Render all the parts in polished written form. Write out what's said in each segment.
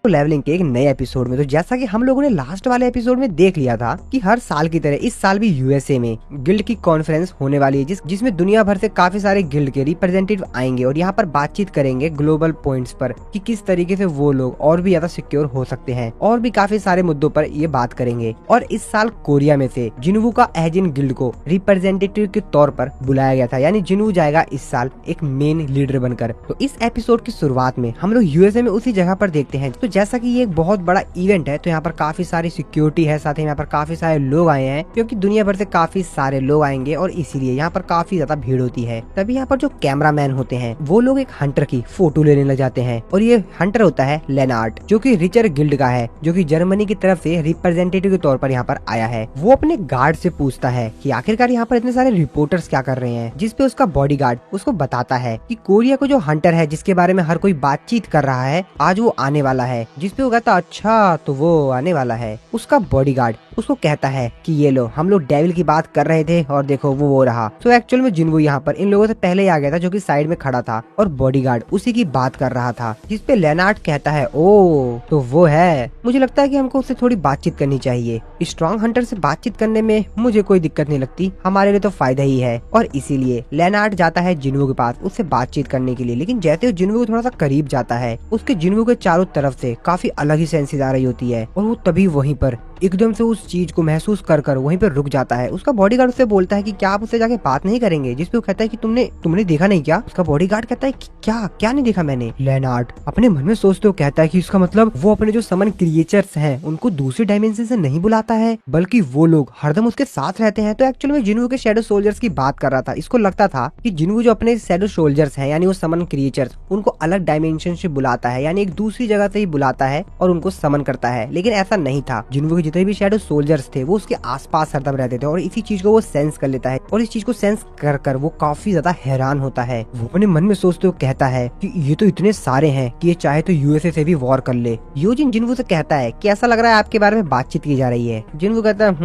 Levelling के एक नए एपिसोड में। तो जैसा कि हम लोगों ने लास्ट वाले एपिसोड में देख लिया था कि हर साल की तरह इस साल भी यूएसए में गिल्ड की कॉन्फ्रेंस होने वाली है, जिसमें दुनिया भर से काफी सारे गिल्ड के रिप्रेजेंटेटिव आएंगे और यहाँ पर बातचीत करेंगे ग्लोबल पॉइंट्स पर कि किस तरीके से वो लोग और भी ज्यादा सिक्योर हो सकते हैं, और भी काफी सारे मुद्दों पर ये बात करेंगे। और इस साल कोरिया में से जिन्वू का एजिन गिल्ड को रिप्रेजेंटेटिव के तौर पर बुलाया गया था, यानी जिन्वू जाएगा इस साल एक मेन लीडर बनकर। तो इस एपिसोड की शुरुआत में हम लोग यूएसए में उसी जगह पर देखते हैं। तो जैसा कि ये एक बहुत बड़ा इवेंट है, तो यहाँ पर काफी सारी सिक्योरिटी है, साथ ही यहाँ पर काफी सारे लोग आए हैं, क्योंकि दुनिया भर से काफी सारे लोग आएंगे और इसीलिए यहाँ पर काफी ज्यादा भीड़ होती है। तभी यहाँ पर जो कैमरामैन होते हैं वो लोग एक हंटर की फोटो लेने लग जाते हैं, और ये हंटर होता है लेनार्ड, जो कि रिचर गिल्ड का है, जो कि जर्मनी की तरफ से रिप्रेजेंटेटिव के तौर पर यहाँ पर आया है। वो अपने गार्ड से पूछता है कि आखिरकार यहाँ पर इतने सारे रिपोर्टर्स क्या कर रहे हैं, जिसपे उसका बॉडीगार्ड उसको बताता है कि कोरिया को जो हंटर है, जिसके बारे में हर कोई बातचीत कर रहा है, आज वो आने वाला है। जिसपे वो कहता अच्छा तो वो आने वाला है। उसका बॉडीगार्ड उसको कहता है कि ये लो, हम लोग डेविल की बात कर रहे थे और देखो वो रहा। तो एक्चुअल में जिन्वू यहाँ पर इन लोगों से पहले ही आ गया था, जो कि साइड में खड़ा था और बॉडीगार्ड उसी की बात कर रहा था। जिसपे लेनार्ड कहता है ओ तो वो है, मुझे लगता है कि हमको उससे थोड़ी बातचीत करनी चाहिए। स्ट्रॉन्ग हंटर से बातचीत करने में मुझे कोई दिक्कत नहीं लगती, हमारे लिए तो फायदा ही है। और इसीलिए लेनार्ड जाता है जिन्वू के पास उससे बातचीत करने के लिए। लेकिन जैसे वो जिन्वू को थोड़ा सा करीब जाता है, उसके जिन्वू के चारों तरफ से काफी अलग ही सेंसेस आ रही होती है, और वो तभी वहीं पर एकदम से उस चीज को महसूस कर वहीं पर रुक जाता है। उसका बॉडीगार्ड उससे बोलता है कि क्या आप उससे जाके बात नहीं करेंगे? जिसपे वो कहता है कि तुमने देखा नहीं क्या? उसका बॉडीगार्ड कहता है कि क्या नहीं देखा मैंने? लेनार्ड अपने मन में सोचते हुए कहता है कि इसका मतलब वो अपने जो समन क्रिएचर्स हैं उनको दूसरी डायमेंशन से नहीं बुलाता है, बल्कि वो लोग हरदम उसके साथ रहते हैं। तो एक्चुअली में जिन्वू के शैडो सोल्जर्स की बात कर रहा था। इसको लगता था कि जिन्वू जो अपने शैडो सोल्जर्स हैं, यानी वो समन क्रिएचर्स, उनको अलग डायमेंशन से बुलाता है, यानी एक दूसरी जगह से ही बुलाता है और उनको समन करता है। लेकिन ऐसा नहीं था। जिन्वू के जितने भी शैडो सोल्जर्स थे वो उसके आसपास हरदम रहते थे, और इसी चीज को वो सेंस कर लेता है, और इस चीज को सेंस कर वो काफी ज्यादा हैरान होता है। वो अपने मन में सोचते हुए कहता है कि ये तो इतने सारे हैं कि ये चाहे तो यूएसए से भी वॉर कर ले। यूजिन जिन्वू से कहता है कि ऐसा लग रहा है आपके बारे में बातचीत की जा रही है। जिन्वू कहता है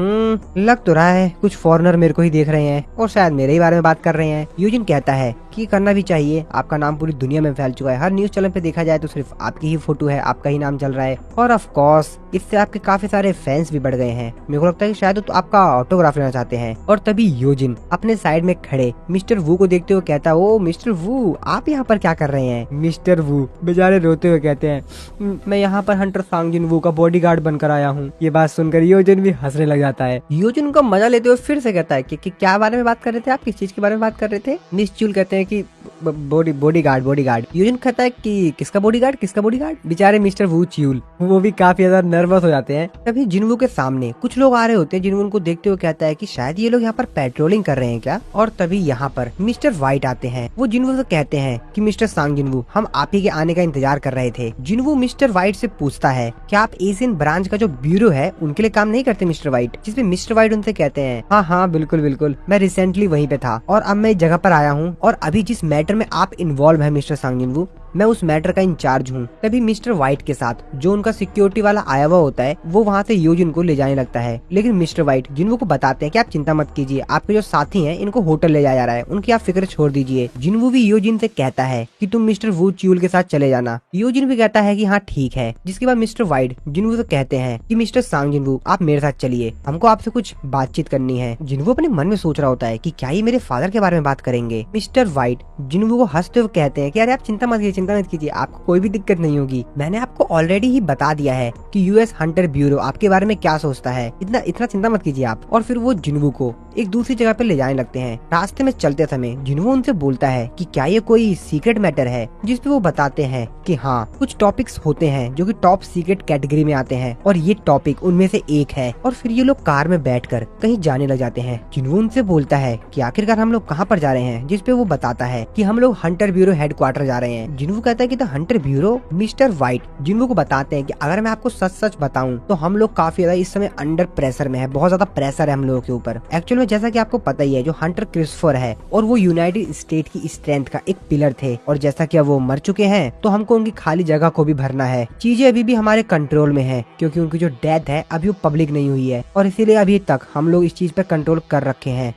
लग तो रहा है कुछ फॉरेनर मेरे को ही देख रहे हैं और शायद मेरे ही बारे में बात कर रहे हैं। यूजिन कहता है कि करना भी चाहिए, आपका नाम पूरी दुनिया में फैल चुका है, हर न्यूज चैनल पे देखा जाए तो सिर्फ आपकी ही फोटो है, आपका ही नाम चल रहा है, और ऑफ कोर्स इससे आपके काफी सारे फैंस भी बढ़ गए हैं। मेरे को लगता है कि शायद तो आपका ऑटोग्राफ लेना चाहते हैं। और तभी योजिन अपने साइड में खड़े मिस्टर वू को देखते हुए कहता है ओ मिस्टर वू, आप यहाँ पर क्या कर रहे हैं? मिस्टर वू बेचारे रोते हुए कहते हैं मैं यहाँ पर हंटर सांग जिन्वू का बॉडीगार्ड बनकर आया हूँ। ये बात सुनकर योजिन भी हंसने लग जाता है। योजिन का मजा लेते हुए फिर से कहता है कि क्या बारे में बात कर रहे थे आप, किस चीज के बारे में बात कर रहे थे? मिस चूल कहते हैं कि बॉडीगार्ड। यूजिन कहता है कि किसका बॉडीगार्ड? बेचारे मिस्टर वू च्यूल वो भी काफी ज्यादा नर्वस हो जाते हैं। तभी जिन्वू के सामने कुछ लोग आ रहे होते हैं। जिन्वू उनको देखते हुए कहता है कि शायद ये लोग यहाँ पर पेट्रोलिंग कर रहे हैं क्या? और तभी यहाँ पर मिस्टर व्हाइट आते हैं। वो जिन्वू से कहते हैं कि मिस्टर सांग जिन्वू, हम आप ही के आने का इंतजार कर रहे थे। जिन्वू मिस्टर व्हाइट से पूछता है क्या आप एशियन ब्रांच का जो ब्यूरो है उनके लिए काम नहीं करते मिस्टर व्हाइट? जिसपे मिस्टर व्हाइट उनसे कहते हैं हाँ बिल्कुल, मैं रिसेंटली वहीं पे था और अब मैं इस जगह पर आया हूँ, और अभी जिस मैटर में आप इन्वॉल्व है मिस्टर सांग जिन्वू, मैं उस मैटर का इंचार्ज हूँ। तभी मिस्टर व्हाइट के साथ जो उनका सिक्योरिटी वाला आया हुआ होता है वो वहाँ से योजिन को ले जाने लगता है। लेकिन मिस्टर व्हाइट जिन्वू को बताते हैं कि आप चिंता मत कीजिए, आपके जो साथी हैं इनको होटल ले जाया जा रहा है, उनकी आप फिक्र छोड़ दीजिए। जिन्वू भी योजिन से कहता है कि तुम मिस्टर वू च्यूल के साथ चले जाना। योजिन भी कहता है कि हाँ ठीक है। जिसके बाद मिस्टर व्हाइट जिन्वू से कहते हैं कि मिस्टर सांग जिन्वू, आप मेरे साथ चलिए, हमको आपसे कुछ बातचीत करनी है। जिन्वू अपने मन में सोच रहा होता है कि क्या ये मेरे फादर के बारे में बात करेंगे। मिस्टर व्हाइट जिन्वू को हंसते हुए कहते हैं कि अरे आप चिंता मत कीजिए, आपको कोई भी दिक्कत नहीं होगी। मैंने आपको ऑलरेडी ही बता दिया है कि यूएस हंटर ब्यूरो आपके बारे में क्या सोचता है, इतना चिंता मत कीजिए आप। और फिर वो जिन्वू को एक दूसरी जगह पे ले जाने लगते हैं। रास्ते में चलते समय जिन्वू उनसे बोलता है कि क्या ये कोई सीक्रेट मैटर है? जिसपे वो बताते हैं कि हाँ कुछ टॉपिक्स होते हैं जो कि टॉप सीक्रेट कैटेगरी में आते हैं, और ये टॉपिक उनमें से एक है। और फिर ये लोग कार में बैठकर कहीं जाने लग जाते हैं। जिन्वू उनसे बोलता है कि आखिरकार हम लोग कहाँ पर जा रहे हैं? जिसपे वो बताता है कि हम लोग हंटर ब्यूरो हेडक्वार्टर जा रहे हैं। जिन्वू कहता है कि the Hunter bureau? Mister white जिन्वू को बताते हैं कि अगर मैं आपको सच बताऊं तो हम लोग काफी ज्यादा इस समय अंडर प्रेशर में है, बहुत ज्यादा प्रेशर है हम लोगों के ऊपर। एक्चुअल में दोस्तों जैसा कि आपको पता ही है, जो हंटर क्रिस्टोफर है और वो यूनाइटेड स्टेट की स्ट्रेंथ का एक पिलर थे, और जैसा कि अब वो मर चुके हैं तो हमको उनकी खाली जगह को भी भरना है। चीजें अभी भी हमारे कंट्रोल में है, क्योंकि उनकी जो डेथ है अभी वो पब्लिक नहीं हुई है, और इसीलिए अभी तक हम लोग इस चीज पे कंट्रोल कर रखे हैं।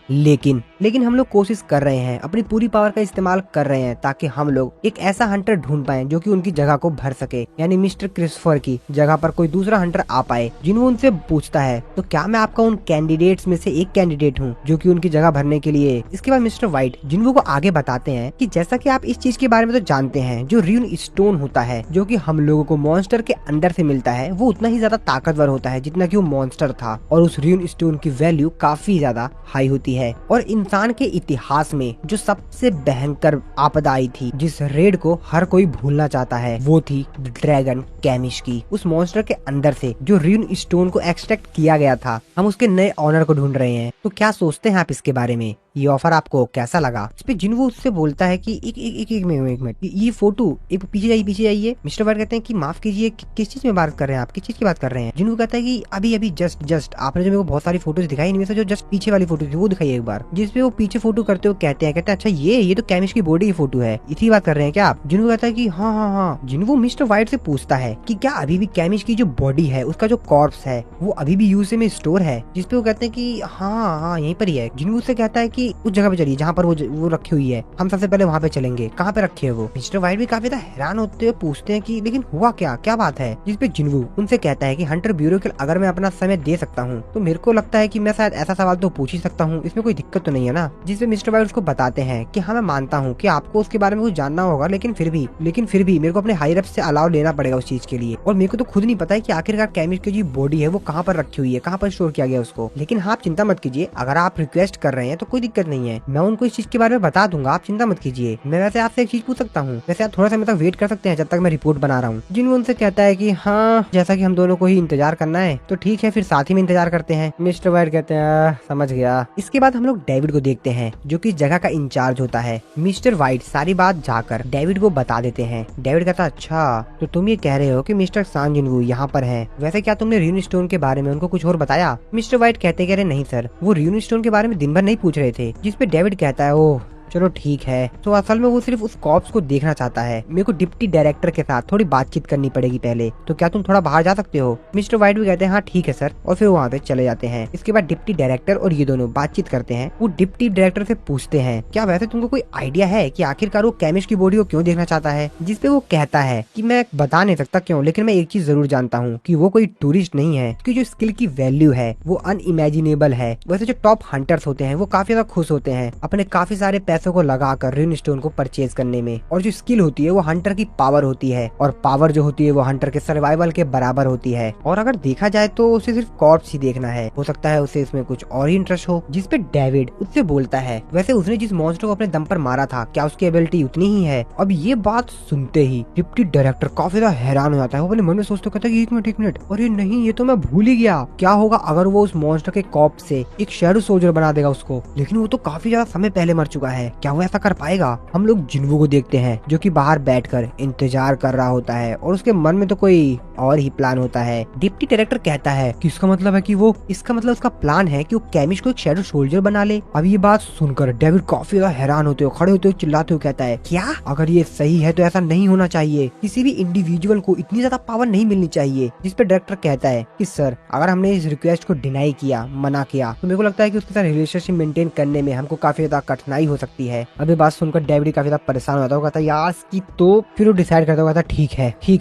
लेकिन हम लोग कोशिश कर रहे हैं, अपनी पूरी पावर का इस्तेमाल कर रहे हैं, ताकि हम लोग एक ऐसा हंटर ढूंढ पाए जो कि उनकी जगह को भर सके, यानी मिस्टर क्रिस्टोफर की जगह पर कोई दूसरा हंटर आ पाए। जिन्हों उनसे पूछता है, तो क्या मैं आपका उन कैंडिडेट्स में से एक कैंडिडेट हूँ जो कि उनकी जगह भरने के लिए। इसके बाद मिस्टर व्हाइट जिन्हों को आगे बताते हैं कि जैसा कि आप इस चीज के बारे में तो जानते हैं, जो रून स्टोन होता है जो कि हम लोगों को मॉन्स्टर के अंदर से मिलता है, वो उतना ही ज्यादा ताकतवर होता है जितना कि वो मॉन्स्टर था, और उस रून स्टोन की वैल्यू काफी ज्यादा हाई होती है। और इंसान के इतिहास में जो सबसे भयंकर आपदा आई थी, जिस रेड को हर कोई भूलना चाहता है, वो थी ड्रैगन कैमिश की। उस मॉन्स्टर के अंदर से जो रून स्टोन को एक्सट्रैक्ट किया गया था, हम उसके नए ऑनर को ढूंढ रहे हैं। तो क्या सोचते हैं आप इसके बारे में? ये ऑफर आपको कैसा लगा? इस पे जिन्वो उससे बोलता है कि एक मिनट, ये फोटो एक पीछे जाइए। मिस्टर व्हाइट कहते हैं कि माफ कीजिए, किस चीज में बात कर रहे हैं आप, किस चीज की बात कर रहे हैं? जिन्वो कहता है कि अभी जस्ट आपने जो मेरे को बहुत सारी फोटोज दिखाई, इनमें से जो जस्ट पीछे वाली फोटो थी वो दिखाई एक बार, जिसपे वो पीछे फोटो करते हुए कहते हैं अच्छा ये तो कैमिश की बॉडी की फोटो है, इसी बात कर रहे हैं क्या आप? जिन्वो कहता है कि हाँ। जिन्वो मिस्टर व्हाइट से पूछता है कि क्या अभी भी कैमिश की जो बॉडी है, उसका जो कॉर्प्स है, वो अभी भी यूएसए में स्टोर है? जिसपे वो कहते हैं कि हाँ यहीं पर ही है। जिन्वो से कहता है कि उस जगह पे चलिए जहाँ पर वो रखी हुई है, हम सबसे पहले वहाँ पे चलेंगे। कहाँ पे रखी है वो? मिस्टर व्हाइट भी काफी हैरान होते हुए पूछते हैं कि लेकिन हुआ क्या बात है? जिसपे जिन्वो उनसे कहता है कि हंटर ब्यूरो के अगर मैं अपना समय दे सकता हूँ तो मेरे को लगता है कि मैं शायद ऐसा सवाल तो पूछ ही सकता हूँ, इसमें कोई दिक्कत तो नहीं है ना? जिसपे मिस्टर व्हाइट उसको बताते हैं कि हाँ मैं मानता हूँ कि आपको उसके बारे में कुछ जानना होगा, लेकिन फिर भी मेरे को अपने हायर अप से अलाउ लेना पड़ेगा उस चीज के लिए, और मेरे को तो खुद नहीं पता है कि आखिरकार कैमिश की जो बॉडी है वो कहाँ पर रखी हुई है, कहाँ पर स्टोर किया गया उसको। लेकिन आप चिंता मत कीजिए, अगर आप रिक्वेस्ट कर रहे हैं तो कोई दिक्कत नहीं है, मैं उनको इस चीज के बारे में बता दूंगा, आप चिंता मत कीजिए। मैं वैसे आपसे एक चीज पूछ सकता हूँ? वैसे आप थोड़ा समय तक वेट कर सकते हैं जब तक मैं रिपोर्ट बना रहा हूँ। जिन्होंने उनसे कहता है कि हाँ जैसा कि हम दोनों को ही इंतजार करना है तो ठीक है, फिर साथ ही में इंतजार करते हैं। मिस्टर व्हाइट कहते हैं समझ गया। इसके बाद हम लोग डेविड को देखते हैं जो कि जगह का इंचार्ज होता है। मिस्टर व्हाइट सारी बात जाकर डेविड को बता देते हैं। डेविड कहता अच्छा तो तुम ये कह रहे हो कि मिस्टर सान जिन्वू यहाँ पर है, वैसे क्या तुमने रून स्टोन के बारे में उनको कुछ और बताया? मिस्टर व्हाइट कहते कह रहे नहीं सर, वो रून स्टोन के बारे में दिन भर नहीं पूछ रहे थे। जिसपे डेविड कहता है ओह चलो ठीक है, तो असल में वो सिर्फ उस कॉप्स को देखना चाहता है, मेरे को डिप्टी डायरेक्टर के साथ थोड़ी बातचीत करनी पड़ेगी पहले, तो क्या तुम थोड़ा बाहर जा सकते हो? मिस्टर व्हाइट भी कहते हैं हाँ ठीक है सर, और फिर वहाँ पे चले जाते हैं। इसके बाद डिप्टी डायरेक्टर और ये दोनों बातचीत करते हैं। वो डिप्टी डायरेक्टर से पूछते हैं क्या वैसे तुमको कोई आइडिया है कि आखिरकार वो कैमिश की बॉडी को क्यों देखना चाहता है? जिसपे वो कहता है कि मैं बता नहीं सकता क्यों, लेकिन मैं एक चीज जरूर जानता हूँ कि वो कोई टूरिस्ट नहीं है, उसकी जो स्किल की वैल्यू है वो अनइमेजिनेबल है। वैसे जो टॉप हंटर्स होते हैं वो काफी ज्यादा खुश होते हैं अपने काफी सारे पैसों को लगाकर रून स्टोन को परचेज करने में, और जो स्किल होती है वो हंटर की पावर होती है, और पावर जो होती है वो हंटर के सर्वाइवल के बराबर होती है। और अगर देखा जाए तो उसे सिर्फ कॉर्प्स ही देखना है, हो सकता है उसे इसमें कुछ और ही इंटरेस्ट हो। जिसपे डेविड उससे बोलता है वैसे उसने जिस मॉन्स्टर को अपने दम पर मारा था क्या उसकी एबिलिटी उतनी ही है? अब ये बात सुनते ही डिप्टी डायरेक्टर काफी ज्यादा हैरान हो जाता है। वो अपने मन में सोचते कहता है एक मिनट, और ये नहीं, ये तो मैं भूल ही गया, क्या होगा अगर वो उस मॉन्स्टर के कॉर्प्स से एक शैडो सोल्जर बना देगा उसको? लेकिन वो तो काफी ज्यादा समय पहले मर चुका है, क्या वो ऐसा कर पाएगा? हम लोग जिन्वू को देखते हैं जो कि बाहर बैठकर इंतजार कर रहा होता है, और उसके मन में तो कोई और ही प्लान होता है। डिप्टी डायरेक्टर कहता है कि इसका मतलब है कि वो, इसका मतलब उसका प्लान है कि वो कैमिश को एक शैडो सोल्जर बना ले। अब ये बात सुनकर डेविड काफी ज्यादा हैरान होते हुए, खड़े होते हुए, चिल्लाते हुए कहता है क्या? अगर ये सही है तो ऐसा नहीं होना चाहिए, किसी भी इंडिविजुअल को इतनी ज्यादा पावर नहीं मिलनी चाहिए। जिस पे डायरेक्टर कहता है कि सर अगर हमने इस रिक्वेस्ट को डिनाई किया, मना किया, तो मेरे को लगता है कि उसके साथ रिलेशनशिप मेंटेन करने में हमको काफी ज्यादा कठिनाई हो सकती है। अब ये बात सुनकर डेविड काफी ज्यादा परेशान होता है, यार की तो फिर वो डिसाइड करता होगा ठीक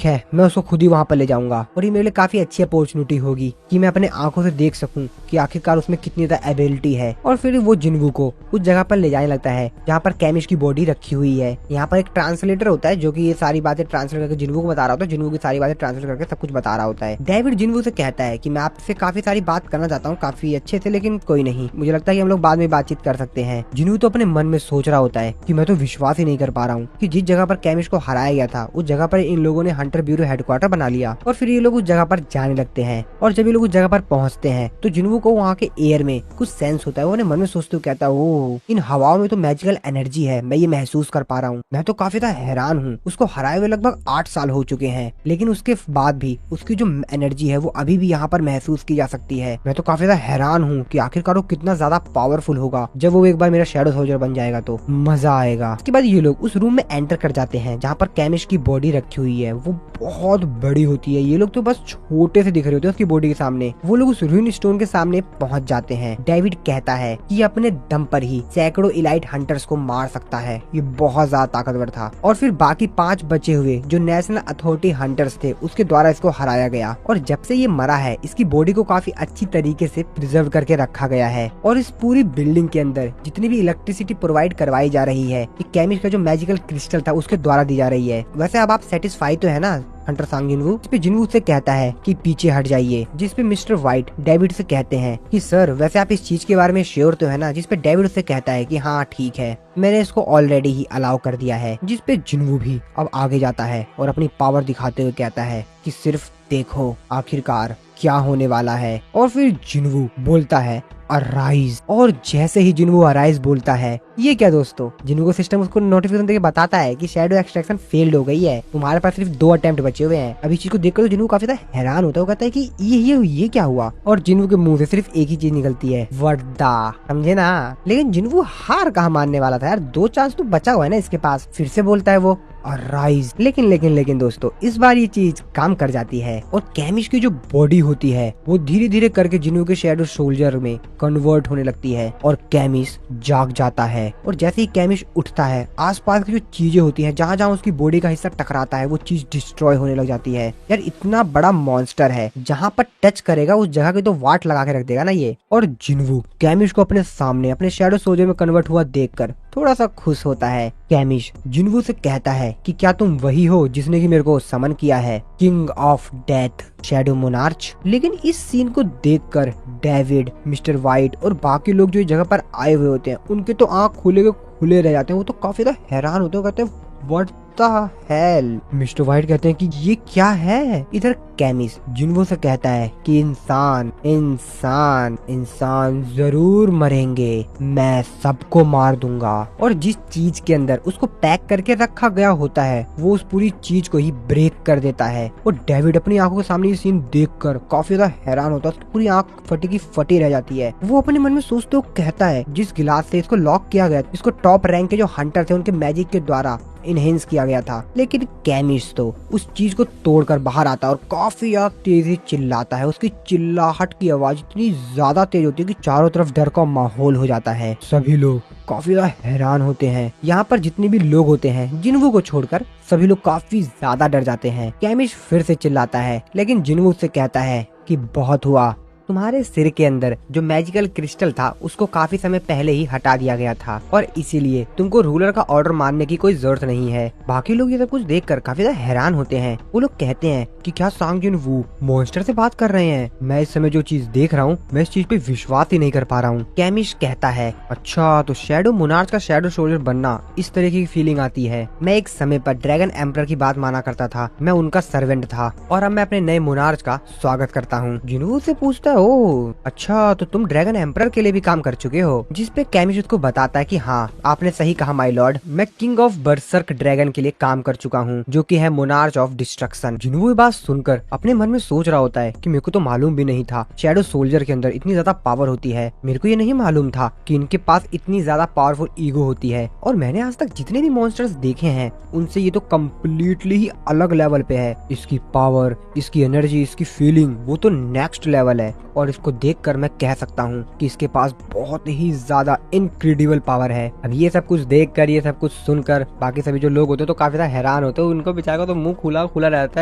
है मैं उसको खुद ही वहाँ पर ले जाऊंगा, और ये मेरे लिए काफी अच्छी अपॉर्चुनिटी होगी कि मैं अपने आंखों से देख सकूं कि आखिरकार उसमें कितनी ज्यादा एबिलिटी है। और फिर वो जिन्वू को उस जगह पर ले जाने लगता है जहाँ पर कैमिश की बॉडी रखी हुई है। यहाँ पर एक ट्रांसलेटर होता है जो कि ये सारी बातें ट्रांसलेट करके जिन्वू को बता रहा होता है, जिन्वू की सारी बातें ट्रांसलेट करके सब कुछ बता रहा होता है। डेविड जिन्वू से कहता है कि मैं आपसे काफी सारी बात करना चाहता हूँ काफी अच्छे से, लेकिन कोई नहीं, मुझे लगता है कि हम लोग बाद में बातचीत कर सकते हैं। जिन्वू तो अपने मन में सोच रहा होता है कि मैं तो विश्वास ही नहीं कर पा रहा हूँ कि जिस जगह पर कैमिश को हराया गया था उस जगह पर इन लोगों ने हंटर ब्यूरो हेडक्वार्टर बना लिया। और फिर ये लोग उस जगह पर जाने लगते हैं और जब ये लोग उस जगह पर पहुंचते हैं तो जिन्वू को वहाँ के एयर में कुछ सेंस होता है। वो मन में सोचते हुए कहता है, ओ इन हवाओं में तो मैजिकल एनर्जी है, मैं ये महसूस कर पा रहा हूँ। मैं तो काफी ज्यादा हैरान हूँ। उसको हराए हुए लगभग 8 साल हो चुके हैं, लेकिन उसके बाद भी उसकी जो एनर्जी है वो अभी भी यहाँ पर महसूस की जा सकती है। मैं तो काफी ज्यादा हैरान हूँ कि आखिरकार वो कितना ज्यादा पावरफुल होगा। जब वो एक बार मेरा शैडो सोल्जर बन जाएगा तो मजा आएगा। उसके बाद ये लोग उस रूम में एंटर कर जाते हैं जहाँ पर कैमिश की बॉडी रखी हुई है। वो बहुत बड़ी होती है, ये लोग तो बस छोटे से दिख रहे होते हैं उसकी बॉडी के सामने। वो लोग उस रूइन स्टोन के सामने पहुंच जाते हैं। डेविड कहता है कि अपने दम पर ही सैकड़ों इलाइट हंटर्स को मार सकता है, ये बहुत ज्यादा ताकतवर था। और फिर बाकी 5 बचे हुए जो नेशनल अथॉरिटी हंटर्स थे उसके द्वारा इसको हराया गया। और जब से ये मरा है इसकी बॉडी को काफी अच्छी तरीके से प्रिजर्व करके रखा गया है। और इस पूरी बिल्डिंग के अंदर जितनी भी इलेक्ट्रिसिटी प्रोवाइड करवाई जा रही है ये कैमिश का जो मैजिकल क्रिस्टल था उसके द्वारा दी जा रही है। वैसे अब आप सेटिस्फाई तो है ना हंटर सांग जिन्वू? इस पे जिन्वू से कहता है कि पीछे हट जाइए, जिस पे मिस्टर व्हाइट डेविड से कहते हैं कि सर वैसे आप इस चीज के बारे में श्योर तो है ना? जिस पे डेविड से कहता है कि हाँ ठीक है, मैंने इसको ऑलरेडी ही अलाउ कर दिया है। जिस पे जिन्वू भी अब आगे जाता है और अपनी पावर दिखाते हुए कहता है कि सिर्फ देखो आखिरकार क्या होने वाला है। और फिर जिन्वू बोलता है अराइज। और जैसे ही जिन्वू अराइज बोलता है, ये क्या दोस्तों, जिन्वू को सिस्टम उसको नोटिफिकेशन देके बताता है कि शैडो एक्सट्रैक्शन फेल्ड हो गई है, तुम्हारे पास सिर्फ 2 अटेम्प्ट बचे हुए हैं। अब इस चीज को देखकर तो जिन्वू काफी ज्यादा हैरान होता है। वो कहता है कि ये क्या हुआ? और जिन्वू के मुंह से सिर्फ एक ही चीज निकलती है, वर्दा, समझे ना? लेकिन जिन्वू हार कहाँ मानने वाला था यार, 2 चांस तो बचा हुआ है ना इसके पास। फिर से बोलता है वो राइज। लेकिन दोस्तों इस बार ये चीज काम कर जाती है और कैमिश की जो बॉडी होती है वो धीरे धीरे करके जिन्वू के शैडो सोल्जर में कन्वर्ट होने लगती है और कैमिश जाग जाता है। और जैसे ही कैमिश उठता है आसपास की जो चीजें होती हैं जहाँ जहाँ उसकी बॉडी का हिस्सा टकराता है वो चीज डिस्ट्रॉय होने लग जाती है। यार इतना बड़ा मॉन्स्टर है, जहाँ पर टच करेगा उस जगह की तो वाट लगा के रख देगा ना ये। और जिन्वू कैमिश को अपने सामने अपने शैडो सोल्जर में कन्वर्ट हुआ देखकर थोड़ा सा खुश होता है। कैमिश जिन्वू से कहता है कि क्या तुम वही हो जिसने कि मेरे को समन किया है, king of death, shadow monarch? लेकिन इस सीन को देखकर डेविड, मिस्टर व्हाइट और बाकी लोग जो इस जगह पर आए हुए होते हैं उनके तो आंख खुले के खुले रह जाते हैं। वो तो काफी ज्यादा हैरान होते हैं, कहते हैं what the hell. Mister white कहते हैं कि ये क्या है? इधर कैमिश जिन्वू से कहता है कि इंसान इंसान इंसान जरूर मरेंगे, मैं सबको मार दूंगा। और जिस चीज के अंदर उसको पैक करके रखा गया होता है वो उस पूरी चीज को ही ब्रेक कर देता है। और डेविड अपनी आंखों के सामने ये सीन देखकर काफी ज्यादा हैरान होता है, पूरी आंख फटी की फटी रह जाती है। वो अपने मन में सोचते हुए कहता है जिस गिलास से इसको लॉक किया गया, इसको टॉप रैंक के जो हंटर थे उनके मैजिक के द्वारा इनहेंस किया गया था। लेकिन कैमिश तो उस चीज को तोड़कर बाहर आता है और काफी तेजी चिल्लाता है। उसकी चिल्लाहट की आवाज इतनी ज्यादा तेज होती है कि चारों तरफ डर का माहौल हो जाता है। सभी लोग काफी ज्यादा हैरान होते हैं। यहाँ पर जितने भी लोग होते हैं जिन्वू को छोड़कर सभी लोग काफी ज्यादा डर जाते हैं। कैमिश फिर से चिल्लाता है लेकिन जिन्वू से कहता है कि बहुत हुआ, तुम्हारे सिर के अंदर जो मैजिकल क्रिस्टल था उसको काफी समय पहले ही हटा दिया गया था और इसीलिए तुमको रूलर का ऑर्डर मानने की कोई जरूरत नहीं है। बाकी लोग ये सब कुछ देखकर काफी ज्यादा हैरान होते हैं। वो लोग कहते हैं कि क्या सांग जिन्वू मॉन्स्टर से बात कर रहे हैं? मैं इस समय जो चीज देख रहा हूँ मैं इस चीज पे विश्वास ही नहीं कर पा रहा हूँ। कैमिश कहता है अच्छा तो शैडो मोनार्च का शैडो सोल्जर बनना इस तरह की फीलिंग आती है। मैं एक समय पर ड्रैगन एम्परर की बात माना करता था, मैं उनका सर्वेंट था और अब मैं अपने नए मोनार्च का स्वागत करता हूँ। जिन्वू से पूछता है ओह अच्छा तो तुम ड्रैगन एम्परर के लिए भी काम कर चुके हो? जिस पे कैमिश उसको बताता है कि हाँ आपने सही कहा माय लॉर्ड, मैं किंग ऑफ बर्सर्क ड्रैगन के लिए काम कर चुका हूँ जो कि है मोनार्च ऑफ डिस्ट्रक्शन। जिन्वू ये बात सुनकर अपने मन में सोच रहा होता है कि मेरे को तो मालूम भी नहीं था शैडो सोल्जर के अंदर इतनी ज्यादा पावर होती है। मेरे को ये नहीं मालूम था कि इनके पास इतनी ज्यादा पावरफुल ईगो होती है। और मैंने आज तक जितने भी मॉन्स्टर्स देखे हैं उनसे ये तो कम्प्लीटली ही अलग लेवल पे है। इसकी पावर, इसकी एनर्जी, इसकी फीलिंग वो तो नेक्स्ट लेवल है। और इसको देखकर मैं कह सकता हूँ कि इसके पास बहुत ही ज्यादा इनक्रेडिबल पावर है। अब ये सब कुछ देखकर, ये सब कुछ सुनकर बाकी सभी जो लोग होते हैं तो काफी ज्यादा हैरान होते हैं। उनको बेचारा तो मुंह खुला खुला रहता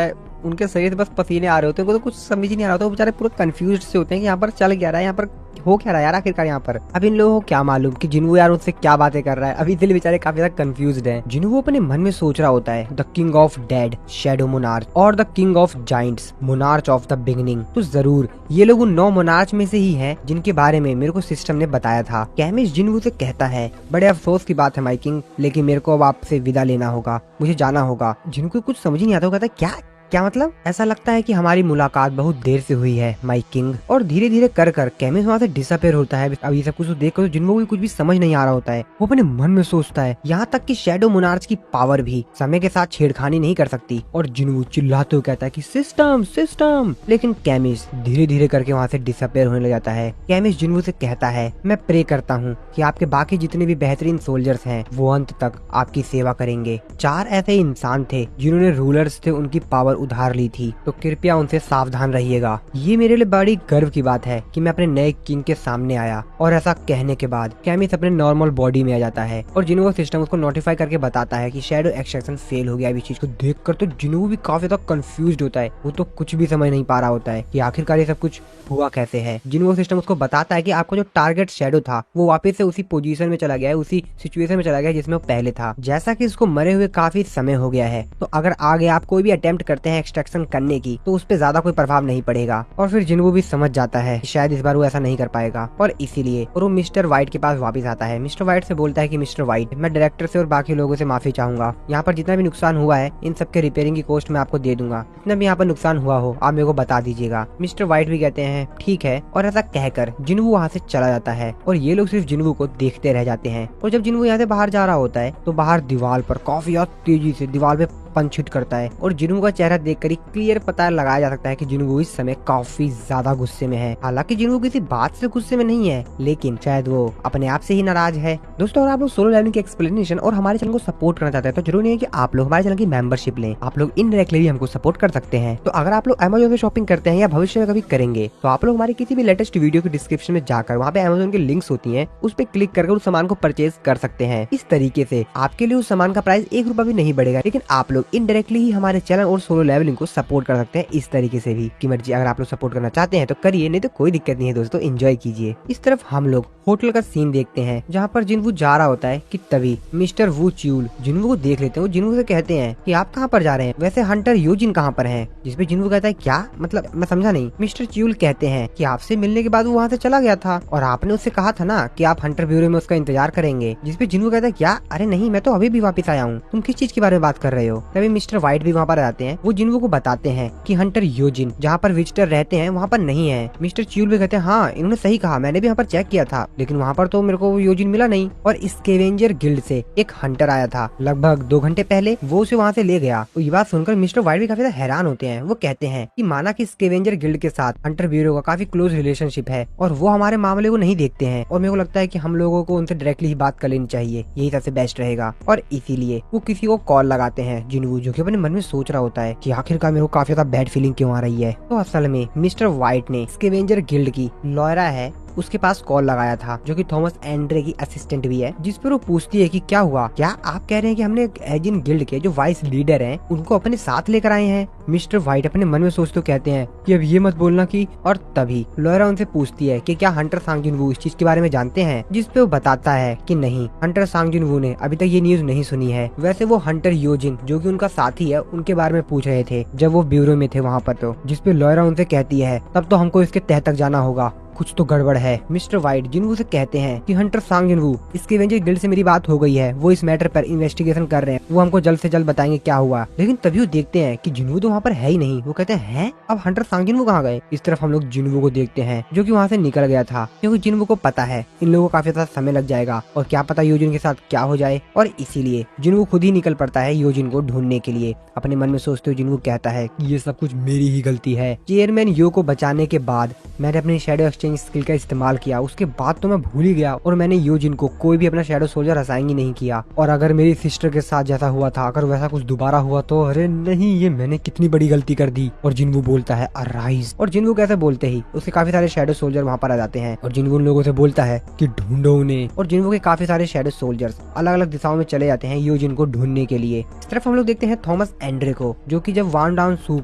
है, उनके शरीर से बस पसीने आ रहे होते हैं, उनको तो कुछ समझ ही नहीं आ रहा होता। वो बेचारे पूरे कंफ्यूज से होते हैं कि यहाँ पर चल क्या रहा है, यहाँ पर हो क्या रहा है यार आखिरकार यहाँ पर। अब इन लोगों को क्या मालूम कि जिन्वू यार उससे क्या बातें कर रहा है। अभी इसलिए बेचारे काफी ज्यादा कंफ्यूज्ड हैं। जिन्वू अपने मन में सोच रहा होता है the king of dead shadow monarch और the king of giants monarch of the beginning. तो जरूर ये लोग उन 9 मोनार्च में से ही हैं जिनके बारे में मेरे को सिस्टम ने बताया था। कैमिस जिन्वू से कहता है बड़े अफसोस की बात है माय किंग, लेकिन मेरे को अब आपसे विदा लेना होगा, मुझे जाना होगा। जिनको कुछ समझ ही नहीं आता, कहता है क्या मतलब। ऐसा लगता है कि हमारी मुलाकात बहुत देर से हुई है माय किंग। और धीरे धीरे कर कैमिस वहाँ से डिसअपेयर होता है। अब ये सब कुछ देख कर जिनको भी कुछ भी समझ नहीं आ रहा होता है, वो अपने मन में सोचता है यहाँ तक कि शैडो मोनार्च की पावर भी समय के साथ छेड़खानी नहीं कर सकती। और जिन्वू चिल्लाते हुए कहता है कि सिस्टम सिस्टम, लेकिन कैमिस धीरे धीरे करके वहाँ से डिसअपेयर होने लग जाता है। कैमिस जिन्वू से कहता है मैं प्रे करता हूँ कि आपके बाकी जितने भी बेहतरीन सोल्जर्स हैं वो अंत तक आपकी सेवा करेंगे। 4 ऐसे इंसान थे जिन्होंने रूलर्स थे उनकी पावर उधार ली थी, तो कृपया उनसे सावधान रहिएगा। ये मेरे लिए बड़ी गर्व की बात है कि मैं अपने नए किंग के सामने आया। और ऐसा कहने के बाद कैमिस अपने नॉर्मल बॉडी में आ जाता है और जिन्वू सिस्टम उसको नोटिफाई करके बताता है कि शैडो एक्सट्रैक्शन फेल हो गया। इस चीज को देखकर तो जिन्वू भी काफी ज्यादा कंफ्यूज्ड होता है। वो तो कुछ भी समझ नहीं पा रहा होता है कि आखिरकार ये सब कुछ हुआ कैसे है। जिन्वू सिस्टम उसको बताता है कि आपका जो टारगेट शैडो था वो वापस से उसी पोजीशन में चला गया है, उसी सिचुएशन में चला गया जिसमें वो पहले था। जैसा कि उसको मरे हुए काफी समय हो गया है, तो अगर आगे आप कोई भी अटेम्प्ट करते हैं एक्सट्रैक्शन करने की तो उस पे ज्यादा कोई प्रभाव नहीं पड़ेगा। और फिर जिन्वू भी समझ जाता है कि शायद इस बार वो ऐसा नहीं कर पाएगा और इसीलिए वो मिस्टर व्हाइट के पास वापस आता है। मिस्टर व्हाइट से बोलता है कि मिस्टर व्हाइट, मैं डायरेक्टर से और बाकी लोगों से माफी चाहूंगा। यहाँ पर जितना भी नुकसान हुआ है इन सबके रिपेयरिंग की कॉस्ट मैं आपको दे दूंगा। जितना भी यहाँ पर नुकसान हुआ हो आप मेरे को बता दीजिएगा। मिस्टर व्हाइट भी कहते हैं ठीक है, और ऐसा कहकर जिन्वू वहाँ से चला जाता है और ये लोग सिर्फ जिन्वू को देखते रह जाते हैं। और जब जिन्वू यहाँ से बाहर जा रहा होता है तो बाहर दीवार पर काफी ज्यादा तेजी से दीवार पे पंच हिट करता है और जिन्वू का चेहरा देखकर ही क्लियर पता लगाया जा सकता है कि जिन्वू इस समय काफी ज्यादा गुस्से में है। हालांकि जिन्वू किसी बात से गुस्से में नहीं है, लेकिन शायद वो अपने आप से ही नाराज है। दोस्तों अगर आप लोग सोलो लेवलिंग की एक्सप्लेनेशन और हमारे चैनल को सपोर्ट करना चाहते हैं तो जरूरी नहीं है कि आप लोग हमारे चैनल की मेंबरशिप लें, आप लोग इनडायरेक्टली भी हमको सपोर्ट कर सकते हैं। तो अगर आप लोग अमेजोन से शॉपिंग करते हैं या भविष्य में कभी करेंगे तो आप लोग हमारी किसी भी लेटेस्ट वीडियो के डिस्क्रिप्शन में जाकर वहाँ पे अमेजोन की लिंक्स होती है, उस पर क्लिक करके उस सामान को परचेज कर सकते हैं। इस तरीके से आपके लिए उस सामान का प्राइस 1 रुपया भी नहीं बढ़ेगा, लेकिन आप लोग इनडायरेक्टली ही हमारे चैनल और सोलो लेवलिंग को सपोर्ट कर सकते हैं। इस तरीके से भी की मर्जी, अगर आप लोग सपोर्ट करना चाहते हैं तो करिए, नहीं तो कोई दिक्कत नहीं है दोस्तों, एंजॉय कीजिए। इस तरफ हम लोग होटल का सीन देखते हैं जहाँ पर जिन्वू जा रहा होता है कि तभी मिस्टर वू च्यूल जिन्वू को देख लेते हैं। वो जिन्वू से कहते हैं कि आप कहाँ पर जा रहे हैं, वैसे हंटर योजिन कहाँ पर हैं? जिसपे जिन्वू कहता है क्या मतलब, मैं समझा नहीं। मिस्टर च्यूल कहते हैं कि आपसे मिलने के बाद वो वहाँ से चला गया था और आपने उससे कहा था ना कि आप हंटर ब्यूरो में उसका इंतजार करेंगे। जिसपे जिन्वू कहता है क्या, अरे नहीं मैं तो अभी भी वापस आया हूँ, तुम किस चीज के बारे में बात कर रहे हो? तभी मिस्टर व्हाइट भी वहाँ पर आते हैं। वो जिन्वू को बताते हैं कि हंटर योजिन जहाँ पर विजिटर रहते हैं वहाँ पर नहीं है। मिस्टर च्यूल भी कहते हैं हाँ इन्होंने सही कहा, मैंने भी यहाँ पर चेक किया था लेकिन वहाँ पर तो मेरे को योजिन मिला नहीं। और स्कैवेंजर गिल्ड से एक हंटर आया था लगभग 2 घंटे पहले, वो उसे वहाँ से ले गया। तो ये बात सुनकर मिस्टर व्हाइट भी काफी हैरान होते हैं। वो कहते हैं कि माना कि स्कैवेंजर गिल्ड के साथ हंटर ब्यूरो का काफी क्लोज रिलेशनशिप है और वो हमारे मामले को नहीं देखते हैं, और मेरे को लगता है कि हम लोगों को उनसे डायरेक्टली ही बात कर लेनी चाहिए, यही सबसे बेस्ट रहेगा। और इसीलिए वो किसी को कॉल लगाते हैं। जिन्वू जो कि अपने मन में सोच रहा होता है कि आखिरकार मेरे को काफी ज्यादा बैड फीलिंग क्यों आ रही है। तो असल में मिस्टर व्हाइट ने स्कैवेंजर गिल्ड की लॉयरा है उसके पास कॉल लगाया था, जो कि थॉमस एंड्रे की असिस्टेंट भी है, जिस पर वो पूछती है कि क्या हुआ, क्या आप कह रहे हैं कि हमने एजिन गिल्ड के जो वाइस लीडर हैं उनको अपने साथ लेकर आए हैं? मिस्टर व्हाइट अपने मन में सोचते कहते हैं कि अब ये मत बोलना कि। और तभी लॉयरा उनसे पूछती है कि क्या हंटर सांग जिन्वू इस चीज के बारे में जानते हैं? जिस पे वो बताता है कि नहीं, हंटर सांग जिन्वू ने अभी तक ये न्यूज नहीं सुनी है। वैसे वो हंटर योजिन जो कि उनका साथी है उनके बारे में पूछ रहे थे जब वो ब्यूरो में थे वहाँ पर। तो जिसपे लॉयरा उनसे कहती है तब तो हमको इसके तह तक जाना होगा, कुछ तो गड़बड़ है। मिस्टर व्हाइट जिन्वू से कहते हैं कि हंटर सांग जिन्वू स्कैवेंजर गिल्ड से मेरी बात हो गई है, वो इस मैटर पर इन्वेस्टिगेशन कर रहे हैं, वो हमको जल्द से जल्द बताएंगे क्या हुआ। लेकिन तभी वो देखते हैं कि जिन्वू तो वहाँ पर है ही नहीं। वो कहते हैं अब हंटर सांग जिन्वू कहाँ गए? इस तरफ हम लोग जिन्वू को देखते हैं जो कि वहाँ से निकल गया था, क्योंकि जिन्वू को पता है इन लोगों को काफी ज्यादा समय लग जाएगा और क्या पता योजिन के साथ क्या हो जाए। और इसीलिए जिन्वू खुद ही निकल पड़ता है योजिन को ढूंढने के लिए। अपने मन में सोचते हुए जिन्वू कहता है कि ये सब कुछ मेरी ही गलती है। चेयरमैन यो को बचाने के बाद मैंने अपनी शैडो एक्सचेंज स्किल का इस्तेमाल किया, उसके बाद तो मैं भूल ही गया और मैंने योजिन को कोई भी अपना शैडो सोल्जर असाइन ही नहीं किया। और अगर मेरी सिस्टर के साथ जैसा हुआ था अगर वैसा कुछ दोबारा हुआ तो अरे नहीं, ये मैंने कितनी बड़ी गलती कर दी। और जिन्वू बोलता है अराइज। और जिन्वू कैसे बोलते ही उसके काफी सारे शैडो सोल्जर वहाँ पर आ जाते हैं और जिन्वू उन लोगों से बोलता है कि ढूंढो उन्हें। और जिन्वू के काफी सारे शैडो सोल्जर्स अलग अलग दिशाओं में चले जाते हैं योजिन को ढूंढने के लिए। इस तरफ हम लोग देखते हैं थॉमस एंड्रे को, जो कि जब वान डाउन सू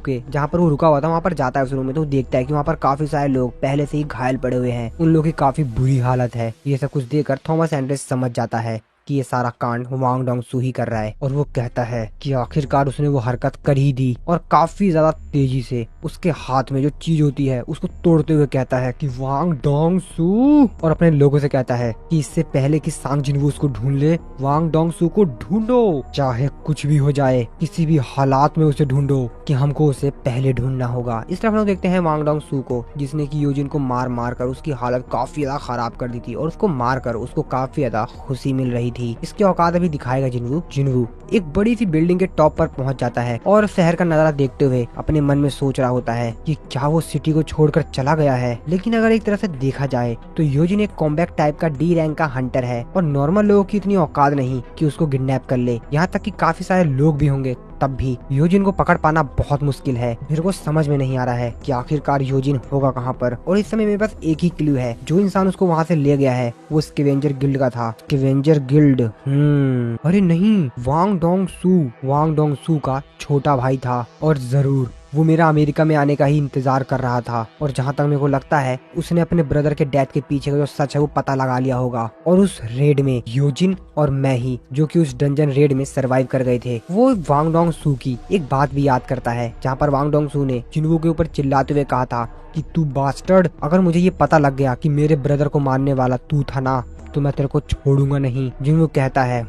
के जहाँ पर वो रुका हुआ था वहाँ पर जाता है उस रूम में, तो देखता है कि वहाँ पर काफी सारे लोग पहले से ही घायल घायल पड़े हुए हैं, उन लोगों की काफी बुरी हालत है। ये सब कुछ देखकर थॉमस एंड्रेस समझ जाता है कि ये सारा कांड वांग डोंग-सू ही कर रहा है और वो कहता है कि आखिरकार उसने वो हरकत कर ही दी और काफी ज्यादा तेजी से उसके हाथ में जो चीज होती है उसको तोड़ते हुए कहता है कि वांग डोंग-सू, और अपने लोगों से कहता है कि इससे पहले कि सांग जिनवू उसको ढूंढ ले, वांग डोंग-सू को ढूंढो, चाहे कुछ भी हो जाए, किसी भी हालात में उसे ढूंढो, कि हमको उसे पहले ढूंढना होगा। इस तरह हम लोग देखते हैं वांग डोंग-सू को, जिसने की यूजिन को मार मार कर उसकी हालत काफी ज्यादा खराब कर दी थी और उसको मार कर उसको काफी ज्यादा खुशी मिल रही थी। इसकी औकात अभी दिखाएगा जिनवू। जिनवू एक बड़ी सी बिल्डिंग के टॉप पर पहुंच जाता है और शहर का नजारा देखते हुए अपने मन में सोच रहा होता है कि क्या वो सिटी को छोड़कर चला गया है। लेकिन अगर एक तरह से देखा जाए तो योजिन एक कॉम्बैट टाइप का डी रैंक का हंटर है और नॉर्मल लोगों की इतनी औकात नहीं कि उसको किडनैप कर ले। यहाँ तक कि काफी सारे लोग भी होंगे, तब भी योजिन को पकड़ पाना बहुत मुश्किल है। मेरे को समझ में नहीं आ रहा है कि आखिरकार योजिन होगा कहाँ पर। और इस समय मेरे पास एक ही क्लू है, जो इंसान उसको वहाँ से ले गया है वो स्कैवेंजर गिल्ड का था। स्कैवेंजर गिल्ड, अरे नहीं, वांग डोंग-सू का छोटा भाई था और जरूर वो मेरा अमेरिका में आने का ही इंतजार कर रहा था। और जहाँ तक मेरे को लगता है उसने अपने ब्रदर के डेथ के पीछे का जो सच है वो पता लगा लिया होगा। और उस रेड में योजिन और मैं ही, जो कि उस डंजन रेड में सरवाइव कर गए थे, वो वांग डोंग-सू की एक बात भी याद करता है, जहाँ पर वांग डोंग-सू ने जिनवू के ऊपर चिल्लाते हुए कहा था कि तू बास्टर्ड, अगर मुझे ये पता लग गया कि मेरे ब्रदर को मारने वाला तू था ना, तो मैं तेरे को छोड़ूंगा नहीं। जिनवू कहता है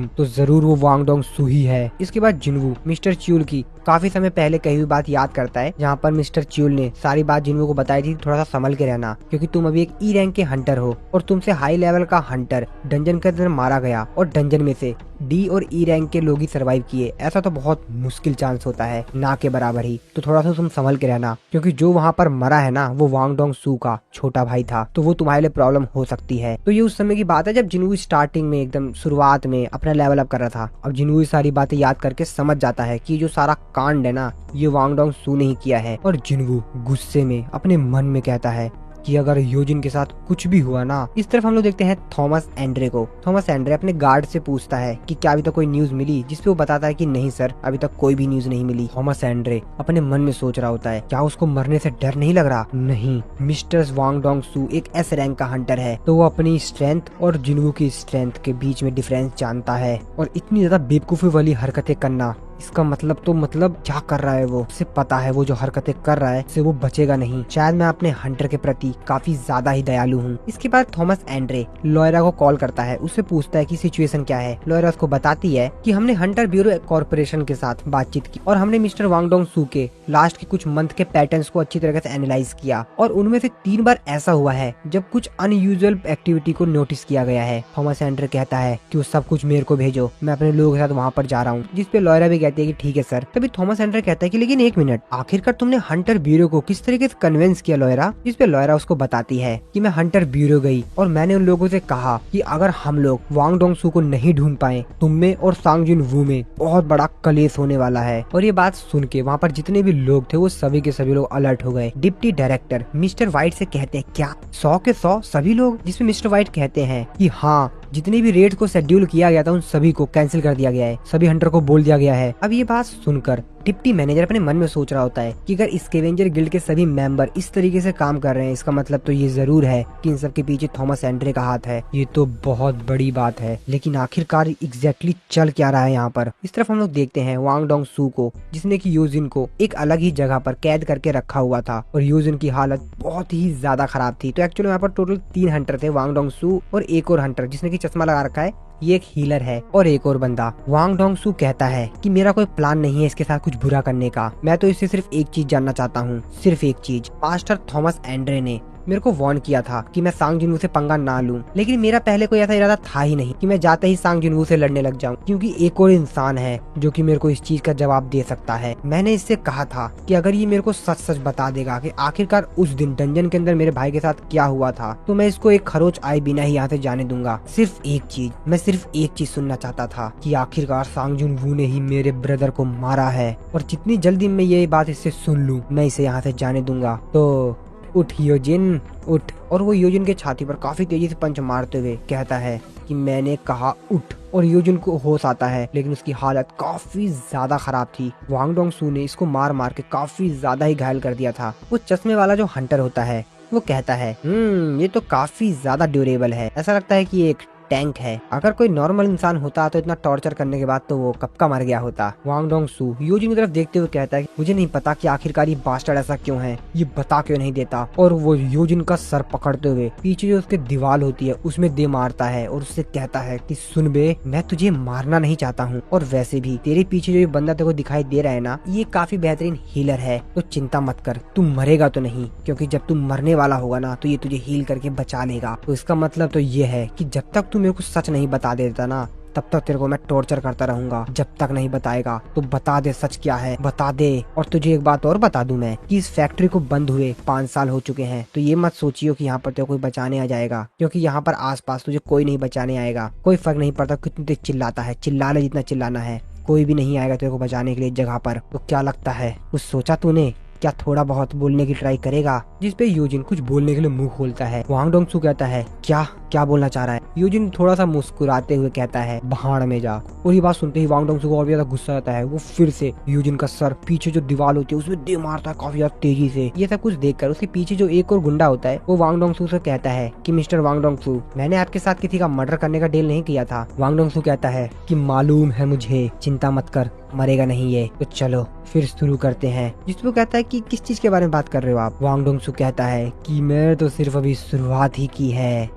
तो जरूर वो वांग डोंग-सू ही है। इसके बाद जिनवू मिस्टर च्यूल की काफी समय पहले कही हुई बात याद करता है, जहाँ पर मिस्टर च्यूल ने सारी बात जिनवू को बताई थी, थोड़ा सा संभल के रहना, क्योंकि तुम अभी एक ई रैंक के हंटर हो और तुमसे हाई लेवल का हंटर डंजन के अंदर मारा गया और डंजन में से डी और ई रैंक के लोग ही सर्वाइव किए, ऐसा तो बहुत मुश्किल चांस होता है, ना के बराबर ही। तो थोड़ा सा तुम संभल के रहना, क्योंकि जो वहाँ पर मरा है ना वो वांग डोंग-सू का छोटा भाई था, तो वो तुम्हारे लिए प्रॉब्लम हो सकती है। तो ये उस समय की बात है जब जिनवू स्टार्टिंग में एकदम शुरुआत में अपना लेवल अप कर रहा था। अब जिनवू सारी बातें याद करके समझ जाता है कि जो सारा कांड है ना ये वांग डोंग-सू ने ही किया है। और जिनवू गुस्से में अपने मन में कहता है कि अगर योजिन के साथ कुछ भी हुआ ना। इस तरफ हम लोग देखते हैं थॉमस एंड्रे को। थॉमस एंड्रे अपने गार्ड से पूछता है कि क्या अभी तक कोई न्यूज मिली, जिसपे वो बताता है कि नहीं सर, अभी तक कोई भी न्यूज नहीं मिली। थॉमस एंड्रे अपने मन में सोच रहा होता है, क्या उसको मरने से डर नहीं लग रहा? नहीं, मिस्टर वांग डोंग-सू एक एस रैंक का हंटर है, तो वो अपनी स्ट्रेंथ और जिनवू की स्ट्रेंथ के बीच में डिफरेंस जानता है। और इतनी ज्यादा बेवकूफी वाली हरकतें करना, इसका मतलब क्या कर रहा है वो, उसे पता है वो जो हरकतें कर रहा है उससे वो बचेगा नहीं। शायद मैं अपने हंटर के प्रति काफी ज्यादा ही दयालु हूँ। इसके बाद थॉमस एंड्रे लॉयरा को कॉल करता है, उससे पूछता है कि सिचुएशन क्या है। लॉयरा उसको बताती है कि हमने हंटर ब्यूरो कॉर्पोरेशन के साथ बातचीत की और हमने मिस्टर वांग डोंग-सू के लास्ट के कुछ मंथ के पैटर्न्स को अच्छी तरह से एनालाइज किया और उनमें से 3 बार ऐसा हुआ है जब कुछ अनयूजुअल एक्टिविटी को नोटिस किया गया है। थॉमस एंड्रे कहता है कि वो सब कुछ मेरे को भेजो, मैं अपने लोगों के साथ वहाँ पर जा रहा हूँ, जिसपे लॉयरा भी कहती है कि ठीक है सर। तभी थॉमस एंड्रे कहता है कि लेकिन एक मिनट, आखिरकार तुमने हंटर ब्यूरो को किस तरीके से कन्विंस किया लॉयरा? जिसपे लॉयरा उसको बताती है कि मैं हंटर ब्यूरो गई और मैंने उन लोगों से कहा कि अगर हम लोग वांग डोंग-सू को नहीं ढूंढ पाए, तुम में और सांग जिन-वू में बहुत बड़ा कलेश होने वाला है। और ये बात सुन के वहाँ पर जितने भी लोग थे वो सभी के सभी लोग अलर्ट हो गए। डिप्टी डायरेक्टर मिस्टर व्हाइट से कहते हैं, क्या 100 के 100 सभी लोग? जिसमें मिस्टर व्हाइट कहते हैं कि हाँ, जितने भी रेड को शेड्यूल किया गया था उन सभी को कैंसिल कर दिया गया है, सभी हंटर को बोल दिया गया है। अब ये बात सुनकर डिप्टी मैनेजर अपने मन में सोच रहा होता है कि अगर स्कैवेंजर गिल्ड के सभी मेंबर इस तरीके से काम कर रहे हैं, इसका मतलब तो ये जरूर है कि इन सब के पीछे थॉमस एंड्रे का हाथ है। ये तो बहुत बड़ी बात है, लेकिन आखिरकार एग्जैक्टली चल क्या रहा है यहाँ पर? इस तरफ हम लोग देखते हैं वांग डोंग-सू को, जिसने की योजिन को एक अलग ही जगह पर कैद करके रखा हुआ था और योजिन की हालत बहुत ही ज्यादा खराब थी। तो एक्चुअली यहाँ पर टोटल 3 हंटर थे, वांग डोंग-सू और एक और हंटर जिसने की चश्मा लगा रखा है, ये एक हीलर है और एक और बंदा। वांग डोंग-सू कहता है कि मेरा कोई प्लान नहीं है इसके साथ कुछ बुरा करने का, मैं तो इससे सिर्फ एक चीज जानना चाहता हूँ, सिर्फ एक चीज। मास्टर थॉमस एंड्रे ने मेरे को वार्न किया था कि मैं सांग जिनवू से पंगा ना लूं, लेकिन मेरा पहले कोई ऐसा इरादा था ही नहीं कि मैं जाते ही सांग जिनवू से लड़ने लग जाऊं, क्योंकि एक और इंसान है जो कि मेरे को इस चीज का जवाब दे सकता है। मैंने इससे कहा था कि अगर ये मेरे को सच सच बता देगा कि आखिरकार उस दिन डंजन के अंदर मेरे भाई के साथ क्या हुआ था, तो मैं इसको एक खरोच आए बिना ही यहाँ से जाने दूंगा। सिर्फ एक चीज, मैं सिर्फ एक चीज सुनना चाहता था कि आखिरकार सांग जिनवू ने ही मेरे ब्रदर को मारा है, और जितनी जल्दी मैं ये बात इससे सुन लूं मैं इसे यहाँ से जाने दूंगा। तो उठ योजिन, उठ। और वो योजिन के छाती पर काफी तेजी से पंच मारते हुए कहता है कि मैंने कहा उठ। और योजिन को होश आता है, लेकिन उसकी हालत काफी ज्यादा खराब थी। वांग डोंग-सू ने इसको मार मार के काफी ज्यादा ही घायल कर दिया था। वो चश्मे वाला जो हंटर होता है वो कहता है ये तो काफी ज्यादा ड्यूरेबल है, ऐसा लगता है कि एक टैंक है। अगर कोई नॉर्मल इंसान होता तो इतना टॉर्चर करने के बाद तो वो कब का मर गया होता। वांग डोंग सू यूजिन की तरफ देखते हुए कहता है मुझे नहीं पता कि आखिरकार ये बास्टर्ड ऐसा क्यों है, ये बता क्यों नहीं देता। और वो यूजिन का सर पकड़ते हुए पीछे जो उसके दीवार होती है उसमें दे मारता है और उससे कहता है कि सुन बे, मैं तुझे मारना नहीं चाहता हूँ, और वैसे भी तेरे पीछे जो ये बंदा तेरे को दिखाई दे रहा है ना, ये काफी बेहतरीन हीलर है, तो चिंता मत कर, तू मरेगा तो नहीं, क्योंकि जब तू मरने वाला होगा ना तो ये तुझे हील करके बचा लेगा। तो इसका मतलब तो ये है कि जब तक तू मेरे को सच नहीं बता देता ना, तब तक तेरे को मैं टॉर्चर करता रहूंगा। जब तक नहीं बताएगा तो बता दे सच क्या है, बता दे। और तुझे एक बात और बता दूं मैं कि इस फैक्ट्री को बंद हुए 5 साल हो चुके हैं, तो ये मत सोचियो कि यहाँ पर तेरे कोई बचाने आ जाएगा, क्योंकि यहाँ पर आसपास तुझे कोई नहीं बचाने आएगा। कोई फर्क नहीं पड़ता कितनी तेज चिल्लाता है, चिल्ला ले जितना चिल्लाना है, कोई भी नहीं आएगा तेरे को बचाने के लिए जगह पर। तो क्या लगता है, कुछ सोचा तूने? क्या थोड़ा बहुत बोलने की ट्राई करेगा? जिसपे यूजिन कुछ बोलने के लिए मुंह खोलता है। वांग डोंग सू कहता है क्या बोलना चाह रहा है? यूजिन थोड़ा सा मुस्कुराते हुए कहता है भाड़ में जा। और ये बात सुनते ही वांग डोंग सू को और भी ज्यादा गुस्सा आता है। वो फिर से यूजिन का सर पीछे जो दीवार होती है उसमें दे मारता है काफी ज्यादा तेजी से। ये सब कुछ देखकर उसके पीछे जो एक और गुंडा होता है वो वांग डोंग सू से कहता है कि मिस्टर वांग डोंग सू, मैंने आपके साथ किसी का मर्डर करने का डील नहीं किया था। वांग डोंग सू कहता है कि मालूम है मुझे, चिंता मत कर, मरेगा नहीं ये। तो चलो फिर शुरू करते हैं। जिसपे वो कहता है कि किस चीज के बारे में बात कर रहे हो आप? वांग डोंग सू कहता है कि मैं तो सिर्फ अभी शुरुआत ही की है।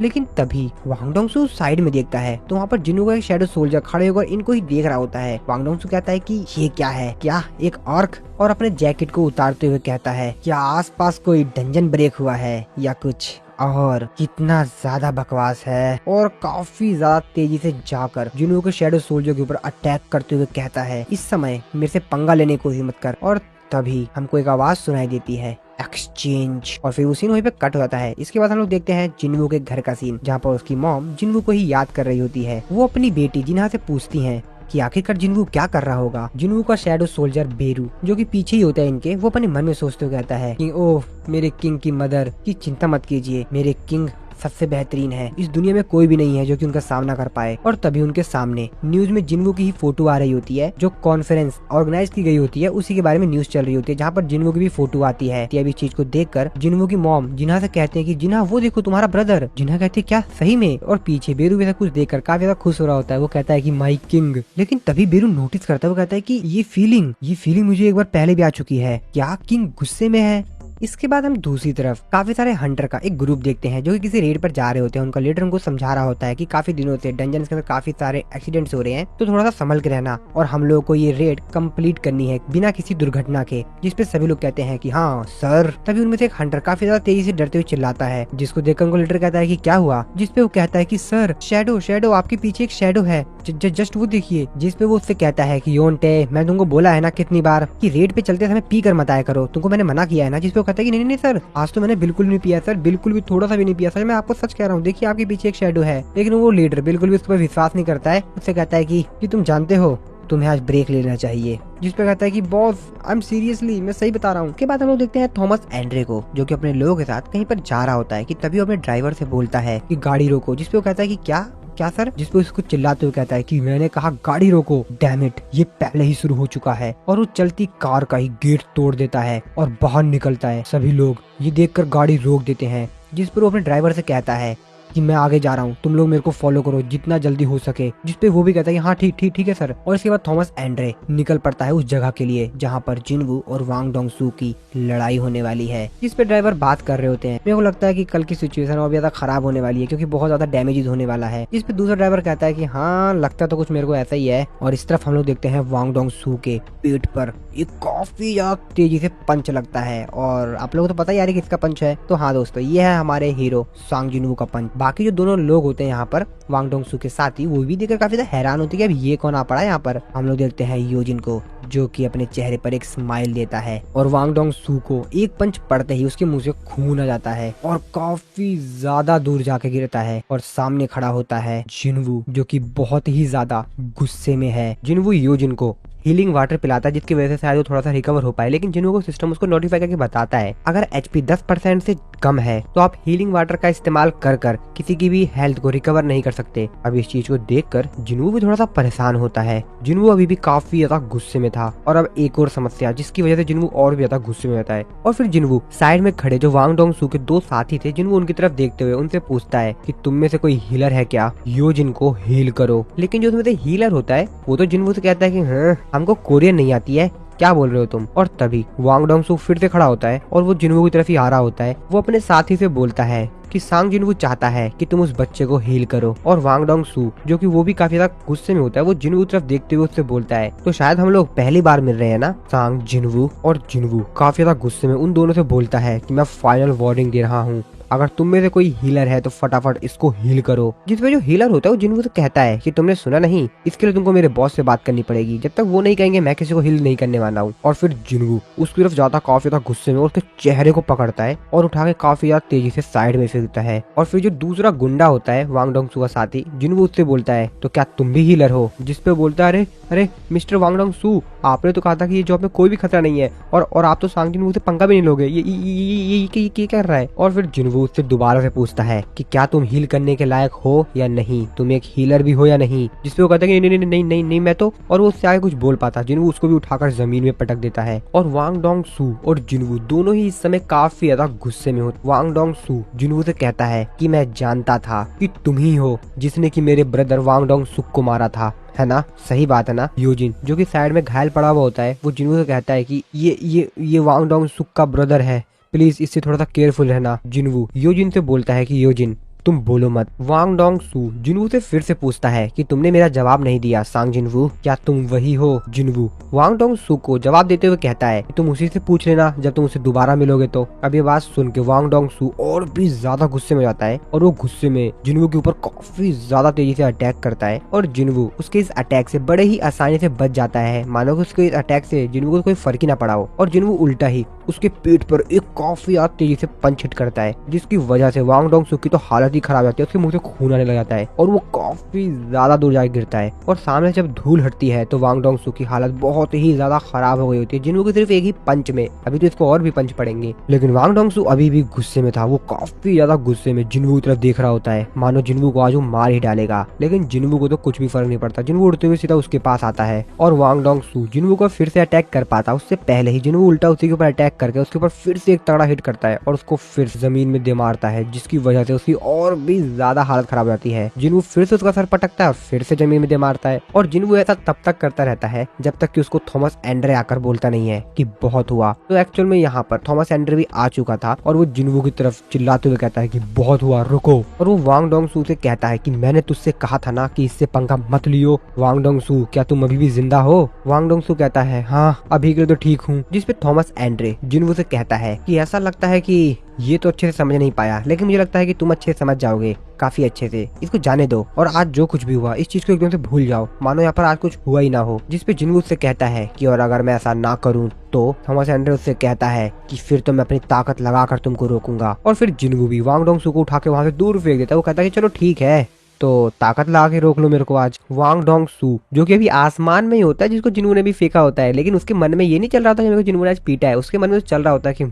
लेकिन तभी वांग डोंग सू साइड में देखता है तो वहाँ पर जिन्हों का एक शैडो सोल्जर खड़े होकर इनको ही देख रहा होता है। वांग डोंग सू कहता है कि ये क्या है, क्या एक ऑर्क? और अपने जैकेट को उतारते हुए कहता है क्या आसपास कोई डंजन ब्रेक हुआ है या कुछ? और कितना ज्यादा बकवास है। और काफी ज्यादा तेजी से जाकर जिन्हों के शैडो सोल्जर के ऊपर अटैक करते हुए कहता है इस समय मेरे से पंगा लेने को हिम्मत कर। और तभी हमको एक आवाज सुनाई देती है, एक्सचेंज। और फिर वो सीन वहीं पे कट हो जाता है। इसके बाद हम लोग देखते हैं जिन्वू के घर का सीन, जहाँ पर उसकी मॉम जिन्वू को ही याद कर रही होती है। वो अपनी बेटी जिन्हा से पूछती है कि आखिरकार जिन्वू क्या कर रहा होगा। जिन्वू का शैडो सोल्जर बेरू जो कि पीछे ही होता है इनके, वो अपने मन में सोचते हुए कहता है कि ओह मेरे किंग की मदर की चिंता मत कीजिए, मेरे किंग सबसे बेहतरीन है, इस दुनिया में कोई भी नहीं है जो कि उनका सामना कर पाए। और तभी उनके सामने न्यूज में जिन्वू की ही फोटो आ रही होती है, जो कॉन्फ्रेंस ऑर्गेनाइज की गई होती है उसी के बारे में न्यूज चल रही होती है, जहाँ पर जिन्वू की भी फोटो आती है। अब इस चीज को देखकर जिन्वू की मॉम जिन्हा से कहते हैं कि जिन्हा वो देखो तुम्हारा ब्रदर। जिन्हा कहती है क्या सही में? और पीछे बेरू भी कुछ देखकर काफी ज्यादा खुश हो रहा होता है। वो कहता है कि माई किंग। लेकिन तभी बेरू नोटिस करता है, वो कहता है कि ये फीलिंग मुझे एक बार पहले भी आ चुकी है, क्या किंग गुस्से में है? इसके बाद हम दूसरी तरफ काफी सारे हंटर का एक ग्रुप देखते हैं जो कि किसी रेड पर जा रहे होते हैं। उनका लीडर उनको समझा रहा होता है कि काफी दिनों से डंजन के अंदर काफी सारे एक्सीडेंट्स हो रहे हैं, तो थोड़ा सा संभल के रहना और हम लोगों को ये रेड कंप्लीट करनी है बिना किसी दुर्घटना के। जिसपे सभी लोग कहते हैं कि हाँ सर। तभी उनमें से एक हंटर काफी ज्यादा तेजी से डरते हुए चिल्लाता है, जिसको देखकर उनको लीडर कहता है कि क्या हुआ? जिसपे वो कहता है कि सर शैडो आपके पीछे एक शैडो है, जस्ट वो देखिए। जिसपे वो उससे कहता है कि योंटे मैं तुमको बोला है ना कितनी बार कि रेड पे चलते समय पी कर मत आया करो, तुमको मैंने मना किया है ना। जिसपे वो कहता है कि नहीं सर, आज तो मैंने बिल्कुल नहीं पिया सर, बिल्कुल भी थोड़ा सा भी नहीं पिया सर, मैं आपको सच कह रहा हूँ, देखिए आपके पीछे एक शैडो है। लेकिन वो लीडर बिल्कुल भी उस पर विश्वास नहीं करता है। उससे कहता है कि तुम जानते हो तुम्हें आज ब्रेक लेना चाहिए। जिसपे कहता है कि बॉस आई एम सीरियसली, मैं सही बता रहा हूँ। के बाद हम लोग देखते हैं थॉमस एंड्रे को, जो कि अपने लोगों के साथ कहीं पर जा रहा होता है कि तभी वो अपने ड्राइवर से बोलता है कि गाड़ी रोको। जिसपे वो कहता है कि क्या सर? जिसपे उसको चिल्लाते हुए कहता है कि मैंने कहा गाड़ी रोको, डैम इट, ये पहले ही शुरू हो चुका है। और वो चलती कार का ही गेट तोड़ देता है और बाहर निकलता है। सभी लोग ये देखकर गाड़ी रोक देते हैं। जिस पर वो अपने ड्राइवर से कहता है कि मैं आगे जा रहा हूँ, तुम लोग मेरे को फॉलो करो जितना जल्दी हो सके। जिसपे वो भी कहता है कि हाँ ठीक है सर। और इसके बाद थॉमस एंड्रे निकल पड़ता है उस जगह के लिए जहाँ पर जिन्वू और वांग डोंग सू की लड़ाई होने वाली है। जिसपे ड्राइवर बात कर रहे होते हैं। मेरे को लगता है कि कल की सिचुएशन और ज्यादा खराब होने वाली है, क्योंकि बहुत ज्यादा डैमेजेस होने वाला है। जिसपे दूसरा ड्राइवर कहता है कि हाँ लगता तो कुछ मेरे को ऐसा ही है। और इस तरफ हम लोग देखते हैं वांग डोंग सू के पेट पर एक काफी ज्यादा तेजी से पंच लगता है। और आप लोगों को तो पता ही यार किसका पंच है। तो हाँ दोस्तों, ये है हमारे हीरो सांग जिन्वू का पंच। बाकी जो दोनों लोग होते हैं यहाँ पर वांग डोंग सू के साथी, वो भी देखकर काफी ज्यादा हैरान होती है कि अब ये कौन आ पड़ा है यहाँ पर। हम लोग देखते हैं योजिन को, जो कि अपने चेहरे पर एक स्माइल देता है। और वांग डोंग सू को एक पंच पड़ते ही उसके मुंह से खून आ जाता है और काफी ज्यादा दूर जाके गिरता है। और सामने खड़ा होता है जिन्वू, जो कि बहुत ही ज्यादा गुस्से में है। जिन्वू योजिन को हीलिंग वाटर पिलाता है, जिसकी वजह से शायद वो थोड़ा सा रिकवर हो पाए। लेकिन जिन्वू को सिस्टम उसको नोटिफाई करके बताता है अगर एचपी 10% से कम है तो आप हीलिंग वाटर का इस्तेमाल कर किसी की भी हेल्थ को रिकवर नहीं कर सकते। अब इस चीज को देखकर जिन्वू भी थोड़ा सा परेशान होता है। जिन्वू अभी भी काफी ज्यादा गुस्से में था और अब एक और समस्या जिसकी वजह से जिन्वू और भी ज्यादा गुस्से में रहता है। और फिर जिन्वू साइड में खड़े जो वांग डोंग सू के दो साथी थे, जिन्वू उनकी तरफ देखते हुए उनसे पूछता है कि तुम में से कोई हीलर है क्या, योजिन को हील करो। लेकिन जो उसमें से हीलर होता है वो तो जिन्वू से कहता है कि हाँ, हमको कोरियन नहीं आती है, क्या बोल रहे हो तुम। और तभी वांग डोंग सू फिर से खड़ा होता है और वो जिन्वू की तरफ ही आ रहा होता है। वो अपने साथी से बोलता है कि सांग जिन्वू चाहता है कि तुम उस बच्चे को हील करो। और वांग डोंग सू जो कि वो भी काफी ज्यादा गुस्से में होता है, वो जिन्वू की तरफ देखते हुए उससे बोलता है तो शायद हम लोग पहली बार मिल रहे हैं ना। सांग जिन्वू और जिन्वू काफी ज्यादा गुस्से में उन दोनों से बोलता है कि मैं फाइनल वार्निंग दे रहा हूँ, अगर तुम में से कोई हीलर है तो फटाफट इसको हील करो। जिसमें जो हीलर होता है वो जिन्वू से कहता है कि तुमने सुना नहीं, इसके लिए तुमको मेरे बॉस से बात करनी पड़ेगी, जब तक वो नहीं कहेंगे मैं किसी को हील नहीं करने वाला हूँ। और फिर जिन्वू उसकी तरफ जाता काफी ज्यादा गुस्से में और उसके चेहरे को पकड़ता है और उठा के काफी ज्यादा तेजी से साइड में फेंकता है। और फिर जो दूसरा गुंडा होता है वांग डोंग सू का साथी, जिन्वू उससे बोलता है तो क्या तुम भी हीलर हो। जिसपे बोलता है अरे अरे मिस्टर वांग डोंग सू, आपने तो कहा था कि ये जॉब में कोई भी खतरा नहीं है और आप तो सांग जिन्वू से पंगा भी नहीं लोगे, ये कर रहा है। और फिर जिन्वू उससे दोबारा से पूछता है कि क्या तुम हील करने के लायक हो या नहीं, तुम एक हीलर भी हो या नहीं। जिसपे वो कहता है कि नहीं नहीं नहीं नहीं नहीं मैं तो, और वो उससे आगे कुछ बोल पाता, जिन्वू उसको भी उठाकर जमीन में पटक देता है। और वांग डोंग सू और जिन्वू दोनों ही इस समय काफी ज्यादा गुस्से में हो। वांग डोंग सू जिन्वू से कहता है कि मैं जानता था कि तुम ही हो जिसने कि मेरे ब्रदर वांग डोंग सुक को मारा था, है ना, सही बात है ना। योजिन जो कि साइड में घायल पड़ा हुआ होता है, वो जिन्वू से कहता है कि ये वांग डोंग सुक का ब्रदर है, प्लीज इससे थोड़ा सा केयरफुल रहना। जिन्वू योजिन से बोलता है कि योजिन तुम बोलो मत। वांग डोंग सू जिन्वू से फिर से पूछता है कि तुमने मेरा जवाब नहीं दिया सांग जिन्वू, क्या तुम वही हो। जिन्वू वांग डोंग सू को जवाब देते हुए कहता है कि तुम उसी से पूछ लेना जब तुम उसे दोबारा मिलोगे तो। अब ये बात सुन के वांग डोंग सू और भी ज्यादा गुस्से में जाता है और वो गुस्से में जिन्वू के ऊपर काफी ज्यादा तेजी से अटैक करता है। और जिन्वू उसके इस अटैक से बड़े ही आसानी से बच जाता है, मानो कि उसके इस अटैक से जिन्वू को कोई फर्क ही ना पड़ा हो। और जिन्वू उल्टा ही उसके पेट पर एक काफी तेजी से पंच हिट करता है, जिसकी वजह से वांग डोंग सू की तो हालत ही खराब जाती है, उसके मुंह से खून आने लग जाता है और वो काफी ज्यादा दूर जाकर गिरता है। और सामने जब धूल हटती है तो वांग डोंग सू की हालत बहुत ही ज्यादा खराब हो गई होती है। जिन्वू की सिर्फ एक ही पंच में, अभी तो इसको और भी पंच पड़ेंगे। लेकिन वांग डोंग सू अभी भी गुस्से में था, वो काफी ज्यादा गुस्से में जिन्वू की तरफ देख रहा होता है, मानो जिन्वू को आज वो मार ही डालेगा। लेकिन जिन्वू को तो कुछ भी फर्क नहीं पड़ता। जिन्वू उड़ते हुए सीधा उसके पास आता है और वांग डोंग सू जिन्वू को फिर से अटैक कर पाता उससे पहले ही जिन्वू उल्टा उसी के ऊपर अटैक करके उसके ऊपर फिर से एक तगड़ा हिट करता है और उसको फिर जमीन में दे मारता है, जिसकी वजह से उसकी और भी ज्यादा हालत खराब हो जाती है। जिन्वू फिर से उसका सर पटकता है और फिर से जमीन में दे मारता है। और जिन्वू ऐसा तब तक करता रहता है जब तक कि उसको थॉमस एंड्रे आकर बोलता नहीं है कि बहुत हुआ। तो एक्चुअल में यहाँ पर थॉमस एंड्रे भी आ चुका था और वो जिन्वू की तरफ चिल्लाते हुए कहता है कि बहुत हुआ, रुको। और वो वांग डोंग सू से कहता है कि मैंने तुझसे कहा था ना कि इससे पंगा मत लियो। वांग डोंग सू क्या तुम अभी भी जिंदा हो। वांग डोंग सू कहता है हाँ अभी के लिए तो ठीक हूँ। जिसपे थॉमस एंड्रे जिन्वू से कहता है कि ऐसा लगता है कि ये तो अच्छे से समझ नहीं पाया, लेकिन मुझे लगता है कि तुम अच्छे से समझ जाओगे काफी अच्छे से, इसको जाने दो और आज जो कुछ भी हुआ इस चीज को एकदम से भूल जाओ, मानो यहाँ पर आज कुछ हुआ ही ना हो। जिसपे जिन्वू से कहता है कि और अगर मैं ऐसा ना करूँ तो थॉमस एंड्रे उससे कहता है कि फिर तो मैं अपनी ताकत लगाकर तुमको रोकूंगा। और फिर जिन्वू भी वांग डोंग सू को उठा के वहां से दूर फेंक देता है। वो कहता है कि चलो ठीक है तो ताकत लगा के रोक लो मेरे को आज। वांग डोंग सू जो कि अभी आसमान में ही होता है, जिसको जिन्वू ने भी फेंका होता है, लेकिन उसके मन में ये नहीं चल रहा था कि जिन्वू ने आज पीटा है। उसके मन में तो चल रहा होता है कि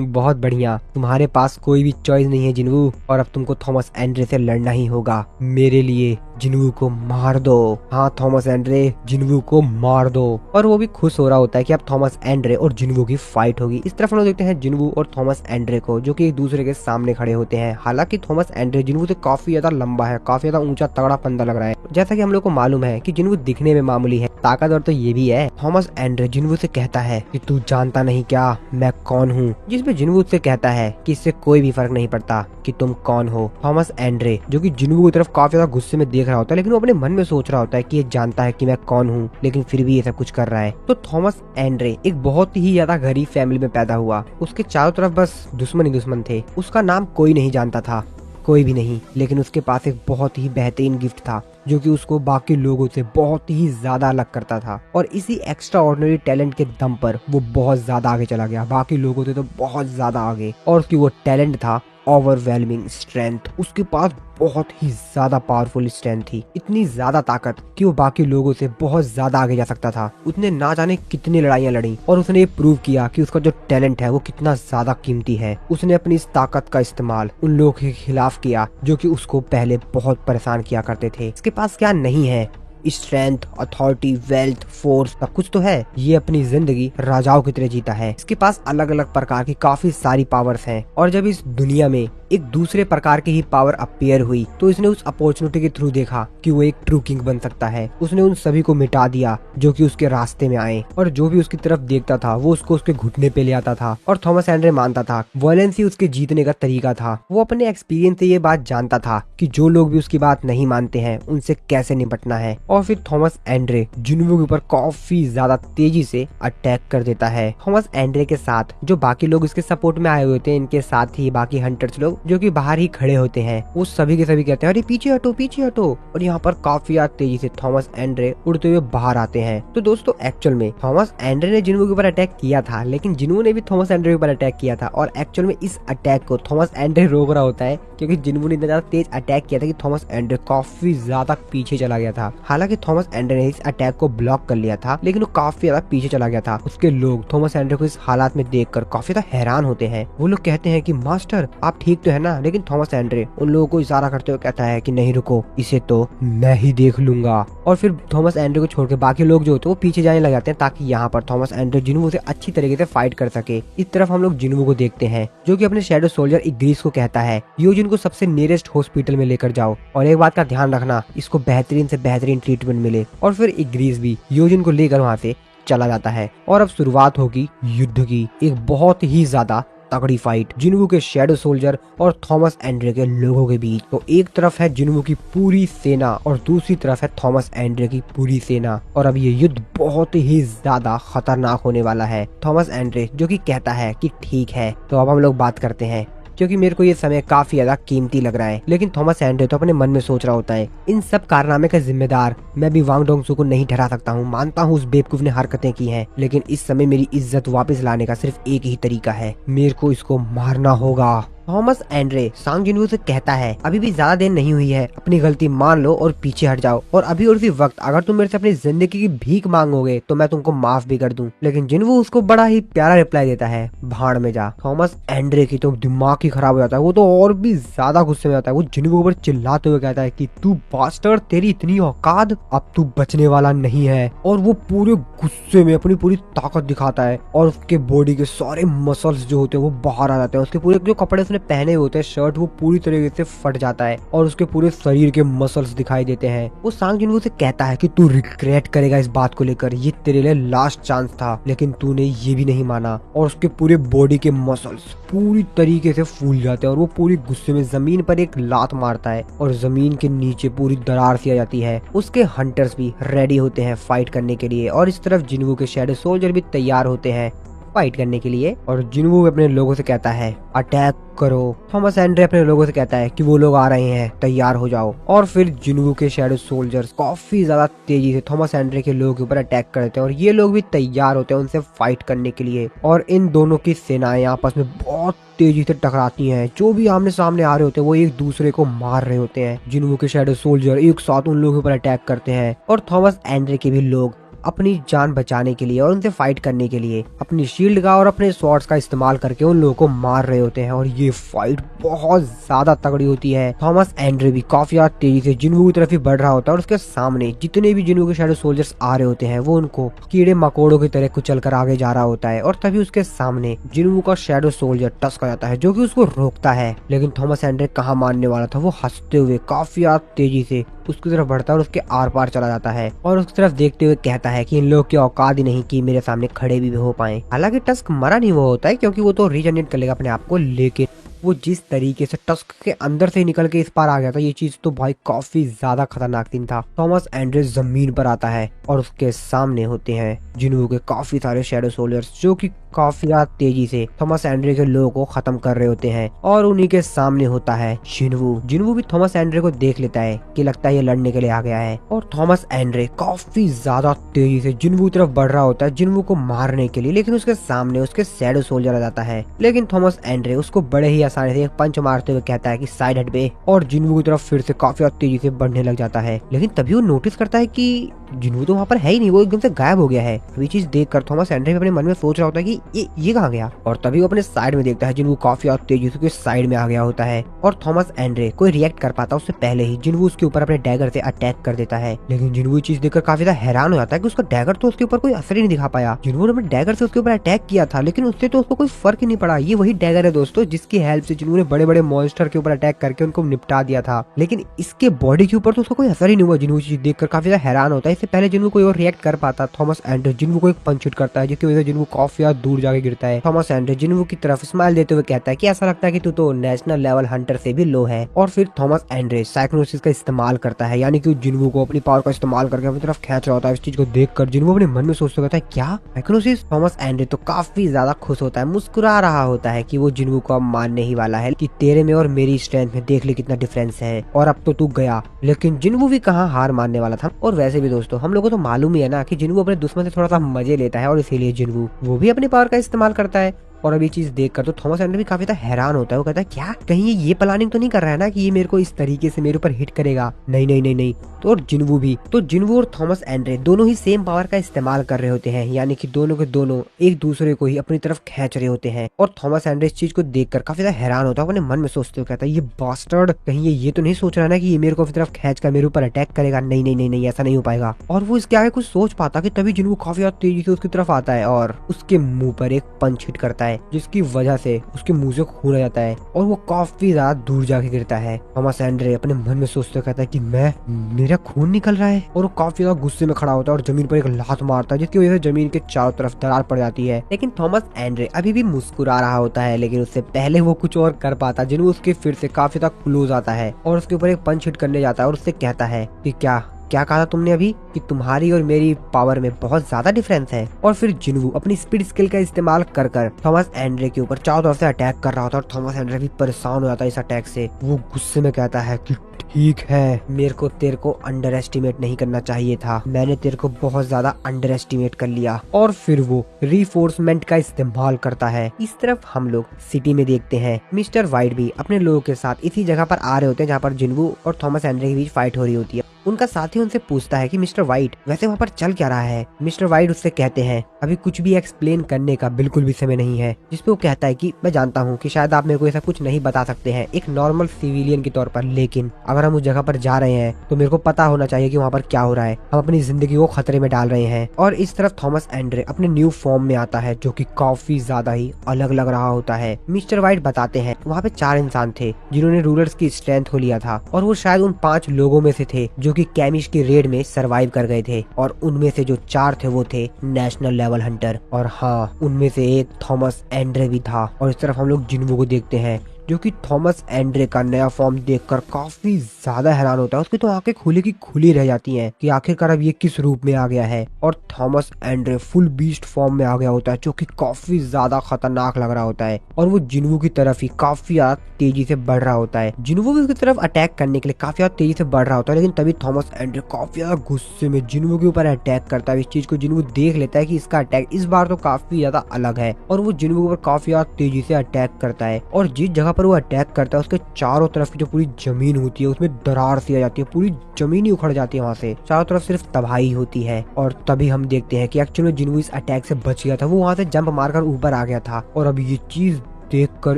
बहुत बढ़िया, तुम्हारे पास कोई भी चॉइस नहीं है जिन्वू, और अब तुमको थॉमस एंड्रे से लड़ना ही होगा। मेरे लिए जिन्वू को मार दो। हाँ थॉमस एंड्रे जिन्वू को मार दो। और वो भी खुश हो रहा होता है कि अब थॉमस एंड्रे और जिन्वू की फाइट होगी। इस तरफ हम लोग देखते हैं जिन्वू और थॉमस एंड्रे को, जो कि एक दूसरे के सामने खड़े होते हैं। हालांकि थॉमस एंड्रे जिन्वू से काफी ज्यादा लंबा है, काफी ज्यादा ऊंचा तगड़ा फंदा लग रहा है। जैसा कि हम लोग को मालूम है कि जिन्वू दिखने में मामूली है, ताकतवर तो ये भी है। थॉमस एंड्रे जिन्वू से कहता है कि तू जानता नहीं क्या मैं कौन हूँ। जिसपे जिन्वू से कहता है कि इससे कोई भी फर्क नहीं पड़ता कि तुम कौन हो। थॉमस एंड्रे जो कि जिन्वू की तरफ काफी ज्यादा गुस्से में देख रहा होता है, लेकिन वो अपने मन में सोच रहा होता है कि ये जानता है कि मैं कौन हूँ, लेकिन फिर भी ये सब कुछ कर रहा है। तो थॉमस एंड्रे एक बहुत ही ज्यादा गरीब फैमिली में पैदा हुआ। उसके चारों तरफ बस दुश्मन ही दुश्मन थे। उसका नाम कोई नहीं जानता था, कोई भी नहीं, लेकिन उसके पास एक बहुत ही बेहतरीन गिफ्ट था जो कि उसको बाकी लोगों से बहुत ही ज्यादा अलग करता था। और इसी एक्स्ट्रा ऑर्डिनरी टैलेंट के दम पर वो बहुत ज्यादा आगे चला गया, बाकी लोगों से तो बहुत ज्यादा आगे। और उसकी वो टैलेंट था ओवरवेलमिंग स्ट्रेंथ। उसके पास बहुत ही ज्यादा पावरफुल स्ट्रेंथ थी, इतनी ज्यादा ताकत कि वो बाकी लोगों से बहुत ज्यादा आगे जा सकता था। उसने ना जाने कितनी लड़ाइयां लड़ी और उसने ये प्रूव किया कि उसका जो टैलेंट है वो कितना ज्यादा कीमती है। उसने अपनी इस ताकत का इस्तेमाल उन लोगों के खिलाफ किया जो कि उसको पहले बहुत परेशान किया करते थे। इसके पास क्या नहीं है? स्ट्रेंथ, अथॉरिटी, वेल्थ, फोर्स, सब कुछ तो है। ये अपनी जिंदगी राजाओं की तरह जीता है। इसके पास अलग अलग प्रकार की काफी सारी पावर्स हैं और जब इस दुनिया में एक दूसरे प्रकार की ही पावर अपीयर हुई तो इसने उस अपॉर्चुनिटी के थ्रू देखा कि वो एक ट्रू किंग बन सकता है। उसने उन सभी को मिटा दिया जो कि उसके रास्ते में आए और जो भी उसकी तरफ देखता था वो उसको उसके घुटने पे ले आता था। और थॉमस एंड्रे मानता था वायलेंस ही उसके जीतने का तरीका था। वो अपने एक्सपीरियंस से ये बात जानता था कि जो लोग भी उसकी बात नहीं मानते हैं उनसे कैसे निपटना है। और फिर थॉमस एंड्रे जिन्वू के ऊपर काफी ज्यादा तेजी से अटैक कर देता है। थॉमस एंड्रे के साथ जो बाकी लोग इसके सपोर्ट में आए हुए थे, इनके साथ ही बाकी हंटर्स लोग जो कि बाहर ही खड़े होते हैं, वो सभी के सभी कहते हैं अरे पीछे हटो पीछे हटो। और यहाँ पर काफी तेजी से थॉमस एंड्रे उड़ते हुए बाहर आते हैं। तो दोस्तों एक्चुअल में थॉमस एंड्रे ने जिन्वू के ऊपर अटैक किया था, लेकिन जिन्वू ने भी थॉमस एंड्रे के ऊपर अटैक किया था। और एक्चुअल में इस अटैक को थॉमस एंड्रे रोक रहा होता है क्योंकि जिन्वू ने इतना ज्यादा तेज अटैक किया था कि थॉमस एंड्रे काफी ज्यादा पीछे चला गया था। हालांकि थॉमस एंड्रे ने इस अटैक को ब्लॉक कर लिया था, लेकिन वो काफी ज्यादा पीछे चला गया था। उसके लोग थॉमस एंड्रे को इस हालात में देखकर काफी ज्यादा हैरान होते हैं। वो लोग कहते हैं कि मास्टर आप ठीक तो है ना? लेकिन थॉमस एंड्रे उन लोगों को इशारा करते हुए कहता है कि नहीं रुको, इसे तो मैं ही देख लूंगा। और फिर थॉमस एंड्रे को छोड़ के बाकी लोग जो होते हैं वो पीछे जाने लग जाते हैं ताकि यहाँ पर थॉमस एंड्रे जिन्वू से अच्छी तरीके से फाइट कर सके। इस तरफ हम लोग जिन्वू को देखते हैं जो कि अपने शैडो सोल्जर इग्रीस को कहता है योजिन को सबसे नियरेस्ट हॉस्पिटल में लेकर जाओ और एक बात का ध्यान रखना, इसको बेहतरीन से बेहतरीन ट्रीटमेंट मिले। और फिर इग्रीस भी योजिन को लेकर वहाँ से चला जाता है और अब शुरुआत होगी युद्ध की। एक बहुत ही ज्यादा तगड़ी फाइट जिन्वू के शैडो सोल्जर और थॉमस एंड्रे के लोगों के बीच। तो एक तरफ है जिन्वू की पूरी सेना और दूसरी तरफ है थॉमस एंड्रे की पूरी सेना। और अब ये युद्ध बहुत ही ज्यादा खतरनाक होने वाला है। थॉमस एंड्रे जो कि कहता है कि ठीक है, तो अब हम लोग बात करते हैं क्योंकि मेरे को ये समय काफी ज्यादा कीमती लग रहा है। लेकिन थॉमस एंड्रे तो अपने मन में सोच रहा होता है इन सब कारनामे का जिम्मेदार मैं भी वांग डोंगसू को नहीं ठहरा सकता हूँ। मानता हूँ उस बेवकूफ ने हरकतें की हैं, लेकिन इस समय मेरी इज्जत वापस लाने का सिर्फ एक ही तरीका है, मेरे को इसको मारना होगा। थॉमस एंड्रे सांग जिन्वू से कहता है अभी भी ज्यादा देर नहीं हुई है, अपनी गलती मान लो और पीछे हट जाओ। और अभी और भी वक्त अगर तुम मेरे से अपनी जिंदगी की भीख मांगोगे तो मैं तुमको माफ भी कर दूं। लेकिन जिन्वू उसको बड़ा ही प्यारा रिप्लाई देता है भाड़ में जा। थॉमस एंड्रे की तो दिमाग ही खराब हो जाता है, वो तो और भी ज्यादा गुस्से में आता है। वो जिन्वू ऊपर चिल्लाते हुए कहता है कि तू बास्टर्ड, तेरी इतनी औकात, अब तू बचने वाला नहीं है। और वो पूरे गुस्से में अपनी पूरी ताकत दिखाता है और उसके बॉडी के सारे मसल्स जो होते हैं वो बाहर आ जाते हैं। उसके पूरे जो कपड़े पहने होते हैं शर्ट वो पूरी तरीके से फट जाता है और उसके पूरे शरीर के मसल्स दिखाई देते हैं। वो सांग जिन्वू से कहता है कि तू रिग्रेट करेगा इस बात को लेकर, ये तेरे लिए लास्ट चांस था, लेकिन तूने ये भी नहीं माना। और उसके पूरे बॉडी के मसल्स पूरी तरीके से फूल जाते हैं और वो पूरी गुस्से में जमीन पर एक लात मारता है और जमीन के नीचे पूरी दरार सी आ जाती है। उसके हंटर्स भी रेडी होते हैं फाइट करने के लिए और इस तरफ जिन्वू के शैडो सोल्जर भी तैयार होते हैं फाइट करने के लिए। और जिन्वू अपने लोगों से कहता है अटैक करो। थॉमस एंड्रे अपने लोगों से कहता है कि वो लोग आ रहे हैं, तैयार हो जाओ। और फिर जिन्वू के शैडो सोल्जर्स काफी ज्यादा तेजी से थॉमस एंड्रे के लोगों के ऊपर अटैक करते हैं और ये लोग भी तैयार होते हैं उनसे फाइट करने के लिए। और इन दोनों की सेनाएं आपस में बहुत तेजी से टकराती हैं। जो भी आमने सामने आ रहे होते हैं वो एक दूसरे को मार रहे होते हैं। जिन्वू के शैडो सोल्जर एक साथ उन लोगों के ऊपर अटैक करते हैं और थॉमस एंड्रे के भी लोग अपनी जान बचाने के लिए और उनसे फाइट करने के लिए अपनी शील्ड का और अपने स्वॉर्ड्स का इस्तेमाल करके उन लोगों को मार रहे होते हैं। और ये फाइट बहुत ज्यादा तगड़ी होती है। थॉमस एंड्रे भी काफी ज्यादा तेजी से जिन्वू की तरफ ही बढ़ रहा होता है और उसके सामने जितने भी जिन्वू के शैडो सोल्जर्स आ रहे होते हैं वो उनको कीड़े मकोड़ों की तरह कुचल कर आगे जा रहा होता है। और तभी उसके सामने जिन्वू का शैडो सोल्जर टस्क आ जाता है जो कि उसको रोकता है। लेकिन थॉमस एंड्रे कहाँ मानने वाला था, वो हंसते हुए काफी ज्यादा तेजी से उसकी तरफ बढ़ता है और उसके आर पार चला जाता है और उसकी तरफ देखते हुए कहता है कि इन लोग की औकात ही नहीं कि मेरे सामने खड़े भी हो पाए। हालांकि टस्क मरा नहीं हुआ होता है क्योंकि वो तो रीजनरेट कर लेगा अपने आप को, लेकिन वो जिस तरीके से टस्क के अंदर से निकल के इस पार आ गया था, ये चीज तो भाई काफी ज्यादा खतरनाक सीन था। थॉमस एंड्रे जमीन पर आता है और उसके सामने होते हैं जिन्वू के काफी सारे शैडो सोल्जर्स जो कि काफी ज्यादा तेजी से थॉमस एंड्रे के लोगों को खत्म कर रहे होते हैं। और उन्हीं के सामने होता है जिन्वू। जिन्वू भी थॉमस एंड्रे को देख लेता है कि लगता है ये लड़ने के लिए आ गया है और थॉमस एंड्रे काफी ज्यादा तेजी से जिन्वू की तरफ बढ़ रहा होता है जिन्वू को मारने के लिए। लेकिन उसके सामने उसके शैडो सोल्जर आ जाता है, लेकिन थॉमस एंड्रे उसको बड़े ही पास आने से एक पंच मारते हुए कहता है कि साइड हट बे, और जिन्वू की तरफ फिर से काफी तेजी से बढ़ने लग जाता है। लेकिन तभी वो नोटिस करता है कि जिन्वू तो वहाँ पर है ही नहीं, वो एकदम से गायब हो गया है। ये चीज देखकर थॉमस एंड्रे अपने मन में सोच रहा होता है कि ये कहाँ गया, और तभी वो अपने साइड में देखता है जिन्वू काफी तेजी से साइड में आ गया होता है, और थॉमस एंड्रे कोई रिएक्ट कर पाता उससे पहले ही जिन्वू उसके ऊपर अपने डैगर से अटैक कर देता है। लेकिन जिन्वू चीज देखकर काफी ज्यादा हैरान हो जाता है कि उसका डैगर तो उसके ऊपर कोई असर ही नहीं दिखा पाया। जिन्वू ने अपने डैगर से उसके ऊपर अटैक किया था, लेकिन उससे तो उसको कोई फर्क ही नहीं पड़ा। ये वही डैगर है दोस्तों जिसकी हेल्प से जिन्वू ने बड़े बड़े मॉन्स्टर के ऊपर अटैक करके उनको निपटा दिया था, लेकिन इसके बॉडी के ऊपर तो उसका कोई असर ही नहीं हुआ। जिन्वू चीज देखकर काफी ज्यादा हैरान होता है। इससे पहले जिन्वू कोई और रिएक्ट कर पाता, थॉमस एंड्रे जिन्वू को एक पंच हिट करता है, जिसकी वजह से जिन्वू काफी दूर जाके गिरता है। थॉमस एंड्रे जिन्वू की तरफ स्माइल देते हुए कहता है कि ऐसा लगता है कि तू तो नेशनल लेवल हंटर से भी लो है। और फिर थॉमस एंड्रे साइक्लोसिस का इस्तेमाल करता है, यानी कि जिन्वू को अपनी पावर का इस्तेमाल करके अपनी तरफ खींच रहा होता है। इस चीज को देखकर जिन्वू अपने मन में सोचता रहता है क्या साइक्लोसिस। थॉमस एंड्रे तो काफी ज्यादा खुश होता है, मुस्कुरा रहा होता है कि वो जिन्वू को अब मानने ही वाला है कि तेरे में और मेरी स्ट्रेंथ में देख ले कितना डिफरेंस है, और अब तो तू गया। लेकिन जिन्वू भी कहाँ हार मानने वाला था। और वैसे भी दोस्तों हम लोगों को तो मालूम ही है ना कि जिन्वू अपने दुश्मन से थोड़ा सा मजे लेता है, और इसीलिए जिन्वू वो भी अपनी पावर का इस्तेमाल करता है। और अब ये चीज देखकर तो थॉमस एंड्रे भी काफी हैरान होता है। वो कहता है क्या कहीं ये प्लानिंग तो नहीं कर रहा है ना कि ये मेरे को इस तरीके से मेरे ऊपर हिट करेगा। नहीं नहीं नहीं नहीं। तो और जिन्वू भी, तो जिन्वू और थॉमस एंड्रे दोनों ही सेम पावर का इस्तेमाल कर रहे होते हैं, यानी कि दोनों के दोनों एक दूसरे को ही अपनी तरफ खींच रहे होते हैं। और थॉमस एंड्रे इस चीज को देखकर काफी ज्यादा हैरान होता है, अपने मन में सोचते हुए कहता है ये बास्टर्ड कहीं ये तो नहीं सोच रहा ना कि ये मेरे को अपनी तरफ खींच कर मेरे ऊपर अटैक करेगा। नहीं नहीं नहीं नहीं, ऐसा नहीं हो पाएगा। और वो इसके आगे कुछ सोच पाता कि तभी जिन्वू काफी तेजी से उसकी तरफ आता है और उसके मुंह पर एक पंच हिट करता है, जिसकी वजह से उसके मुंह से खून आ जाता है और वो काफी ज्यादा दूर जाके गिरता है। थॉमस एंड्रे अपने मन में सोचते कहता है कि मेरा खून निकल रहा है, और वो काफी ज्यादा गुस्से में खड़ा होता है और जमीन पर एक लात मारता है, जिसकी वजह से जमीन के चारों तरफ दरार पड़ जाती है। लेकिन थॉमस एंड्रे अभी भी मुस्कुरा रहा होता है, लेकिन उससे पहले वो कुछ और कर पाता। जिन्वू उसके फिर से काफी ज्यादा क्लोज आता है और उसके ऊपर एक पंच हिट करने जाता है और उससे कहता है कि क्या कहा तुमने अभी कि तुम्हारी और मेरी पावर में बहुत ज्यादा डिफरेंस है। और फिर जिन्वू अपनी स्पीड स्किल का इस्तेमाल कर थॉमस एंड्रे के ऊपर चारों तरफ से अटैक कर रहा होता है, और थॉमस एंड्रे भी परेशान हो जाता है इस अटैक से। वो गुस्से में कहता है कि ठीक है, मेरे को तेरे को अंडर एस्टिमेट नहीं करना चाहिए था, मैंने तेरे को बहुत ज्यादा अंडर एस्टिमेट कर लिया। और फिर वो रीफोर्समेंट का इस्तेमाल करता है। इस तरफ हम लोग सिटी में देखते हैं मिस्टर वाइट भी अपने लोगों के साथ इसी जगह पर आ रहे होते हैं जहाँ पर जिन्वू और थॉमस एंड्रे के बीच फाइट हो रही होती है। उनका साथी उनसे पूछता है कि मिस्टर वाइट वैसे वहाँ पर चल क्या रहा है। मिस्टर वाइट उससे कहते हैं अभी कुछ भी एक्सप्लेन करने का बिल्कुल भी समय नहीं है। जिसपे वो कहता है कि मैं जानता हूँ कि शायद आप मेरे को ऐसा कुछ नहीं बता सकते हैं एक नॉर्मल सिविलियन के तौर पर, लेकिन अगर हम उस जगह पर जा रहे हैं तो मेरे को पता होना चाहिए कि वहाँ पर क्या हो रहा है। हम अपनी जिंदगी को खतरे में डाल रहे हैं। और इस तरफ थॉमस एंड्रे अपने न्यू फॉर्म में आता है, जो कि काफी ज्यादा ही अलग लग रहा होता है। मिस्टर वाइट बताते हैं वहाँ पे 4 इंसान थे जिन्होंने रूलर्स की स्ट्रेंथ को लिया था, और वो शायद उन 5 लोगों में से थे जो कि कैमिश की रेड में सरवाइव कर गए थे। और उनमें से जो 4 थे वो थे नेशनल लेवल हंटर, और हाँ उनमें से एक थॉमस एंड्रे भी था। और इस तरफ हम लोग जिन्वू को देखते हैं जो कि थॉमस एंड्रे का नया फॉर्म देखकर काफी ज्यादा हैरान होता है। उसकी तो आंखें खुली की खुली रह जाती हैं कि आखिरकार अब ये किस रूप में आ गया है। और Thomas Andre full beast form में आ गया होता है, जो कि काफी ज्यादा खतरनाक लग रहा होता है। और वो जिन्वू की तरफ ही काफी ज्यादा तेजी से बढ़ रहा होता है। जिन्वू भी उसकी तरफ अटैक करने के लिए काफी ज्यादा तेजी से बढ़ रहा होता है, लेकिन तभी थॉमस एंड्रे काफी ज्यादा गुस्से में जिन्वू के ऊपर अटैक करता है। इस चीज को जिन्वू देख लेता है कि इसका अटैक इस बार तो काफी ज्यादा अलग है, और वो जिन्वू के ऊपर काफी ज्यादा तेजी से अटैक करता है। और जिस जगह पर वो अटैक करता है उसके चारों तरफ की जो पूरी जमीन होती है उसमें दरार सी आ जाती है, पूरी जमीन ही उखड़ जाती है। वहाँ से चारों तरफ सिर्फ तबाही होती है। और तभी हम देखते हैं कि एक्चुअली जिन्वू इस अटैक से बच गया था, वो वहाँ से जंप मारकर ऊपर आ गया था। और अब ये चीज देखकर,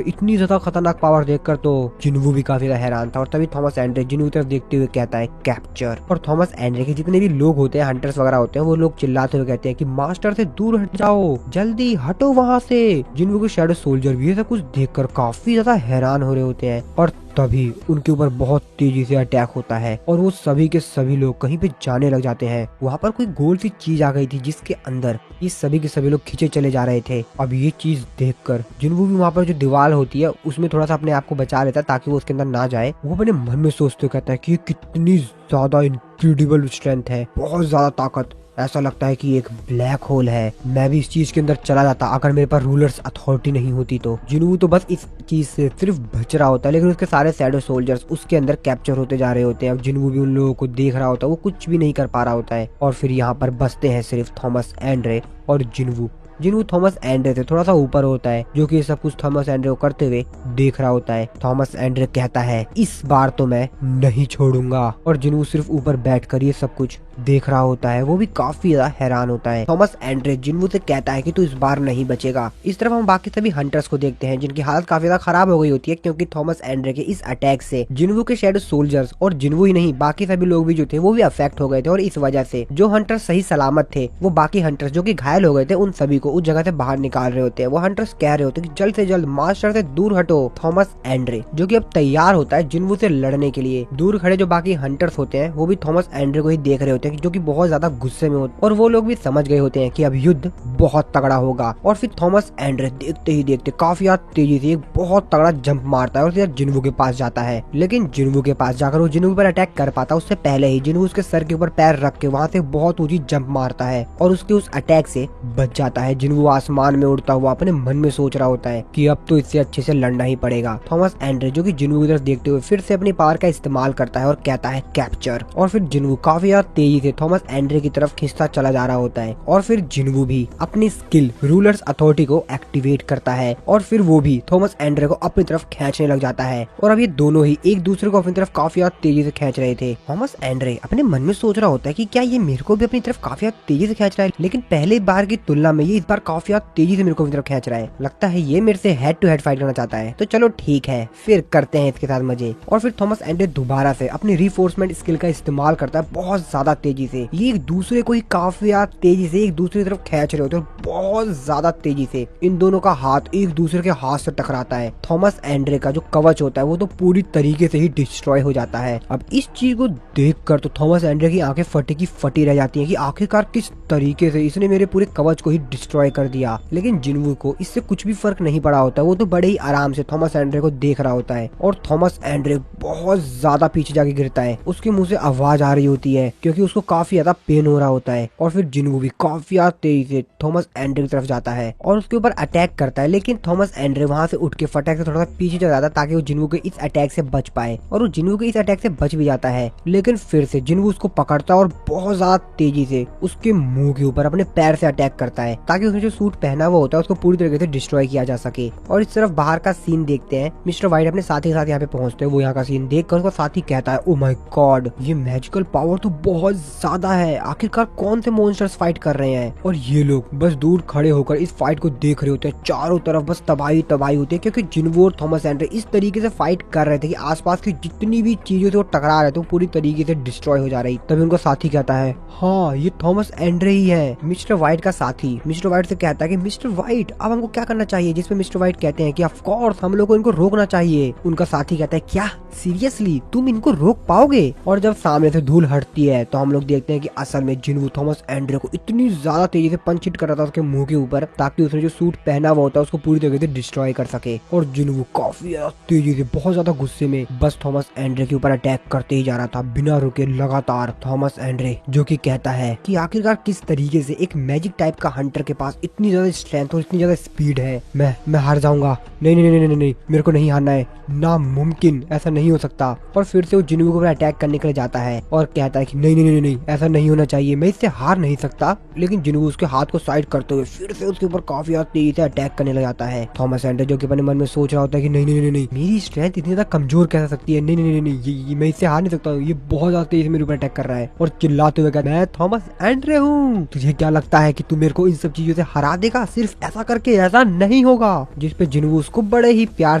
इतनी ज्यादा खतरनाक पावर देखकर तो जिन्वू भी काफी ज्यादा हैरान था। और तभी थॉमस एंड्रे जिन्वू की तरफ देखते हुए कहता है कैप्चर। और थॉमस एंड्रे के जितने भी लोग होते हैं, हंटर्स वगैरह होते हैं, वो लोग चिल्लाते हुए कहते हैं कि मास्टर से दूर हट जाओ, जल्दी हटो वहाँ से। जिन्वू के शैडो सोल्जर भी ऐसा कुछ देखकर काफी ज्यादा हैरान हो रहे होते हैं। और तभी उनके ऊपर बहुत तेजी से अटैक होता है और वो सभी के सभी लोग कहीं पे जाने लग जाते हैं। वहाँ पर कोई गोल सी चीज आ गई थी जिसके अंदर ये सभी के सभी लोग खींचे चले जा रहे थे। अब ये चीज देखकर जिन्वू भी वहाँ पर जो दीवार होती है उसमें थोड़ा सा अपने आप को बचा लेता है ताकि वो उसके अंदर ना जाए। वो अपने मन में सोचते हुए कहता है कि ये कितनी ज्यादा इनक्रेडिबल स्ट्रेंथ है, बहुत ज्यादा ताकत। ऐसा लगता है कि एक ब्लैक होल है, मैं भी इस चीज के अंदर चला जाता अगर मेरे पास रूलर्स अथॉरिटी नहीं होती तो। जिन्वू तो बस इस चीज से सिर्फ बच रहा होता है, लेकिन उसके सारे शैडो सोल्जर्स उसके अंदर कैप्चर होते जा रहे होते हैं। अब जिन्वू भी उन लोगों को देख रहा होता है, वो कुछ भी नहीं कर पा रहा होता है। और फिर यहाँ पर बचते हैं सिर्फ थॉमस एंड्रे और जिन्वू। जिन्वू थॉमस एंड्रे से थोड़ा सा ऊपर होता है, जो कि ये सब कुछ थॉमस एंड्रे को करते हुए देख रहा होता है। थॉमस एंड्रे कहता है इस बार तो मैं नहीं छोड़ूंगा, और जिन्वू सिर्फ ऊपर बैठकर ये सब कुछ देख रहा होता है। वो भी काफी ज्यादा हैरान होता है। थॉमस एंड्रे जिन्वू से कहता है कि तू इस बार नहीं बचेगा। इस तरफ हम बाकी सभी हंटर्स को देखते हैं, जिनकी हालत काफी ज्यादा खराब हो गई होती है, क्योंकि थॉमस एंड्रे के इस अटैक से जिन्वू के शैडो सोल्जर्स, और जिन्वू ही नहीं बाकी सभी लोग भी जो थे वो भी अफेक्ट हो गए थे। और इस वजह से जो हंटर्स सही सलामत थे, वो बाकी हंटर्स जो कि घायल हो गए थे, उन सभी को उस जगह से बाहर निकाल रहे होते हैं। वो हंटर्स कह रहे होते हैं कि जल्द से जल्द मास्टर से दूर हटो। थॉमस एंड्रे जो कि अब तैयार होता है जिन्वू से लड़ने के लिए। दूर खड़े जो बाकी हंटर्स होते हैं वो भी थॉमस एंड्रे को ही देख रहे होते हैं, जो कि बहुत ज्यादा गुस्से में होते, और वो लोग भी समझ गए होते हैं कि अब युद्ध बहुत तगड़ा होगा। और फिर थॉमस एंड्रे देखते ही देखते काफी तेजी से एक बहुत तगड़ा जंप मारता है और सीधा जिन्वू के पास जाता है। लेकिन जिन्वू के पास जाकर वो जिन्वू पर अटैक कर पाता उससे पहले ही जिन्वू उसके सर के ऊपर पैर रख के वहाँ से बहुत ऊंची जंप मारता है और उसके उस अटैक से बच जाता है। जिन्वू आसमान में उड़ता हुआ अपने मन में सोच रहा होता है कि अब तो इससे अच्छे से लड़ना ही पड़ेगा। थॉमस एंड्रे जो कि जिन्वू की तरफ देखते हुए फिर से अपनी पावर का इस्तेमाल करता है और कहता है कैप्चर। और फिर जिन्वू काफी तेजी से थॉमस एंड्रे की तरफ खिंचता चला जा रहा होता है। और फिर जिन्वू भी अपनी स्किल रूलर्स अथॉरिटी को एक्टिवेट करता है और फिर वो भी थॉमस एंड्रे को अपनी तरफ खींचने लग जाता है। और अब ये दोनों ही एक दूसरे को अपनी तरफ काफी तेजी से खींच रहे थे। थॉमस एंड्रे अपने मन में सोच रहा होता है कि क्या ये मेरे को भी अपनी तरफ काफी तेजी से खींच रहा है, लेकिन पहले बार की तुलना में ये इस बार काफी तेजी से मेरे को अपनी तरफ खींच रहा है। लगता है ये मेरे से हेड टू हेड फाइट करना चाहता है। तो चलो ठीक है, फिर करते हैं इसके साथ मजे। और फिर थॉमस एंड्रे दोबारा से अपनी रीफोर्समेंट स्किल का इस्तेमाल करता है बहुत ज्यादा तेजी से। ये एक दूसरे को ही काफी तेजी से एक दूसरे की तरफ खींच रहे होते हैं, बहुत ज्यादा तेजी से इन दोनों का हाथ एक दूसरे के हाथ से टकराता है। थॉमस एंड्रे का जो कवच होता है वो तो पूरी तरीके से ही डिस्ट्रॉय हो जाता है। अब इस चीज को देखकर तो थॉमस एंड्रे की आंखें फटी की फटी रह जाती हैं कि आखिरकार किस तरीके से इसने मेरे पूरे कवच को ही डिस्ट्रॉय कर दिया। लेकिन जिन्वू को इससे कुछ भी फर्क नहीं पड़ा होता, वो तो बड़े ही आराम से थॉमस एंड्रे को देख रहा होता है। और थॉमस एंड्रे बहुत ज्यादा पीछे जाके गिरता है, उसके मुंह से आवाज आ रही होती है क्योंकि उसको काफी ज्यादा पेन हो रहा होता है। और फिर जिन्वू भी काफी तेजी से थॉमस एंड्रे की तरफ जाता है और उसके ऊपर अटैक करता है। लेकिन थॉमस एंड्रे वहां से उठ के फटाक से थोड़ा सा पीछे चला जाता है ताकि वो जिन्वू के इस अटैक से बच पाए। और वो जिन्वू के इस अटैक से बच भी जाता है, लेकिन फिर से जिन्वू उसको पकड़ता है और बहुत ज्यादा तेजी से उसके मुंह के ऊपर अपने पैर से अटैक करता है ताकि उसने जो सूट पहना हुआ होता है उसको पूरी तरीके से डिस्ट्रॉय किया जा सके। और इस तरफ बाहर का सीन देखते हैं। मिस्टर वाइट अपने साथी के साथ यहाँ पे पहुंचते हैं। वो यहाँ का सीन देखकर उसका साथी कहता है, ओ माय गॉड, ये मैजिकल पावर तो बहुत ज्यादा है। आखिरकार कौन से मॉन्स्टर्स फाइट कर रहे हैं? और ये लोग बस दूर खड़े होकर इस फाइट को देख रहे होते हैं। चारों तरफ बस तबाही तबाही होती है क्योंकि जिन्वू और थॉमस एंड्रे इस तरीके से फाइट कर रहे थे कि आसपास की जितनी भी चीजों से वो टकरा रहे थे वो पूरी तरीके से डिस्ट्रॉय हो जा रही। तभी उनका साथी कहता है, हाँ ये थॉमस एंड्रे ही है। मिस्टर वाइट का साथी मिस्टर वाइट से कहता है कि मिस्टर वाइट अब हमको क्या करना चाहिए? जिसपे मिस्टर वाइट कहते हैं कि ऑफ कोर्स हम लोग को इनको रोकना चाहिए। उनका साथी कहता है, क्या सीरियसली तुम इनको रोक पाओगे? और जब सामने से धूल हटती है तो हम लोग देखते हैं कि असल में जिन्वू थॉमस एंड्रे को इतनी ज्यादा तेजी से पंच हिट कर रहा था उसके मुंह के ऊपर ताकि उसने जो सूट पहना हुआ होता है उसको पूरी तरीके से डिस्ट्रॉय कर सके। और जिन्वू काफी तेजी से बहुत ज्यादा गुस्से में बस थॉमस एंड्रे के ऊपर अटैक करते ही जा रहा था बिना रुके लगातार। थॉमस एंड्रे जो कि कहता है कि आखिरकार किस तरीके से एक मैजिक टाइप का हंटर के पास इतनी ज्यादा स्ट्रेंथ और इतनी ज्यादा स्पीड है। मैं हार जाऊंगा। नहीं नहीं नहीं नहीं नहीं, मेरे को नहीं हारना है, नामुमकिन, ऐसा नहीं हो सकता। और फिर से वो जिन्वू के ऊपर अटैक करने के लिए जाता है और कहता है कि नहीं नहीं नहीं नहीं, ऐसा नहीं होना चाहिए, मैं इससे हार नहीं सकता। लेकिन जिन्वू उसके हाथ को साइड करते हुए फिर से उसके ऊपर काफी तेजी से अटैक करने लग जाता है। थॉमस एंड्रे जो कि अपने मन में सोच रहा होता है कि नहीं नहीं नहीं नहीं, मेरी स्ट्रेंथ इतनी ज्यादा कमजोर कैसे सकती है? नहीं नहीं नहीं नहीं, ये मैं इससे हार नहीं सकता, ये बहुत ज्यादा तेजी से मेरे ऊपर अटैक कर रहा है। और चिल्लाते हुए कहता है, मैं थॉमस एंड्रे हूँ, तुझे क्या लगता है कि तू मेरे को इन सब चीजों से हरा देगा? सिर्फ ऐसा करके ऐसा नहीं होगा। जिस पे जिन्वू उसको बड़े ही प्यार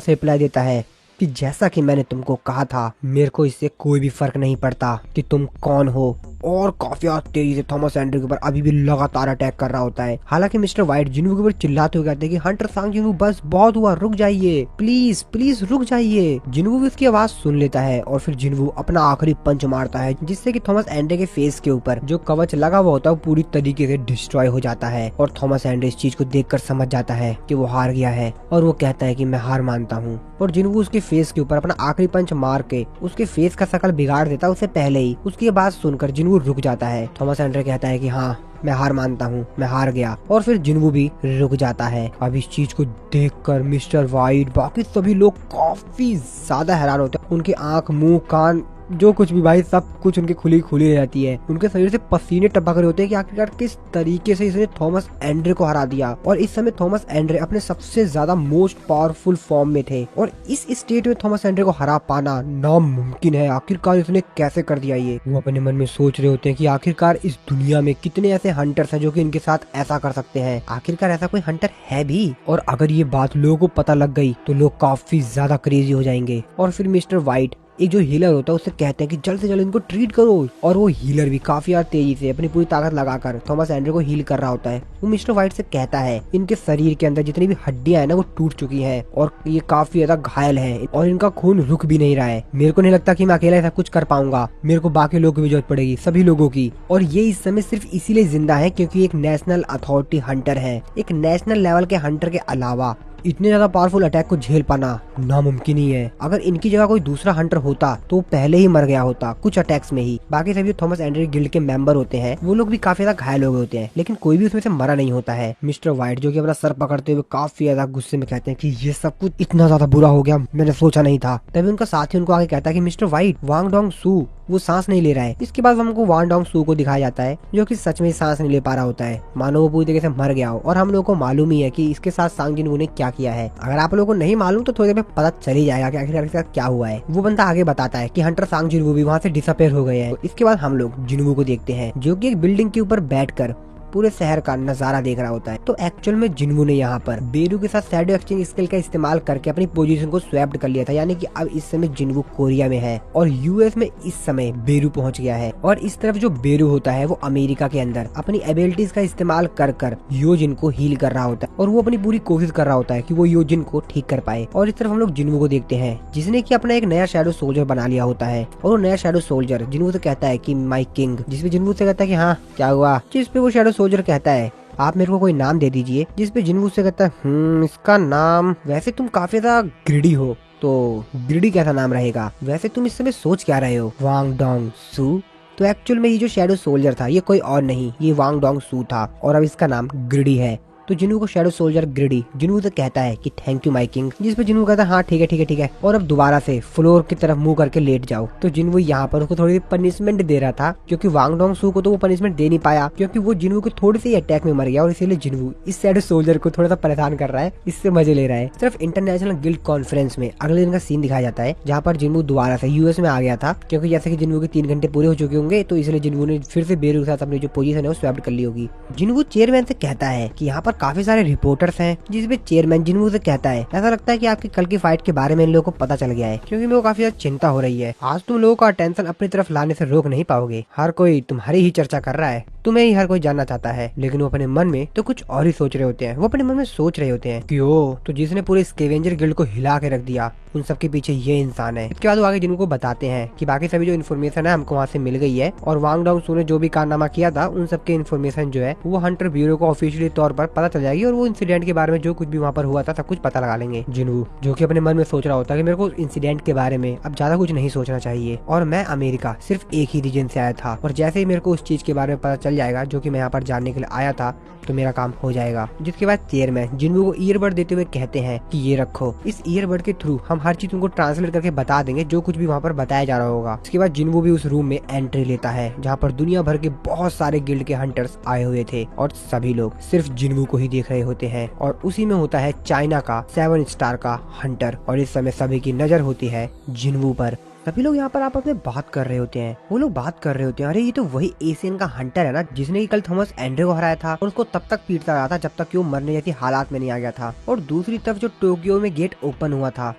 से रिप्लाई देता है कि जैसा कि मैंने तुमको कहा था, मेरे को इससे कोई भी फर्क नहीं पड़ता कि तुम कौन हो। और काफी तेजी से थॉमस एंड्रे के ऊपर अभी भी लगातार अटैक कर रहा होता है। हालांकि मिस्टर वाइट जिन्वू के ऊपर चिल्लाते हुए कहते हैं कि हंटर सांग जिन्वू, बस बहुत हुआ, रुक जाइए, प्लीज प्लीज रुक जाइए। जिन्वू भी उसकी आवाज सुन लेता है और फिर जिन्वू अपना आखिरी पंच मारता है जिससे कि थॉमस एंड्रे के फेस के ऊपर जो कवच लगा हुआ होता है वो पूरी तरीके से डिस्ट्रॉय हो जाता है। और थॉमस एंड्रे इस चीज को देखकर समझ जाता है कि वो हार गया है और वो कहता है कि मैं हार मानता हूँ। और जिन्वू उसके फेस के ऊपर अपना आखिरी पंच मार के उसके फेस का शकल बिगाड़ देता है। उससे पहले ही उसकी बात सुनकर जिन्वू रुक जाता है। थॉमस एंड्रे कहता है कि हाँ, मैं हार मानता हूँ, मैं हार गया। और फिर जिन्वू भी रुक जाता है। अब इस चीज को देखकर मिस्टर वाइट, बाकी सभी लोग काफी ज्यादा हैरान होते हैं। उनकी आंख, मुंह, कान जो कुछ भी भाई सब कुछ उनकी खुली खुली रहती है। उनके शरीर से पसीने टपक रहे होते हैं कि आखिरकार किस तरीके से इसने थॉमस एंड्रे को हरा दिया। और इस समय थॉमस एंड्रे अपने सबसे ज्यादा मोस्ट पावरफुल फॉर्म में थे और इस स्टेट में थॉमस एंड्रे को हरा पाना नामुमकिन है। आखिरकार इसने कैसे कर दिया ये। वो अपने मन में सोच रहे होते हैं कि आखिरकार इस दुनिया में कितने ऐसे हंटर्स हैं जो कि इनके साथ ऐसा कर सकते हैं। आखिरकार ऐसा कोई हंटर है भी। और अगर ये बात लोगों को पता लग गई तो लोग काफी ज्यादा क्रेजी हो जाएंगे। और फिर मिस्टर व्हाइट एक जो हीलर होता है उससे कहते हैं कि जल्द से जल्द इनको ट्रीट करो। और वो हीलर भी काफी यार तेजी से अपनी पूरी ताकत लगाकर थॉमस एंड्रे को हील कर रहा होता है। वो मिस्टर व्हाइट से कहता है इनके शरीर के अंदर जितनी भी हड्डियां हैं ना वो टूट चुकी हैं और ये काफी ज्यादा घायल है और इनका खून रुक भी नहीं रहा है। मेरे को नहीं लगता कि मैं अकेला ऐसा कुछ कर पाऊंगा, मेरे को बाकी लोगों की भी जरूरत पड़ेगी, सभी लोगों की। और ये इस समय सिर्फ इसीलिए जिंदा है क्योंकि एक नेशनल अथॉरिटी हंटर है। एक नेशनल लेवल के हंटर के अलावा इतने ज्यादा पावरफुल अटैक को झेल पाना नामुमकिन ही है। अगर इनकी जगह कोई दूसरा हंटर होता तो वो पहले ही मर गया होता कुछ अटैक्स में ही। बाकी सभी थॉमस एंड्रे गिल्ड के मेंबर होते हैं वो लोग भी काफी ज्यादा घायल हो गए होते हैं लेकिन कोई भी उसमें से मरा नहीं होता है। मिस्टर व्हाइट जो कि अपना सर पकड़ते हुए काफी ज्यादा गुस्से में कहते हैं कि ये सब कुछ इतना ज्यादा बुरा हो गया, मैंने सोचा नहीं था। तभी उनका साथी उनको आगे कहता है कि मिस्टर व्हाइट, वांग डोंग सू वो सांस नहीं ले रहा है। इसके बाद हमको वांग डोंग सू को दिखाया जाता है जो कि सच में सांस नहीं ले पा रहा होता है, मानो वो पूरी तरीके से मर गया हो। और हम लोगों को मालूम ही है कि इसके साथ सांग जिनवू ने क्या किया है। अगर आप लोगों को नहीं मालूम तो थोड़ी देर में पता चल ही जाएगा कि आखिर इसके साथ क्या हुआ है। वो बंदा आगे बताता है कि हंटर सांग जिनवू भी वहाँ से डिसअपेयर हो गए हैं। इसके बाद हम लोग जिनवू को देखते हैं जो कि एक बिल्डिंग के ऊपर बैठकर पूरे शहर का नजारा देख रहा होता है। तो एक्चुअल में जिनवू ने यहाँ पर बेरू के साथ शैडो एक्सचेंज स्किल का इस्तेमाल करके अपनी पोजीशन को स्वैप्ड कर लिया था, यानी कि अब इस समय जिनवू कोरिया में है और यूएस में इस समय बेरू पहुंच गया है। और इस तरफ जो बेरू होता है वो अमेरिका के अंदर अपनी एबिलिटीज का इस्तेमाल कर कर योजिन को हील कर रहा होता है और वो अपनी पूरी कोशिश कर रहा होता है कि वो योजिन को ठीक कर पाए। और इस तरफ हम लोग जिनवू को देखते हैं जिसने की अपना एक नया शैडो सोल्जर बना लिया होता है। और वो नया शैडो सोल्जर जिनवू से कहता है कि माई किंग, जिसपे जिनवू से कहता है कि हाँ क्या हुआ, जिसपे वो शैडो सोल्जर कहता है आप मेरे को कोई नाम दे दीजिए। जिसपे जिनवू से कहता है इसका नाम, वैसे तुम काफी ज्यादा ग्रिडी हो तो ग्रिडी कैसा नाम रहेगा, वैसे तुम इस समय सोच क्या रहे हो, वांग डोंग सू। तो एक्चुअल में ये जो शैडो सोल्जर था ये कोई और नहीं, ये वांग डोंग सू था और अब इसका नाम ग्रिडी है। तो जिनवू को शैडो सोल्जर ग्रिडी जिनवू से कहता है कि थैंक यू माई किंग, जिसपे जिनवू कहता है हाँ ठीक है ठीक है ठीक है और अब दोबारा से फ्लोर की तरफ मुंह करके लेट जाओ। तो जिनवू यहाँ पर उसको थोड़ी सी पनिशमेंट दे रहा था क्योंकि वांग डोंग सू को तो वो पनिशमेंट दे नहीं पाया क्योंकि वो जिनवू के थोड़ी सी अटैक में मर गया और इसीलिए जिनवू इस शैडो सोल्जर को थोड़ा सा परेशान कर रहा है, इससे मजे ले रहा है। सिर्फ इंटरनेशनल गिल्ड कॉन्फ्रेंस में अगले दिन का सीन दिखाया जाता है जहाँ पर जिनवू दोबारा से यूएस में आ गया था क्योंकि जैसे कि जिनवू के 3 घंटे पूरे हो चुके होंगे तो इसलिए जिनवू ने फिर से बेरू के साथ अपनी जो पोजीशन है वो स्वैप कर ली होगी। जिनवू चेयरमैन से कहता है कि यहाँ पर काफी सारे रिपोर्टर्स हैं, जिसपे चेयरमैन जिनवू से कहता है ऐसा लगता है कि आपकी कल की फाइट के बारे में इन लोगों को पता चल गया है क्योंकि मेरे को काफी ज्यादा चिंता हो रही है। आज तुम लोगों का अटेंशन अपनी तरफ लाने से रोक नहीं पाओगे, हर कोई तुम्हारी ही चर्चा कर रहा है, तुम्हें ही हर कोई जानना चाहता है। लेकिन वो अपने मन में तो कुछ और ही सोच रहे होते हैं। वो अपने मन में सोच रहे होते हैं कि ओ तो जिसने पूरे स्कैवेंजर गिल्ड को हिला के रख दिया उन सबके पीछे ये इंसान है। इसके बाद वो आगे जिनको बताते हैं कि बाकी सभी जो इन्फॉर्मेशन है हमको वहाँ से मिल गई है और वांग डोंग सू ने जो भी कारनामा किया था उन सबके इन्फॉर्मेशन जो है वो हंटर ब्यूरो को ऑफिशियली तौर पर पता चल जाएगी और वो इंसिडेंट के बारे में जो कुछ भी वहाँ पर हुआ था सब कुछ पता लगा लेंगे। जिनवू जो कि अपने मन में सोच रहा होता है कि मेरे को इंसिडेंट के बारे में अब ज्यादा कुछ नहीं सोचना चाहिए और मैं अमेरिका सिर्फ एक ही रीजन से आया था और जैसे ही मेरे को उस चीज के बारे में पता चल जाएगा जो कि मैं यहाँ पर जानने के लिए आया था तो मेरा काम हो जाएगा। जिसके बाद चेयरमैन जिनवू को ईयरबड देते हुए कहते हैं कि ये रखो, इस ईयरबड के थ्रू हम हर चीज तुमको ट्रांसलेट करके बता देंगे जो कुछ भी वहाँ पर बताया जा रहा होगा। इसके बाद जिनवू भी उस रूम में एंट्री लेता है जहाँ पर दुनिया भर के बहुत सारे गिल्ड के हंटर्स आए हुए थे और सभी लोग सिर्फ जिनवू को ही देख रहे होते हैं और उसी में होता है चाइना का 7 स्टार का हंटर और इस समय सभी की नजर होती है जिनवू पर। सभी लोग यहाँ पर आपस में बात कर रहे होते हैं। वो लोग बात कर रहे होते हैं अरे ये तो वही एशियन का हंटर है ना जिसने कल थॉमस एंड्रे को हराया था और उसको तब तक पीटता रहा था जब तक कि वो मरने जैसी हालात में नहीं आ गया था। और दूसरी तरफ जो टोक्यो में गेट ओपन हुआ था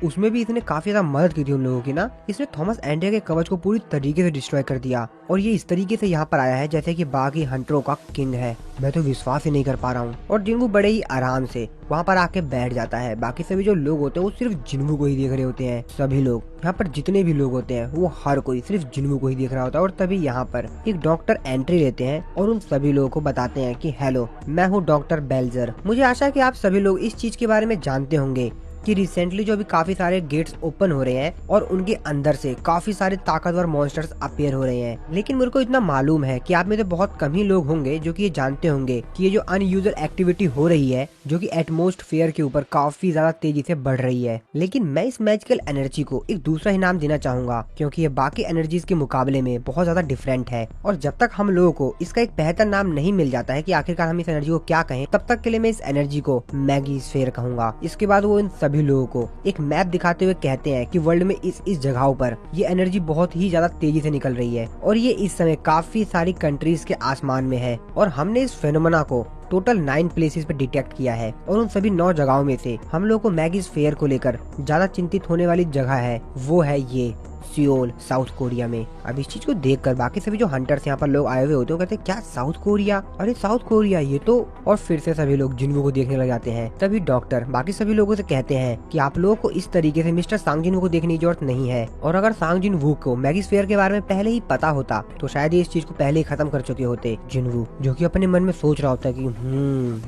उसमें भी इसने काफी ज्यादा मदद की थी उन लोगों की ना। इसने थॉमस एंड्रे के कवच को पूरी तरीके से डिस्ट्रॉय कर दिया और ये इस तरीके से यहाँ पर आया है जैसे कि बाकी हंटरों का किंग है। मैं तो विश्वास ही नहीं कर पा रहा हूँ। और जिनवू बड़े ही आराम से वहाँ पर आके बैठ जाता है। बाकी सभी जो लोग होते हैं वो सिर्फ जिनवू को ही देख रहे होते हैं। सभी लोग यहाँ पर जितने भी लोग होते हैं वो हर कोई सिर्फ जिनवू को ही देख रहा होता है। और तभी यहाँ पर एक डॉक्टर एंट्री लेते हैं और उन सभी लोगों को बताते हैं कि हेलो मैं हूँ डॉक्टर बेल्जर। मुझे आशा है कि आप सभी लोग इस चीज के बारे में जानते होंगे कि रिसेंटली जो अभी काफी सारे गेट्स ओपन हो रहे हैं और उनके अंदर से काफी सारे ताकतवर मॉन्स्टर्स अपीयर हो रहे हैं। लेकिन मेरे को इतना मालूम है कि आप में से बहुत कम ही लोग होंगे जो कि ये जानते होंगे कि ये जो अनयूजुअल एक्टिविटी हो रही है जो कि एटमॉस्फेयर के ऊपर काफी ज्यादा तेजी से बढ़ रही है। लेकिन मैं इस मैजिकल एनर्जी को एक दूसरा ही नाम देना चाहूंगा क्योंकि ये बाकी एनर्जीज के मुकाबले में बहुत ज्यादा डिफरेंट है। और जब तक हम लोगों को इसका एक बेहतर नाम नहीं मिल जाता है कि आखिरकार हम इस एनर्जी को क्या कहें, तब तक के लिए मैं इस एनर्जी को मैगीस्फेयर कहूंगा। इसके बाद वो इन सभी लोगों को एक मैप दिखाते हुए कहते हैं कि वर्ल्ड में इस जगहों पर ये एनर्जी बहुत ही ज्यादा तेजी से निकल रही है और ये इस समय काफी सारी कंट्रीज के आसमान में है। और हमने इस फेनोमेना को टोटल 9 प्लेसेस पे डिटेक्ट किया है और उन सभी 9 जगहों में से हम लोग को मैगीस्फेयर को लेकर ज्यादा चिंतित होने वाली जगह है वो है ये सियोल, साउथ कोरिया में। अब इस चीज को देखकर बाकी सभी जो हंटर्स यहाँ पर लोग आए हुए होते हैं कहते हैं क्या साउथ कोरिया, अरे साउथ कोरिया ये तो। और फिर से सभी लोग जिन्वू को देखने लग जाते हैं। तभी डॉक्टर बाकी सभी लोगों से कहते हैं कि आप लोगों को इस तरीके से मिस्टर सांग जिन्वू को देखने की जरूरत नहीं है। और अगर सांग जिन्वू को मैगीस्फेयर के बारे में पहले ही पता होता तो शायद ये इस चीज को पहले ही खत्म कर चुके होते। जिन्वू जो की अपने मन में सोच रहा होता है की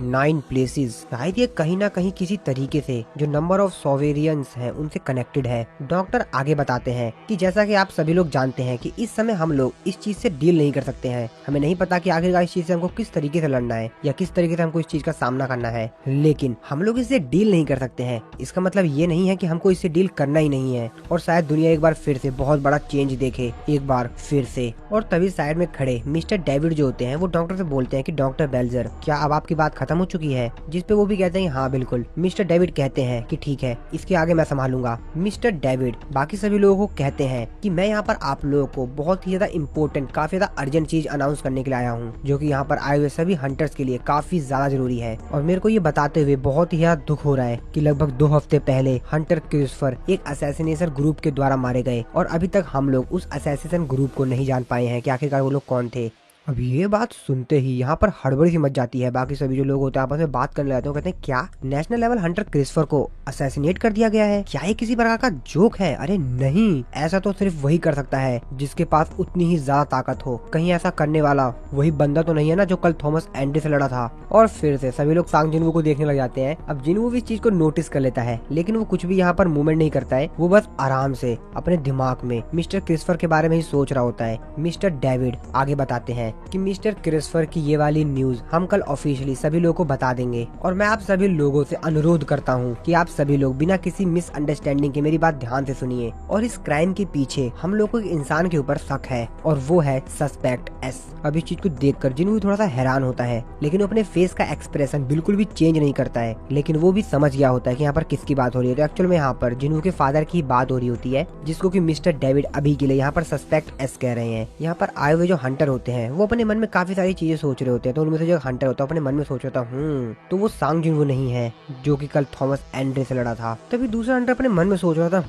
9 प्लेसेस, शायद ये कहीं ना कहीं किसी तरीके से जो नंबर ऑफ सोवेरियंस है उनसे कनेक्टेड है। डॉक्टर आगे बताते हैं कि जैसा कि आप सभी लोग जानते हैं कि इस समय हम लोग इस चीज से डील नहीं कर सकते हैं। हमें नहीं पता कि आखिरकार इस चीज से हमको किस तरीके से लड़ना है या किस तरीके से हमको इस चीज का सामना करना है। लेकिन हम लोग इससे डील नहीं कर सकते हैं, इसका मतलब ये नहीं है कि हमको इससे डील करना ही नहीं है। और शायद दुनिया एक बार फिर से बहुत बड़ा चेंज देखे, एक बार फिर से। और तभी साइड में खड़े मिस्टर डेविड जो होते हैं वो डॉक्टर से बोलते हैं कि डॉक्टर बेल्जर, क्या अब आपकी बात खत्म हो चुकी है? जिस पे वो भी कहते हैं हाँ बिल्कुल। मिस्टर डेविड कहते हैं कि ठीक है, इसके आगे मैं संभालूंगा। मिस्टर डेविड बाकी सभी लोगों को कहते हैं कि मैं यहाँ पर आप लोगों को बहुत ही ज्यादा इम्पोर्टेंट, काफी ज्यादा अर्जेंट चीज अनाउंस करने के लिए आया हूँ जो कि यहाँ पर आए हुए सभी हंटर्स के लिए काफी ज्यादा जरूरी है। और मेरे को ये बताते हुए बहुत ही ज्यादा दुख हो रहा है कि लगभग 2 हफ्ते पहले हंटर क्रिस्टोफर एक असैसिनेशन ग्रुप के द्वारा मारे गए और अभी तक हम लोग उस असैसिनेशन ग्रुप को नहीं जान पाए हैं कि आखिरकार वो लोग कौन थे। अब ये बात सुनते ही यहाँ पर हड़बड़ी सी मच जाती है। बाकी सभी जो लोग होते हैं आपस में बात करने लगते हैं, कहते हैं क्या नेशनल लेवल हंटर क्रिस्टोफर को असैसिनेट कर दिया गया है? क्या ये किसी प्रकार का जोक है? अरे नहीं, ऐसा तो सिर्फ वही कर सकता है जिसके पास उतनी ही ज्यादा ताकत हो। कहीं ऐसा करने वाला वही बंदा तो नहीं है ना जो कल थॉमस एंड्रे से लड़ा था। और फिर से सभी लोग सांग जिन्वू को देखने लग जाते हैं। अब जिन्वू भी इस चीज को नोटिस कर लेता है लेकिन वो कुछ भी यहाँ पर मूवमेंट नहीं करता है। वो बस आराम से अपने दिमाग में मिस्टर क्रिस्टोफर के बारे में ही सोच रहा होता है। मिस्टर डेविड आगे बताते हैं कि मिस्टर क्रिस्टोफर की ये वाली न्यूज हम कल ऑफिशियली सभी लोगों को बता देंगे और मैं आप सभी लोगों से अनुरोध करता हूँ कि आप सभी लोग बिना किसी मिसअंडरस्टैंडिंग के मेरी बात ध्यान से सुनिए। और इस क्राइम के पीछे हम लोग को एक इंसान के ऊपर शक है और वो है सस्पेक्ट एस। अब इस चीज को देखकर जिन्वू थोड़ा सा हैरान होता है लेकिन वो अपने फेस का एक्सप्रेशन बिल्कुल भी चेंज नहीं करता है। लेकिन वो भी समझ गया होता है कि यहाँ पर किसकी बात हो रही है। तो एक्चुअल में यहाँ पर जिन्वू के फादर की बात हो रही होती है जिसको कि मिस्टर डेविड अभी के लिए यहाँ पर सस्पेक्ट एस कह रहे हैं। यहाँ पर आए हुए जो हंटर होते हैं वो अपने मन में काफी सारी चीजें सोच रहे होते हैं। तो उनमें से जो हंटर होता है अपने मन में सोच रहा था तो वो सांग जिन्वू नहीं है जो कि कल थॉमस एंड्रे से लड़ा था। तभी दूसरा हंटर अपने मन में सोच रहा था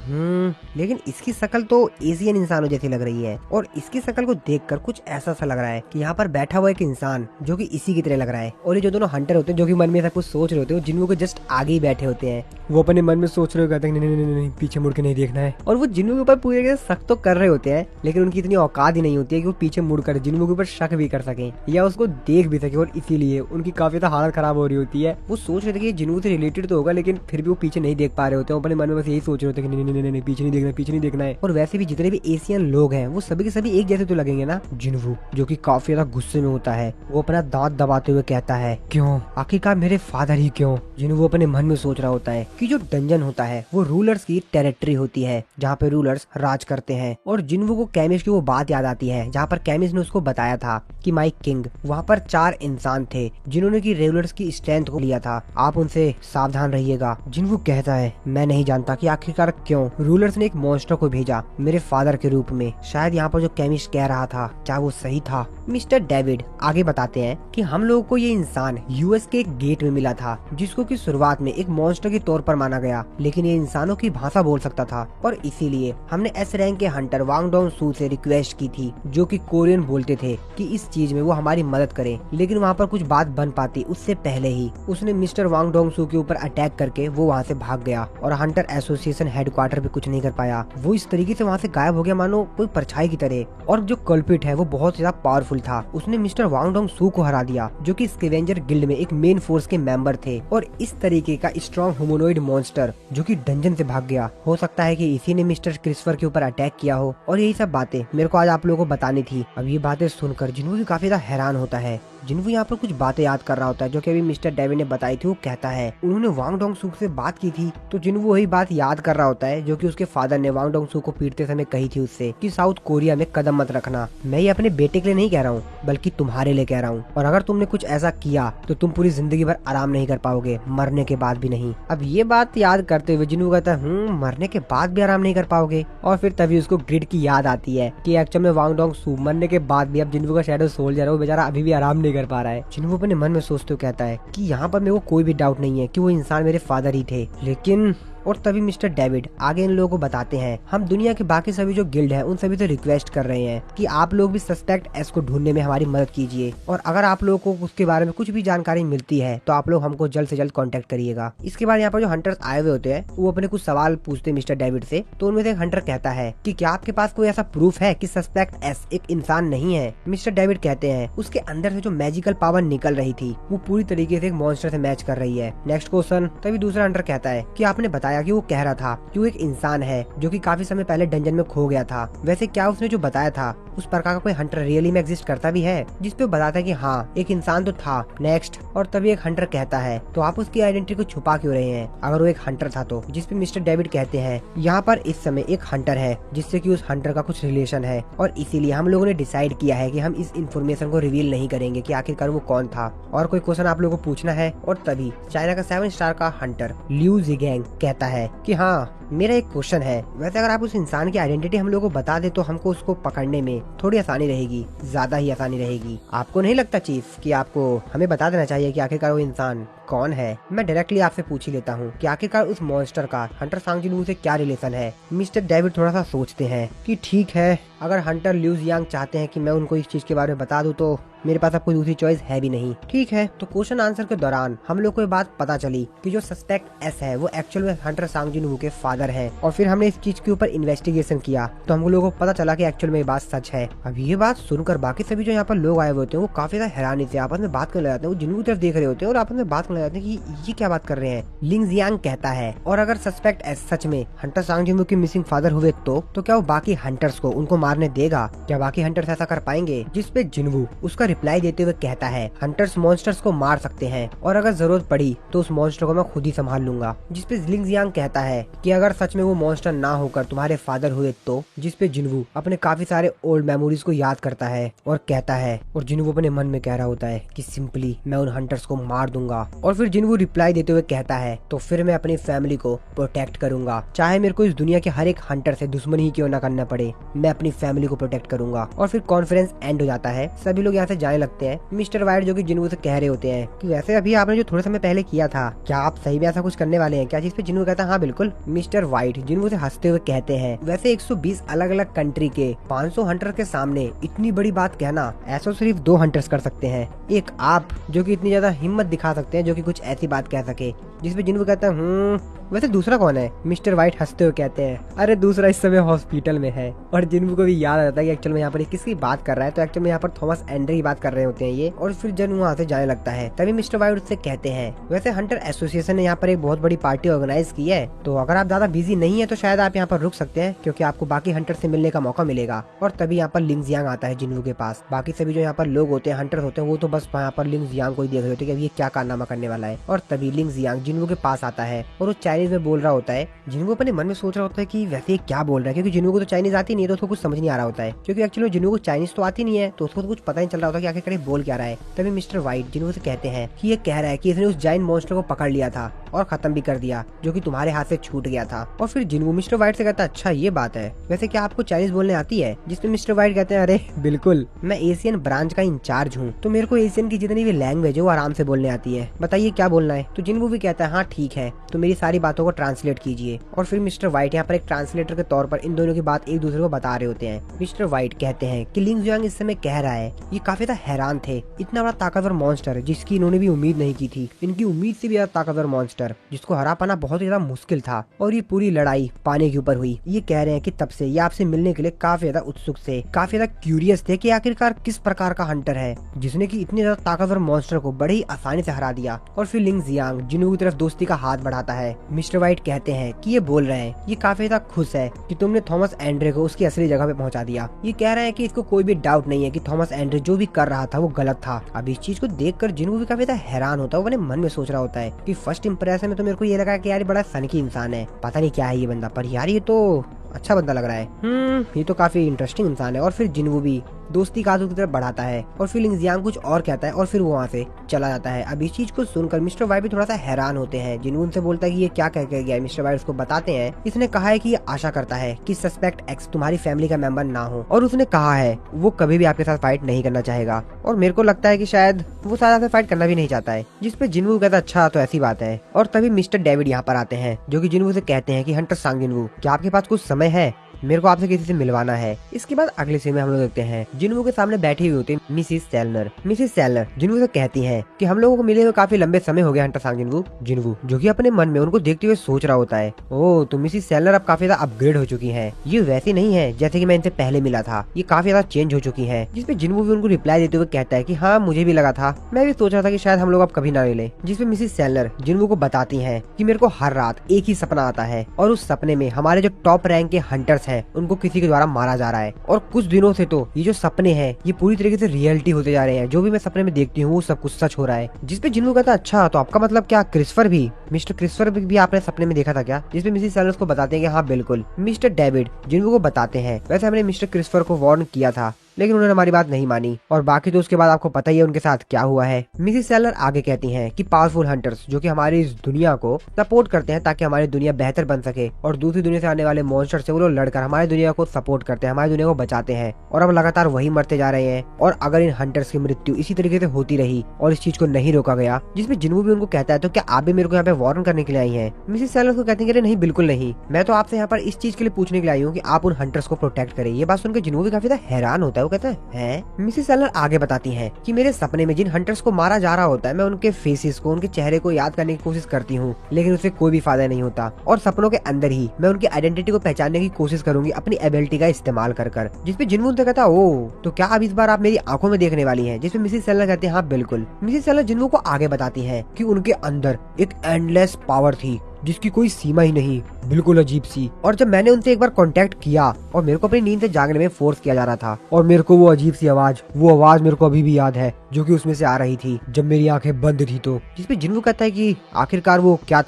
लेकिन इसकी शक्ल तो एशियन इंसानों जैसी लग रही है और इसकी शक्ल को देखकर कुछ ऐसा सा लग रहा है कि यहाँ पर बैठा हुआ एक इंसान जो कि इसी की तरह लग रहा है। और ये जो दोनों हंटर होते हैं जो कि मन में ऐसा कुछ सोच रहे होते हैं जिन्वू के जस्ट आगे ही बैठे होते हैं। वो अपने मन में सोच रहे होते हैं नहीं, पीछे मुड़ के नहीं देखना है। और वो जिन्वू के ऊपर पूरे शक तो कर रहे होते हैं लेकिन उनकी इतनी औकात ही नहीं होती है कि वो पीछे मुड़कर जिन्वू के ऊपर शक भी कर सके या उसको देख भी सके। और इसीलिए उनकी काफी ज्यादा हालत खराब हो रही होती है। वो सोच रहे थे कि जिन्वू से रिलेटेड तो होगा लेकिन फिर भी वो पीछे नहीं देख पा रहे होते हैं। अपने मन में बस यही सोच रहे होते हैं कि नहीं, पीछे नहीं देखना है। और वैसे भी जितने भी एशियन लोग हैं वो सभी के सभी एक जैसे तो लगेंगे ना। जिन्वू जो कि काफी ज्यादा गुस्से में होता है वो अपना दांत दबाते हुए कहता है क्यों, आखिरकार मेरे फादर ही क्यों? जिन्वू अपने मन में सोच रहा होता है कि जो डंजन होता है वो रूलर्स की टेरिटरी होती है जहाँ पे रूलर्स राज करते हैं। और जिन्वू को कैमिस की वो बात याद आती है जहाँ पर कैमिस ने उसको बताया था कि माई किंग वहाँ पर 4 इंसान थे जिन्होंने की रूलर्स की स्ट्रेंथ को लिया था, आप उनसे सावधान रहिएगा। जिन्वू कहता है मैं नहीं जानता कि आखिरकार क्यों रूलर्स ने एक मॉन्स्टर को भेजा मेरे फादर के रूप में। शायद यहाँ पर जो केमिस्ट कह रहा था क्या वो सही था? मिस्टर डेविड आगे बताते हैं कि हम लोगों को ये इंसान यूएस के एक गेट में मिला था जिसको कि शुरुआत में एक मॉन्स्टर के तौर पर माना गया लेकिन ये इंसानों की भाषा बोल सकता था और इसीलिए हमने एस रैंक के हंटर वांग डोंग सू से रिक्वेस्ट की थी जो कि कोरियन बोलते थे कि कि इस चीज में वो हमारी मदद करे, लेकिन वहाँ पर कुछ बात बन पाती उससे पहले ही उसने मिस्टर वांग डोंग सू के ऊपर अटैक करके वो वहाँ से भाग गया और हंटर एसोसिएशन हेडक्वार्टर भी कुछ नहीं कर पाया। वो इस तरीके से वहाँ से गायब हो गया मानो कोई परछाई की तरह। और जो कल्प्रिट है वो बहुत ज्यादा पावरफुल था, उसने मिस्टर वांग डोंग सू को हरा दिया जो कि स्कैवेंजर गिल्ड में एक मेन फोर्स के मेंबर थे। और इस तरीके का स्ट्रॉन्ग ह्यूमनॉइड मॉन्स्टर जो कि डंजन से भाग गया, हो सकता है कि इसी ने मिस्टर क्रिस्पर के ऊपर अटैक किया हो। और यही सब बातें मेरे को आज आप लोगों को बतानी थी। अब ये बातें सुनकर जिन्हों भी काफी ज्यादा हैरान होता है। जिन्हों यहाँ पर कुछ बातें याद कर रहा होता है जो कि अभी मिस्टर डेविड ने बताई थी। वो कहता है उन्होंने वांग डोंग सू से बात की थी, तो जिन्हों वही बात याद कर रहा होता है जो कि उसके फादर ने वांग डोंग सू को पीटते समय कही थी उससे कि साउथ कोरिया में कदम मत रखना। मैं ये अपने बेटे के लिए नहीं कह रहा हूँ बल्कि तुम्हारे लिए कह रहा हूँ, और अगर तुमने कुछ ऐसा किया तो तुम पूरी जिंदगी भर आराम नहीं कर पाओगे, मरने के बाद भी नहीं। अब ये बात याद करते हुए जिन्हों कहता है मरने के बाद भी आराम नहीं कर पाओगे। और फिर तभी उसको ग्रिड की याद आती है कि एक्चुअल में वांग डोंग सू मरने के बाद भी अब जिन्हों का शैडो सोल्जर है वो बेचारा अभी भी आराम नहीं कर पा रहा है। जिन्हों अपने मन में सोचते हुए कहता है कि यहाँ पर मेरे को कोई भी डाउट नहीं है कि वो इंसान मेरे फादर ही थे, लेकिन और तभी मिस्टर डेविड आगे इन लोगों को बताते हैं हम दुनिया के बाकी सभी जो गिल्ड हैं उन सभी से रिक्वेस्ट कर रहे हैं कि आप लोग भी सस्पेक्ट एस को ढूंढने में हमारी मदद कीजिए, और अगर आप लोगों को उसके बारे में कुछ भी जानकारी मिलती है तो आप लोग हमको जल्द से जल्द कांटेक्ट करिएगा। इसके बाद यहाँ पर जो हंटर्स आए हुए होते हैं वो अपने कुछ सवाल पूछते हैं मिस्टर डेविड से। तो उनमें से एक हंटर कहता है कि क्या आपके पास कोई ऐसा प्रूफ है कि सस्पेक्ट एस एक इंसान नहीं है। मिस्टर डेविड कहते हैं उसके अंदर से जो मैजिकल पावर निकल रही थी वो पूरी तरीके से एक मॉन्स्टर से मैच कर रही है। Next question. तभी दूसरा हंटर कहता है कि आपने बताया कि वो कह रहा था कि वो एक इंसान है जो कि काफी समय पहले डंजन में खो गया था, वैसे क्या उसने जो बताया था उस प्रकार का कोई हंटर रियली में एग्जिस्ट करता भी है? जिसपे बताता है कि हाँ एक इंसान तो था। नेक्स्ट। और तभी एक हंटर कहता है तो आप उसकी आइडेंटिटी को छुपा क्यों रहे हैं अगर वो एक हंटर था तो? जिसपे मिस्टर डेविड कहते हैं यहाँ पर इस समय एक हंटर है जिससे कि उस हंटर का कुछ रिलेशन है, और इसीलिए हम लोगों ने डिसाइड किया है कि हम इस इन्फॉर्मेशन को रिवील नहीं करेंगे कि आखिरकार वो कौन था। और कोई क्वेश्चन आप लोगों को पूछना है? और तभी चाइना का 7 स्टार का हंटर लियू जिगैंग कहता है कि हाँ मेरा एक क्वेश्चन है, वैसे अगर आप उस इंसान की आइडेंटिटी हम लोगों को बता दे तो हमको उसको पकड़ने में थोड़ी आसानी रहेगी, ज्यादा ही आसानी रहेगी। आपको नहीं लगता चीफ कि आपको हमें बता देना चाहिए कि आखिरकार वो इंसान कौन है? मैं डायरेक्टली आपसे पूछ ही लेता हूँ कि आखिरकार उस मॉन्स्टर का हंटर सांग जिनवू से क्या रिलेशन है? मिस्टर डेविड थोड़ा सा सोचते हैं कि ठीक है अगर हंटर लियू जियांग चाहते हैं कि मैं उनको इस चीज के बारे में बता दूं तो मेरे पास अब कोई दूसरी चॉइस है भी नहीं। ठीक है, तो क्वेश्चन आंसर के दौरान हम लोग को ये बात पता चली कि जो सस्पेक्ट एस है वो एक्चुअल में हंटर सांग जिनवू के फादर है, और फिर हमने इस चीज के ऊपर इन्वेस्टिगेशन किया तो हम लोगों को पता चला कि एक्चुअल में ये बात सच है। अब ये बात सुनकर बाकी सभी जो यहाँ पर लोग आए हुए होते हैं वो काफी ज्यादा हैरानी से आपस में बात करने लगते हैं। वो जिनवू की तरफ देख रहे होते हैं और आपस में बात करने लगते हैं कि ये क्या बात कर रहे हैं। लिंग जियांग कहता है और अगर सस्पेक्ट एस सच में हंटर सांग जिनवू के मिसिंग फादर हुए तो क्या वो बाकी हंटर्स को उनको मारने देगा? क्या बाकी हंटर्स ऐसा कर पाएंगे? जिसपे जिनवू उसका रिप्लाई देते हुए कहता है हंटर्स मॉन्स्टर्स को मार सकते हैं और अगर जरूरत पड़ी तो उस मॉन्स्टर को मैं खुद ही संभाल लूंगा। जिसपे लिंग जियांग कहता है कि अगर सच में वो मॉन्स्टर ना होकर तुम्हारे फादर हुए तो? जिसपे जिनवू अपने काफी सारे ओल्ड मेमोरीज को याद करता है और कहता है, और जिनवू अपने मन में कह रहा होता है कि सिंपली मैं उन हंटर्स को मार दूंगा। और फिर जिनवू रिप्लाई देते हुए कहता है तो फिर मैं अपनी फैमिली को प्रोटेक्ट करूंगा, चाहे मेरे को इस दुनिया के हर एक हंटर से दुश्मनी ही क्यों ना करना पड़े, मैं अपनी फैमिली को प्रोटेक्ट करूंगा। और फिर कॉन्फ्रेंस एंड हो जाता है, सभी लोग यहाँ से जाने लगते हैं। मिस्टर वाइट जो कि जिनवू से कह रहे होते हैं कि वैसे अभी आपने जो थोड़े समय पहले किया था क्या आप सही में ऐसा कुछ करने वाले हैं क्या? जिस पे जिनवू कहता है हाँ बिल्कुल। मिस्टर वाइट जिनवू से हंसते हुए कहते हैं वैसे 120 अलग अलग कंट्री के 500 हंटर के सामने इतनी बड़ी बात कहना ऐसा सिर्फ 2 हंटर्स कर सकते हैं, एक आप जो कि इतनी ज्यादा हिम्मत दिखा सकते हैं जो कि कुछ ऐसी बात कह सके। जिसपे जिनवू कहता है वैसे दूसरा कौन है? मिस्टर वाइट हंसते हुए कहते हैं अरे दूसरा इस समय हॉस्पिटल में है। और जिनवू को भी याद आ जाता है कि एक्चुअल में यहाँ पर किसकी बात कर रहा है, तो एक्चुअल में यहाँ पर थॉमस एंड्रे की बात कर रहे होते हैं ये। और फिर जन वहाँ से जाने लगता है। तभी मिस्टर वाइट उससे कहते हैं वैसे हंटर एसोसिएशन ने यहाँ पर एक बहुत बड़ी पार्टी ऑर्गेनाइज की है, तो अगर आप ज्यादा बिजी नहीं है तो शायद आप यहाँ पर रुक सकते हैं क्योंकि आपको बाकी हंटर से मिलने का मौका मिलेगा। और तभी यहाँ पर लिंग जियांग आता है जिनवू के पास। बाकी सभी जो यहाँ पर लोग होते हैं हंटर होते हैं वो तो बस यहाँ पर लिंग जियांग को ही देख रहे होते हैं कि ये क्या कारनामा करने वाला है। और तभी लिंग जियांग जिनवू के पास आता है और वो चाइनीज में बोल रहा होता है। जिनवू अपने मन में सोच रहा होता है कि वैसे क्या बोल रहा है, क्योंकि जिनवू को तो चाइनीज आती नहीं है तो उसको कुछ समझ नहीं आ रहा होता है, क्योंकि एक्चुअली जिनवू को चाइनीज तो आती नहीं है तो उसको तो कुछ पता नहीं चल रहा होता कि आखिर बोल क्या रहा है। तभी मिस्टर वाइट जिनवू से कहते हैं कि ये कह रहा है कि इसने उस जायंट मॉन्स्टर को पकड़ लिया था और खत्म भी कर दिया जो कि तुम्हारे हाथ से छूट गया था। और फिर जिनवू मिस्टर वाइट से कहता है अच्छा ये बात है, वैसे क्या आपको चाइनीज बोलने आती है? जिसमें मिस्टर वाइट कहते हैं अरे बिल्कुल, मैं एशियन ब्रांच का इंचार्ज हूँ तो मेरे को एशियन की जितनी भी लैंग्वेज है वो आराम से बोलने आती है, बताइए क्या बोलना है? तो जिनवू भी कहता है हाँ ठीक है, तो मेरी सारी बातों को ट्रांसलेट कीजिए। और फिर मिस्टर व्हाइट यहाँ पर एक ट्रांसलेटर के तौर पर इन दोनों की बात एक दूसरे को बता रहे होते हैं। मिस्टर व्हाइट कहते हैं कि लिंग जुआंग इस समय कह रहा है ये काफी ज्यादा हैरान थे, इतना बड़ा ताकतवर मॉन्स्टर जिसकी इन्होंने भी उम्मीद नहीं की थी, इनकी उम्मीद से भी ज्यादा ताकतवर मॉन्स्टर जिसको हरा पाना बहुत ही ज्यादा मुश्किल था, और ये पूरी लड़ाई पाने के ऊपर हुई। ये कह रहे हैं कि तब से ये आपसे मिलने के लिए काफी ज्यादा उत्सुक थे, काफी ज्यादा क्यूरियस थे कि आखिरकार किस प्रकार का हंटर है जिसने की इतने ज्यादा ताकतवर मॉन्स्टर को बड़े ही आसानी से हरा दिया। और फिर लिंग जियांग जिन्हों की तरफ दोस्ती का हाथ बढ़ाता है। मिस्टर व्हाइट कहते हैं कि ये बोल रहे हैं ये काफी ज्यादा खुश है कि तुमने थॉमस एंड्रे को उसकी असली जगह पे पहुंचा दिया। ये कह रहे हैं कि इसको कोई भी डाउट नहीं है कि थॉमस एंड्रे जो भी कर रहा था वो गलत था। अब इस चीज को देखकर जिन्हों भी काफी ज्यादा हैरान होता है, वो अपने मन में सोच रहा होता है कि फर्स्ट इंप्रेशन में तो मेरे को ये लगा कि यार बड़ा सनकी इंसान है, पता नहीं क्या है ये बंदा, पर यार ये तो अच्छा बंदा लग रहा है। ये तो काफी इंटरेस्टिंग इंसान है। और फिर जिन्हों भी दोस्ती का की तरफ बढ़ाता है और फिर लिंग जियांग कुछ और कहता है और फिर वो वहाँ से चला जाता है। अब इस चीज को सुनकर मिस्टर व्हाइट भी थोड़ा सा हैरान होते हैं। जिन्हों उनसे बोलता है कि ये क्या कह के गया है। मिस्टर व्हाइट उसको बताते हैं इसने कहा है कि ये आशा करता है कि सस्पेक्ट एक्स तुम्हारी फैमिली का मेंबर ना हो, और उसने कहा है वो कभी भी आपके साथ फाइट नहीं करना चाहेगा, और मेरे को लगता है कि शायद वो शायद आपसे फाइट करना भी नहीं चाहता है। जिसपे जिन्हों कहता है अच्छा तो ऐसी बात है। और तभी मिस्टर डेविड यहाँ पर आते हैं जो कि जिन्हों से कहते हैं कि हंटर सांग जिन्हों क्या आपके पास कुछ समय है, मेरे को आपसे किसी से मिलवाना है। इसके बाद अगले सीन में हम लोग देखते हैं जिन्हों के सामने बैठी हुई होती है मिसिस सेलनर। मिसिस सेलनर जिन्हों से कहती हैं कि हम लोगों को मिले हुए काफी लंबे समय हो गया हंटर सांग जिन्हों जो कि अपने मन में उनको देखते हुए सोच रहा होता है ओह तो मिसिस सेलनर अब काफी ज्यादा अपग्रेड हो चुकी है, ये वैसी नहीं है जैसे कि मैं इनसे पहले मिला था, ये काफी ज्यादा चेंज हो चुकी है। जिसपे जिन्हों भी उनको रिप्लाई देते हुए कहता है कि हाँ मुझे भी लगा था, मैं भी सोच रहा था कि शायद हम लोग अब कभी ना मिले। जिसपे मिसिस सेलनर जिन्हों को बताती है कि मेरे को हर रात एक ही सपना आता है और उस सपने में हमारे जो टॉप रैंक के हंटर्स हैं उनको किसी के द्वारा मारा जा रहा है, और कुछ दिनों से तो ये जो सपने हैं ये पूरी तरीके से रियलिटी होते जा रहे हैं, जो भी मैं सपने में देखती हूँ वो सब कुछ सच हो रहा है। जिसपे जिन्हों कहता है अच्छा तो आपका मतलब क्या क्रिस्फर भी, मिस्टर क्रिस्फर भी आपने सपने में देखा था क्या? जिसपे मिसिस सेलनर को बताते हैं कि हाँ बिल्कुल। मिस्टर डेविड जिन्हों को बताते हैं वैसे हमने मिस्टर क्रिस्फर को वार्न किया था लेकिन उन्होंने हमारी बात नहीं मानी, और बाकी तो उसके बाद आपको पता ही है उनके साथ क्या हुआ है। मिसिस सेलनर आगे कहती हैं कि पावरफुल हंटर्स जो कि हमारी इस दुनिया को सपोर्ट करते हैं ताकि हमारी दुनिया बेहतर बन सके, और दूसरी दुनिया से आने वाले मॉन्स्टर से वो लोग लड़कर हमारी दुनिया को सपोर्ट करते हैं, हमारी दुनिया को बचाते हैं, और अब लगातार वही मरते जा रहे हैं। और अगर इन हंटर्स की मृत्यु इसी तरीके से होती रही और इस चीज को नहीं रोका गया, जिसमें जिन्हों भी उनको कहता है तो क्या आप भी मेरे को यहाँ पे वार्न करने के लिए आई हैं? मिसिस सेलनर को कहती है नहीं बिल्कुल नहीं, मैं तो आपसे यहाँ पर इस चीज के लिए पूछने के लिए आई हूँ कि आप उन हंटर्स को प्रोटेक्ट करें। ये बात सुनकर जिन्हों भी काफी हैरान होता है, वो कहता है मिसिस सेलनर आगे बताती हैं कि मेरे सपने में जिन हंटर्स को मारा जा रहा होता है मैं उनके फेसेस को, उनके चेहरे को याद करने की कोशिश करती हूँ लेकिन उससे कोई भी फायदा नहीं होता, और सपनों के अंदर ही मैं उनकी आइडेंटिटी को पहचानने की कोशिश करूंगी अपनी एबिलिटी का इस्तेमाल कर। जिसपे जिन्हों से कहता ओ तो क्या अब इस बार आप मेरी आंखों में देखने वाली हैं? जिसपे मिसिस सेलनर कहते हैं हाँ बिल्कुल। मिसिस सेलनर जिन्हों को आगे बताती है कि उनके अंदर एक एंडलेस पावर थी जिसकी कोई सीमा ही नहीं, बिल्कुल अजीब सी। और जब मैंने उनसे एक बार कांटेक्ट किया और मेरे को अपनी नींद से जागने में फोर्स किया जा रहा था, और मेरे को वो अजीब सी आवाज मेरे को अभी भी याद है जो कि उसमें से आ रही थी जब मेरी आंखें बंद थी। तो जिसपे जिन्हों कहता है कि आखिरकार वो क्या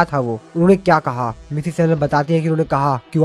था वो, उन्होंने क्या कहा? मिसिस सेलनर बताती है कि उन्होंने कहा कि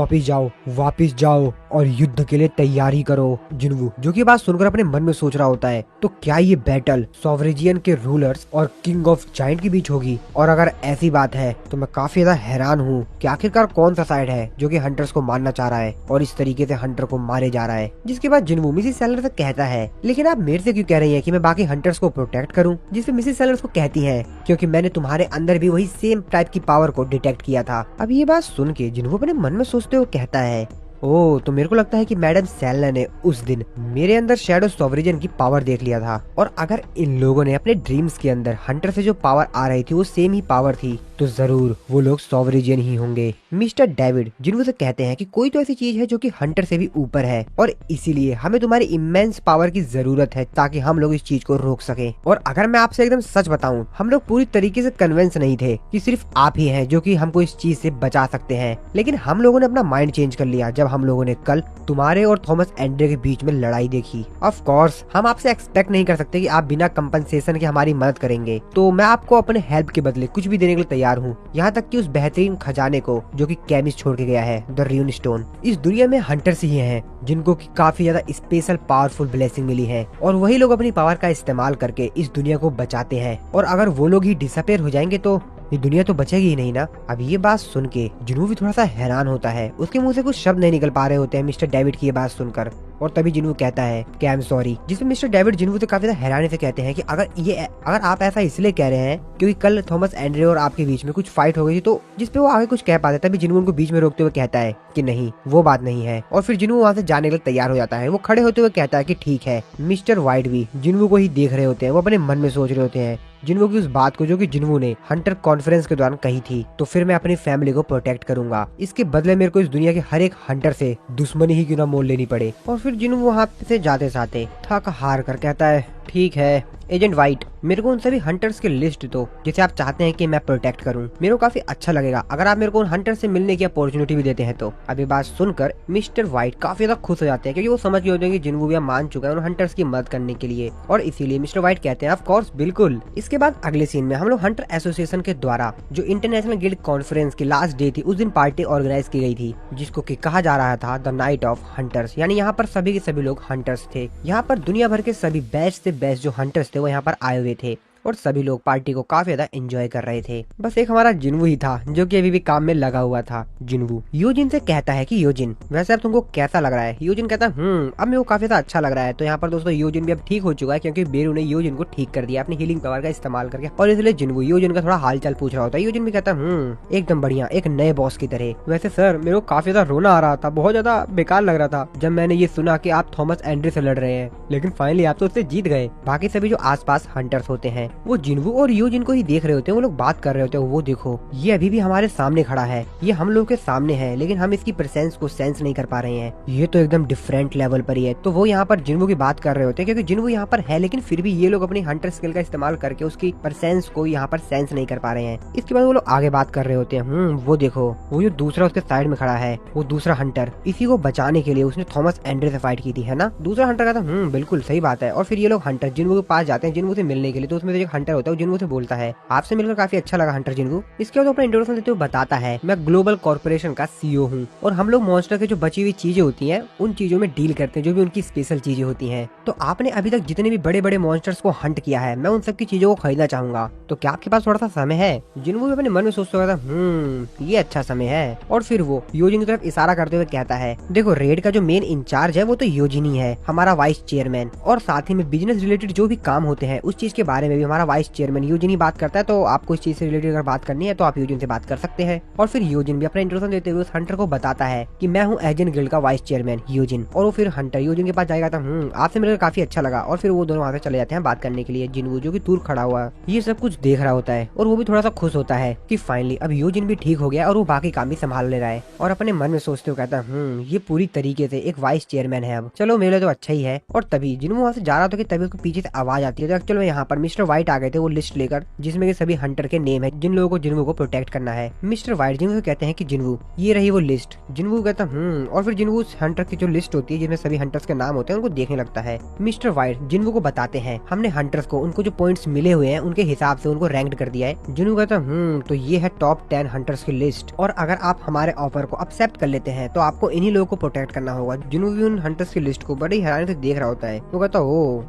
वापिस जाओ और युद्ध के लिए तैयारी करो। जिन्हों जो की बात सुनकर अपने मन में सोच रहा होता है तो क्या ये बैटल सॉवरेजियन के रूलर्स और किंग ऑफ जायंट के बीच होगी? और अगर ऐसी बात है तो मैं काफी ज्यादा हैरान हूँ कि आखिरकार कौन सा साइड है जो कि हंटर्स को मारना चाह रहा है और इस तरीके से हंटर को मारे जा रहा है। जिसके बाद जिन्हों मिसिस सेलनर से कहता है लेकिन आप मेरे से क्यों कह रही हैं कि मैं बाकी हंटर्स को प्रोटेक्ट करूं? जिसपे मिसिस सेलनर को कहती है क्योंकि मैंने तुम्हारे अंदर भी वही सेम टाइप की पावर को डिटेक्ट किया था। अब ये बात सुन के जिन्हों अपने मन में सोचते हुए कहता है ओह तो मेरे को लगता है कि मैडम सेलनर ने उस दिन मेरे अंदर शैडो सॉवरेजन की पावर देख लिया था, और अगर इन लोगों ने अपने ड्रीम्स के अंदर हंटर से जो पावर आ रही थी वो सेम ही पावर थी तो जरूर वो लोग सॉवरेजियन ही होंगे। मिस्टर डेविड जिन्हों से कहते हैं कि कोई तो ऐसी चीज है जो कि हंटर से भी ऊपर है और इसीलिए हमें तुम्हारी इमेंस पावर की जरूरत है ताकि हम लोग इस चीज को रोक सके। और अगर मैं आपसे एकदम सच बताऊं, हम लोग पूरी तरीके से कन्विंस नहीं थे कि सिर्फ आप ही हैं जो कि हमको इस चीज से बचा सकते हैं, लेकिन हम लोगों ने अपना माइंड चेंज कर लिया जब हम लोगों ने कल तुम्हारे और थॉमस एंड्रे के बीच में लड़ाई देखी। ऑफ कोर्स हम आपसे एक्सपेक्ट नहीं कर सकते कि आप बिना कंपनसेशन के हमारी मदद करेंगे, तो मैं आपको अपने हेल्प के बदले कुछ भी देने के लिए तैयार हूँ, यहाँ तक कि उस बेहतरीन खजाने को जो कि कैमिस छोड़ के गया है, द र्यून स्टोन। इस दुनिया में हंटर्स ही हैं जिनको की काफी ज्यादा स्पेशल पावरफुल ब्लेसिंग मिली है, और वही लोग अपनी पावर का इस्तेमाल करके इस दुनिया को बचाते हैं। और अगर वो लोग ही डिसअपेयर हो जाएंगे तो ये दुनिया तो बचेगी ही नहीं ना। अब ये बात सुन के जिन्हू भी थोड़ा सा हैरान होता है, उसके मुंह से कुछ शब्द नहीं निकल पा रहे होते हैं मिस्टर डेविड की ये बात सुनकर। और तभी जिन्हू कहता है कि आई एम सॉरी, जिसमें मिस्टर डेविड जिन्हू से काफी हैरानी से कहते हैं कि अगर आप ऐसा इसलिए कह रहे हैं क्योंकि कल थॉमस एंड्रे और आपके बीच में कुछ फाइट हो गई थी, तो जिसपे वो आगे कुछ कह पाते, तभी जिन्हू उनको बीच में रोकते हुए कहता है कि नहीं वो बात नहीं है। और फिर जिन्हू वहाँ से जाने के लिए तैयार हो जाता है। वो खड़े होते हुए कहता है कि ठीक है। मिस्टर वाइट भी जिन्हू को ही देख रहे होते हैं। वो अपने मन में सोच रहे होते हैं जिन्हू की उस बात को जो कि जिन्हू ने हंटर कॉन्फ्रेंस के दौरान कही थी, तो फिर मैं अपनी फैमिली को प्रोटेक्ट करूंगा, इसके बदले मेरे को इस दुनिया के हर एक हंटर से दुश्मनी ही क्यों ना मोल लेनी पड़े। और फिर जिन्हू वहाँ से जाते जाते थक हार कर कहता है ठीक है एजेंट व्हाइट, मेरे को उन सभी हंटर्स की लिस्ट दो जिसे आप चाहते हैं कि मैं प्रोटेक्ट करूं। मेरे को काफी अच्छा लगेगा अगर आप मेरे को उन हंटर से मिलने की अपॉर्चुनिटी भी देते हैं तो। अब ये बात सुनकर मिस्टर व्हाइट काफी ज्यादा खुश हो जाते हैं, क्योंकि वो समझ गए होते हैं कि जिन्हू भी मान चुका है उन हंटर्स की मदद करने के लिए, और इसीलिए मिस्टर व्हाइट कहते हैं ऑफ कोर्स बिल्कुल। इसके बाद अगले सीन में हम लोग हंटर एसोसिएशन के द्वारा जो इंटरनेशनल गिल्ड कॉन्फ्रेंस की लास्ट डे थी, उस दिन पार्टी ऑर्गेनाइज की गई थी, जिसको की कहा जा रहा था द नाइट ऑफ हंटर्स। यानी यहाँ पर सभी के सभी लोग हंटर्स थे। यहाँ पर दुनिया भर के सभी बेस्ट से बेस्ट जो हंटर्स थे वो यहाँ पर आए हुए थे, और सभी लोग पार्टी को काफी ज्यादा एंजॉय कर रहे थे। बस एक हमारा जिन्हू ही था जो कि अभी भी काम में लगा हुआ था। जिन्हू यूजिन से कहता है कि यूजिन वैसे अब तुमको कैसा लग रहा है। यूजिन कहता है अब मेरे को काफी ज्यादा अच्छा लग रहा है। तो यहाँ पर दोस्तों यूजिन भी अब ठीक हो चुका है, क्योंकि बेरू ने यूजिन को ठीक कर दिया अपनी हीलिंग पावर का इस्तेमाल करके, और इसलिए जिन्हू यूजिन का थोड़ा हाल चाल पूछ रहा होता है। यूजिन भी कहता है एकदम बढ़िया, एक नए बॉस की तरह। वैसे सर मेरे को काफी ज्यादा रोना आ रहा था, बहुत ज्यादा बेकार लग रहा था जब मैंने ये सुना कि आप थॉमस एंड्रे से लड़ रहे हैं, लेकिन फाइनली आप तो उससे जीत गए। बाकी सभी जो आसपास हंटर्स होते हैं वो जिन्हू और यूजिन को ही देख रहे होते हैं। वो लोग बात कर रहे होते हैं। वो देखो ये अभी भी हमारे सामने खड़ा है, ये हम लोग के सामने है, लेकिन हम इसकी प्रेजेंस को सेंस नहीं कर पा रहे हैं। ये तो एकदम डिफरेंट लेवल पर ही है। तो वो यहाँ पर जिन्हू की बात कर रहे होते हैं, क्योंकि जिन्हू यहाँ पर है, लेकिन फिर भी ये लोग अपनी हंटर स्किल का इस्तेमाल करके उसकी प्रेजेंस को यहाँ पर सेंस नहीं कर पा रहे हैं। इसके बाद वो लोग आगे बात कर रहे होते हैं। वो देखो वो जो दूसरा उसके साइड में खड़ा है, वो दूसरा हंटर, इसी को बचाने के लिए उसने थॉमस एंड्रे से फाइट की थी, है ना। दूसरा हंटर कहता है बिल्कुल सही बात है। और फिर ये लोग हंटर जिन्हू के पास जाते हैं जिन्हू से मिलने के लिए। तो उसमें एक हंटर होता है, जिन्हू से बोलता है आपसे मिलकर काफी अच्छा लगा हंटर जिन्हू। इसके बाद अपना इंट्रोडक्शन देते हुए बताता है मैं ग्लोबल कॉर्पोरेशन का सीईओ हूँ, और हम लोग मॉन्स्टर के जो बची हुई चीजें होती हैं उन चीजों में डील करते हैं, जो भी उनकी स्पेशल चीजें होती हैं। तो आपने अभी तक जितने भी बड़े बड़े मॉन्स्टर्स को हंट किया है, मैं उन सब की चीजों को खरीदना चाहूंगा, तो क्या आपके पास थोड़ा सा समय है। जिन्हू भी अपने मन में सोचता था ये अच्छा समय है। और फिर वो योजिन की तरफ इशारा करते हुए कहता है देखो रेड का जो मेन इंचार्ज है वो तो योजिन ही है, हमारा वाइस चेयरमैन, और साथ ही में बिजनेस रिलेटेड जो भी काम होते हैं उस चीज के बारे में भी हमारा वाइस चेयरमैन योजिन ही बात करता है। तो आपको इस चीज से रिलेटेड अगर बात करनी है तो आप यूजिन से बात कर सकते हैं। और फिर यूजिन भी अपना इंट्रोडक्शन देते हुए उस हंटर को बताता है कि मैं हूँ एजेंट गिल्ड का वाइस चेयरमैन यूजिन। और वो फिर हंटर यूजिन के पास जाएगा था आपसे मिलकर काफी अच्छा लगा। और फिर वो दोनों वहाँ से चले जाते हैं बात करने के लिए। जिन्हू जो कि दूर खड़ा हुआ ये सब कुछ देख रहा होता है, और वो भी थोड़ा सा खुश होता है कि फाइनली अब यूजिन भी ठीक हो गया और वो बाकी काम भी संभाल ले रहा है। और अपने मन में सोचते हुए कहता है ये पूरी तरीके से एक वाइस चेयरमैन है, अब चलो मेरे लिए तो अच्छा ही है। और तभी जिन्हू वहाँ से जा रहा था कि तभी उसके पीछे से आवाज आती है। चलो यहाँ पर मिस्टर व्हाइट आ गए थे वो लिस्ट लेकर, जिसमें के सभी हंटर के नेम है जिन लोगों को जिन्हू को प्रोटेक्ट करना है। मिस्टर व्हाइट जिन्हू कहते हैं कि जिन्हू ये रही वो लिस्ट। जिन्हू कहता और फिर जिन्हू उस हंटर की जो लिस्ट होती है जिसमें सभी हंटर्स के नाम होते हैं उनको देखने लगता है। मिस्टर व्हाइट जिन्हू को बताते हैं हमने हंटर्स को उनको जो पॉइंट्स मिले हुए हैं उनके हिसाब से उनको रैंक्ड कर दिया है। जिन्हू कहता तो ये है टॉप 10 हंटर्स की लिस्ट, और अगर आप हमारे ऑफर को एक्सेप्ट कर लेते हैं तो आपको इन्हीं लोगों को प्रोटेक्ट करना होगा। जिन्हू भी उन हंटर्स की लिस्ट को बड़ी हैरानी से देख रहा होता है। वो कहता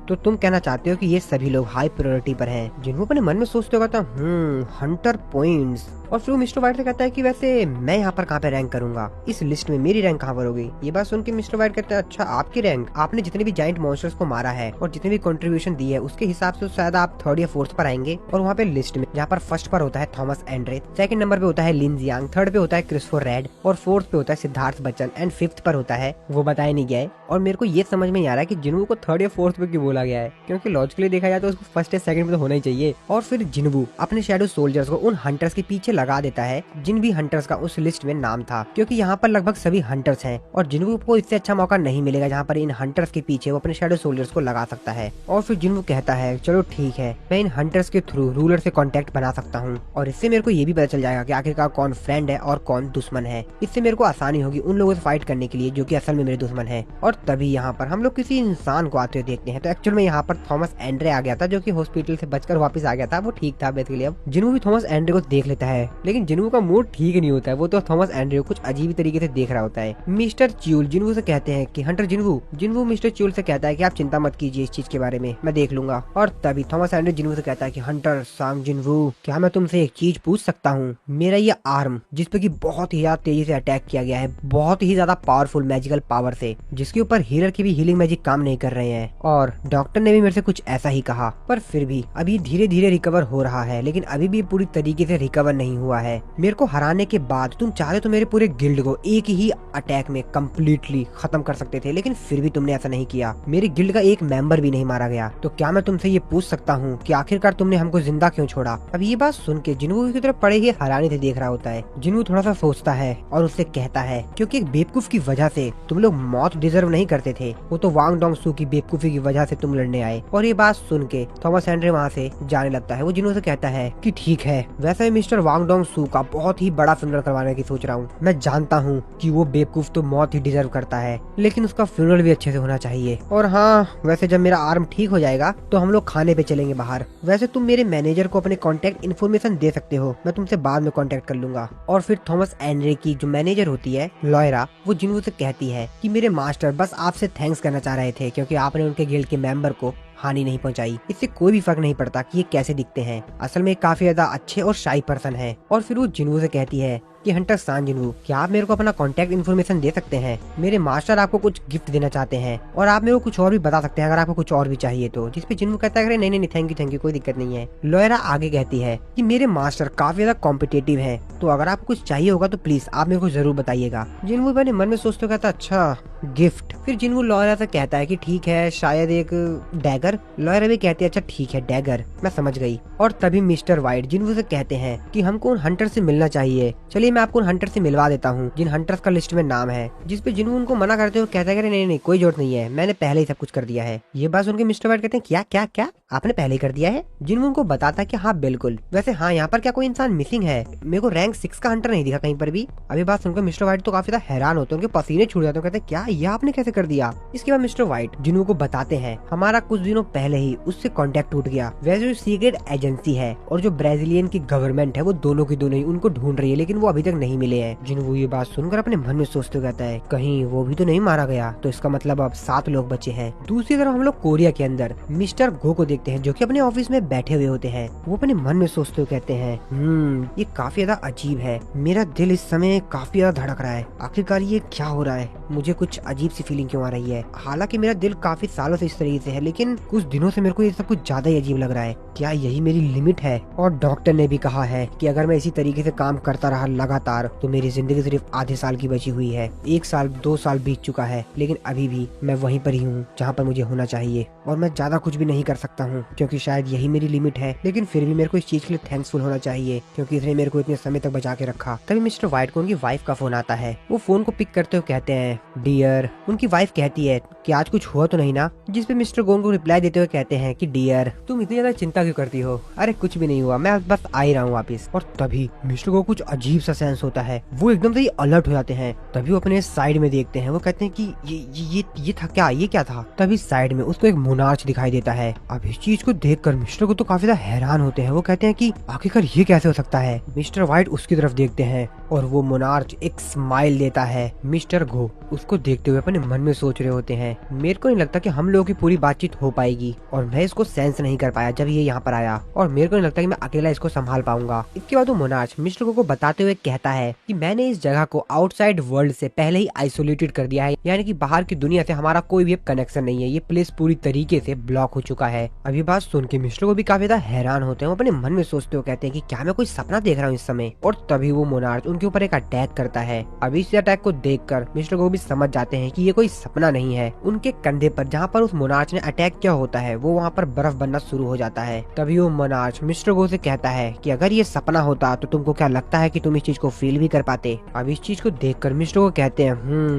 तो तुम कहना चाहते हो कि ये सभी लोग हाई प्रायोरिटी पर हैं। जिन्हू अपने मन में सोचते हो कहता हंटर पॉइंट्स। और फिर मिस्टर व्हाइट से कहता है कि वैसे मैं यहाँ पर कहाँ पे रैंक करूंगा, इस लिस्ट में मेरी रैंक कहाँ पर होगी। ये बात सुन के मिस्टर व्हाइट कहता है अच्छा आपकी रैंक, आपने जितने भी जाइंट मॉन्स्टर्स को मारा है और जितने भी कंट्रीब्यूशन दी है उसके हिसाब से शायद आप 3rd या 4th पर आएंगे। और वहाँ पे लिस्ट में जहाँ पर फर्स्ट पर होता है थॉमस एंड्रे, 2nd नंबर पे होता है लिन जियांग, 3rd पे होता है क्रिस्टोफर रेड, और 4th पे होता है सिद्धार्थ बच्चन, एंड 5th पर होता है वो बताया नहीं गया है। और मेरे को ये समझ में नहीं आ रहा है कि जिन्हू को 3rd या 4th पे क्यों बोला गया है, क्योंकि लॉजिकली देखा जाए तो उसको 1st या 2nd पे तो होना ही चाहिए। और फिर जिन्हू अपने शैडो सोल्जर्स को उन हंटर्स के पीछे लगा देता है जिन भी हंटर्स का उस लिस्ट में नाम था, क्योंकि यहाँ पर लगभग सभी हंटर्स हैं और जिन्हू को इससे अच्छा मौका नहीं मिलेगा जहाँ पर इन हंटर्स के पीछे वो अपने शैडो सोल्जर्स को लगा सकता है। और फिर जिन्हू कहता है चलो ठीक है मैं इन हंटर्स के थ्रू रूलर से कांटेक्ट बना सकता हूँ, और इससे मेरे को ये भी पता चल जाएगा कि आखिरकार कौन फ्रेंड है और कौन दुश्मन है। इससे मेरे को आसानी होगी उन लोगों से फाइट करने के लिए जो कि असल में मेरे दुश्मन है। और और तभी यहाँ पर हम लोग किसी इंसान को आते हुए देखते हैं। तो एक्चुअल में यहाँ पर थॉमस एंड्रे आ गया था, जो कि हॉस्पिटल से बचकर वापस आ गया था। वो ठीक था बेसिकली। अब जिन्हू भी थॉमस एंड्रे को देख लेता है, लेकिन जिन्हू का मूड ठीक नहीं होता है। वो तो थॉमस एंड्रे को कुछ अजीब तरीके से देख रहा होता है। मिस्टर च्यूल जिन्हू से कहते हैं कि हंटर जिन्हू मिस्टर च्यूल से कहता है कि आप चिंता मत कीजिए इस चीज के बारे में, मैं देख लूंगा। और तभी थॉमस एंड्रे जिन्हू से कहता है कि हंटर सांग जिन्हू, क्या मैं तुमसे एक चीज पूछ सकता हूँ? मेरा ये आर्म जिसपे की बहुत ही ज्यादा तेजी से अटैक किया गया है, बहुत ही ज्यादा पावरफुल मैजिकल पावर से, जिसके ऊपर हीलर के भी हीलिंग मैजिक काम नहीं कर रहे हैं, और डॉक्टर ने भी मेरे से कुछ ऐसा ही कहा, पर फिर भी अभी धीरे धीरे रिकवर हो रहा है, लेकिन अभी भी पूरी तरीके से रिकवर नहीं हुआ है। मेरे को हराने के बाद तुम चाहे तो मेरे पूरे गिल्ड को एक ही अटैक में कम्प्लीटली खत्म कर सकते थे, लेकिन फिर भी तुमने ऐसा नहीं किया। मेरे गिल्ड का एक मेंबर भी नहीं मारा गया। तो क्या मैं तुमसे ये पूछ सकता हूँ कि आखिरकार तुमने हमको जिंदा क्यों छोड़ा? अब ये बात सुन के जिन्हू की तरफ पड़े ही हैरानी से देख रहा होता है। जिन्हू थोड़ा सा सोचता है और उससे कहता है, क्योंकि एक बेवकूफ की वजह से तुम लोग मौत डिजर्व नहीं करते थे, वो तो वांग डोंग सू की बेवकूफी की वजह से तुम लड़ने आए। और ये बात सुन के थॉमस एंड्रे वहाँ से जाने लगता है। वो जिन्हू से कहता है कि ठीक है, वैसे मिस्टर वांग डोंग सू का बहुत ही बड़ा फ्यूनरल करवाने की सोच रहा हूँ। मैं जानता हूँ कि वो बेवकूफ तो मौत ही डिजर्व करता है, लेकिन उसका फ्यूनरल भी अच्छे से होना चाहिए। और हाँ, वैसे जब मेरा आर्म ठीक हो जाएगा तो हम लोग खाने पे चलेंगे बाहर। वैसे तुम मेरे मैनेजर को अपने कॉन्टेक्ट इन्फॉर्मेशन दे सकते हो, मैं तुमसे बाद में कॉन्टेक्ट कर लूंगा। और फिर थॉमस एंड्रे की जो मैनेजर होती है लॉयरा, वो जिन्हू से कहती है कि मेरे मास्टर बस आपसे थैंक्स करना चाह रहे थे, क्योंकि आपने उनके गिल्ड के मेंबर को हानि नहीं पहुंचाई। इससे कोई भी फर्क नहीं पड़ता कि ये कैसे दिखते हैं, असल में काफी ज्यादा अच्छे और शाई पर्सन है। और फिर वो जिन्हू से कहती है कि हंटर सान जिन्हू, क्या आप मेरे को अपना कॉन्टेक्ट इन्फॉर्मेशन दे सकते हैं? मेरे मास्टर आपको कुछ गिफ्ट देना चाहते हैं, और आप मेरे को कुछ और भी बता सकते हैं अगर आपको कुछ और भी चाहिए तो। जिसपे जिन्हू कहता है नहीं नहीं थैंक यू कोई दिक्कत नहीं है। लॉयरा आगे कहती है कि मेरे मास्टर काफी ज्यादा कॉम्पिटेटिव है, तो अगर आपको कुछ चाहिए होगा तो प्लीज आप मेरे को जरूर बताइएगा। जिन्हू अपने मन में सोचते कहता अच्छा गिफ्ट। फिर जिन्हू लॉयरा से कहता है कि ठीक है, शायद एक डैगर। लॉयरा भी कहती है अच्छा ठीक है डैगर, मैं समझ गई। और तभी मिस्टर वाइट जिन्हू से कहते हैं कि हमको उन हंटर से मिलना चाहिए, चलिए मैं आपको उन हंटर से मिलवा देता हूँ जिन हंटर्स का लिस्ट में नाम है। जिसपे जिन्हू उनको मना करते हुए कहता है नहीं कोई जरूरत नहीं है, मैंने पहले ही सब कुछ कर दिया है। ये बात सुनकर मिस्टर वाइट कहते हैं क्या क्या क्या आपने पहले ही कर दिया है? जिन्हू उनको बताता है कि हाँ बिल्कुल, वैसे हाँ यहाँ पर क्या कोई इंसान मिसिंग है? मेरे को रैंक 6 का हंटर नहीं दिखा कहीं पर भी। अभी बात सुनकर मिस्टर वाइट तो काफी ज्यादा हैरान होते हैं, उनके पसीने छूट जाते हैं, कहते हैं क्या ये आपने कैसे कर दिया? इसके बाद मिस्टर वाइट जिन्हू को बताते हैं हमारा कुछ दिनों पहले ही उससे कॉन्टेक्ट टूट गया। वैसे जो सीक्रेट एजेंसी है और जो ब्राजीलियन की गवर्नमेंट है वो दोनों की दोनों ही उनको ढूंढ रही है, लेकिन वो अभी तक नहीं मिले हैं। जिन्हू ये बात सुनकर अपने मन में सोचते कहता है कहीं वो भी तो नहीं मारा गया, तो इसका मतलब अब 7 लोग बचे हैं। दूसरी तरफ हम लोग कोरिया के अंदर मिस्टर गो को देखते हैं, जो कि अपने ऑफिस में बैठे हुए होते हैं। वो अपने मन में सोचते हुए कहते हैं ये काफी ज्यादा अजीब है, मेरा दिल इस समय काफी ज्यादा धड़क रहा है, आखिरकार ये क्या हो रहा है? मुझे कुछ अजीब सी फीलिंग क्यों आ रही है? हालांकि मेरा दिल काफी सालों से इस तरीके से है, लेकिन कुछ दिनों से मेरे को ये सब कुछ ज्यादा ही अजीब लग रहा है। क्या यही मेरी लिमिट है? और डॉक्टर ने भी कहा है कि अगर मैं इसी तरीके से काम करता रहा लगातार तो मेरी जिंदगी सिर्फ आधे साल की बची हुई है। 1 साल 2 साल बीत चुका है, लेकिन अभी भी मैं वहीं पर ही हूँ जहाँ पर मुझे होना चाहिए, और मैं ज्यादा कुछ भी नहीं कर सकता हूँ क्योंकि शायद यही मेरी लिमिट है। लेकिन फिर भी मेरे को इस चीज के लिए थैंकफुल होना चाहिए क्योंकि इसने मेरे को इतने समय तक बचा के रखा। तभी मिस्टर व्हाइट को उनकी वाइफ का फोन आता है। वो फोन को पिक करते हुए कहते हैं डियर। उनकी वाइफ कहती है कि आज कुछ हुआ तो नहीं ना? जिसपे मिस्टर गोन को रिप्लाई देते हुए कहते हैं कि डियर तुम इतनी ज्यादा चिंता क्यों करती हो? अरे कुछ भी नहीं हुआ, मैं बस आ ही रहा हूँ वापस। और तभी मिस्टर को कुछ अजीब सा सेंस होता है, वो एकदम से अलर्ट हो जाते हैं। तभी वो अपने साइड में देखते हैं, वो कहते हैं कि ये था क्या? ये क्या था? तभी साइड में उसको एक मोनार्च दिखाई देता है। अब इस चीज को देखकर मिस्टर को तो काफी ज्यादा हैरान होते हैं। वो कहते हैं कि आखिरकार ये कैसे हो सकता है? मिस्टर व्हाइट उसकी तरफ देखते हैं और वो मोनार्च एक स्माइल देता है। मिस्टर गो उसको देखते हुए अपने मन में सोच रहे होते हैं मेरे को नहीं लगता कि हम लोगों की पूरी बातचीत हो पाएगी, और मैं इसको सेंस नहीं कर पाया जब ये यहाँ पर आया, और मेरे को नहीं लगता कि मैं अकेला इसको संभाल पाऊंगा। इसके बाद वो मोनार्च मिस्टर गो को बताते हुए कहता है कि मैंने इस जगह को आउटसाइड वर्ल्ड से पहले ही आइसोलेटेड कर दिया है, यानी कि बाहर की दुनिया से हमारा कोई भी कनेक्शन नहीं है, ये प्लेस पूरी तरीके से ब्लॉक हो चुका है। अभी बात सुन के मिस्टर को भी काफी ज्यादा हैरान होते हैं। वो अपने मन में सोचते हुए कहते हैं कि क्या मैं कोई सपना देख रहा हूँ इस समय? और तभी वो मोनार्च उनके ऊपर एक अटैक करता है। अभी इस अटैक को देखकर मिस्टर को भी समझ जाते हैं कि ये कोई सपना नहीं है, उनके कंधे पर जहाँ पर उस मोनार्च ने अटैक किया होता है वो वहाँ पर बर्फ बनना शुरू हो जाता है। तभी वो मोनार्च मिस्टर गो से कहता है कि अगर ये सपना होता तो तुमको क्या लगता है कि तुम इस चीज को फील भी कर पाते। अब इस चीज को देखकर मिस्टर गो कहते हैं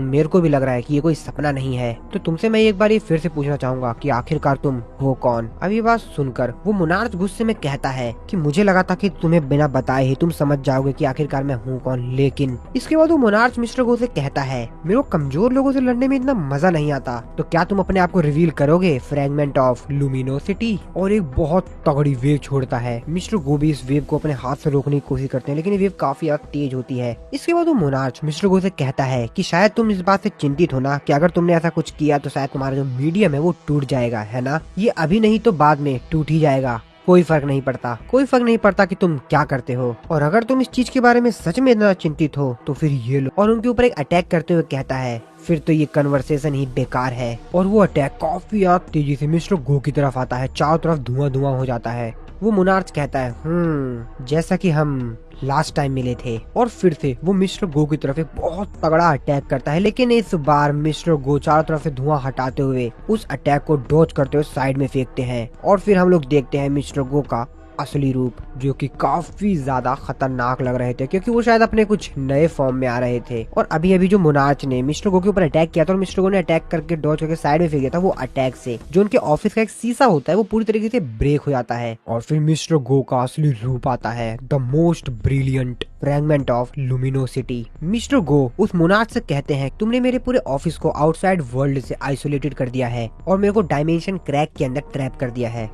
मेरे को भी लग रहा है कि ये कोई सपना नहीं है। तो तुमसे मैं एक बार ये फिर से पूछना चाहूंगा कि आखिरकार तुम हो कौन। अब ये बात सुनकर वो मोनार्च गुस्से में कहता है कि मुझे लगा था कि तुम्हें बिना बताए ही तुम समझ जाओगे कि आखिरकार मैं हूँ कौन, लेकिन इसके बाद वो मोनार्च मिस्टर गो से कहता है मेरे को कमजोर लोगों से लड़ने में इतना मजा नहीं आता, तो क्या तुम अपने आप को रिवील करोगे। फ्रैगमेंट ऑफ लुमिनोसिटी और एक बहुत तगड़ी वेव छोड़ता है। मिस्टर गो भी इस वेव को अपने हाथ से रोकने की कोशिश करते हैं लेकिन ये वेव काफी ज्यादा तेज होती है। इसके बाद वो मोनार्च मिस्टर गो से कहता है कि शायद तुम इस बात से चिंतित हो ना कि अगर तुमने ऐसा कुछ किया तो शायद तुम्हारा जो मीडियम है वो टूट जाएगा, है ना। ये अभी नहीं तो बाद में टूट ही जाएगा, कोई फर्क नहीं पड़ता, कोई फर्क नहीं पड़ता कि तुम क्या करते हो। और अगर तुम इस चीज के बारे में सच में इतना चिंतित हो तो फिर ये लो। और उनके ऊपर एक अटैक करते हुए कहता है फिर तो ये कन्वर्सेशन ही बेकार है। और वो अटैक काफी ज्यादा तेजी से मिस्टर गो की तरफ आता है, चारों तरफ धुआं धुआं हो जाता है। वो मोनार्च कहता है जैसा कि हम लास्ट टाइम मिले थे। और फिर से वो मिस्टर गो की तरफ एक बहुत तगड़ा अटैक करता है, लेकिन इस बार मिस्टर गो चारों तरफ से धुआं हटाते हुए उस अटैक को डॉज करते हुए साइड में फेंकते हैं। और फिर हम लोग देखते हैं मिस्टर गो का असली रूप, जो कि काफी ज्यादा खतरनाक लग रहे थे क्योंकि वो शायद अपने कुछ नए फॉर्म में आ रहे थे। और अभी अभी जो मोनार्च ने मिस्टर गो के ऊपर अटैक किया था और मिस्टर गो ने अटैक करके डॉज करके साइड में फेंक दिया था, वो अटैक से जो उनके ऑफिस का एक शीशा होता है वो पूरी तरीके से ब्रेक हो जाता है। और फिर मिस्टर गो का असली रूप आता है, the most brilliant fragment of luminosity. Mister गो उस मोनार्च से कहते हैं तुमने मेरे पूरे ऑफिस को आउटसाइड वर्ल्ड से आइसोलेटेड कर दिया है और मेरे को डायमेंशन क्रैक के अंदर ट्रैप कर दिया है।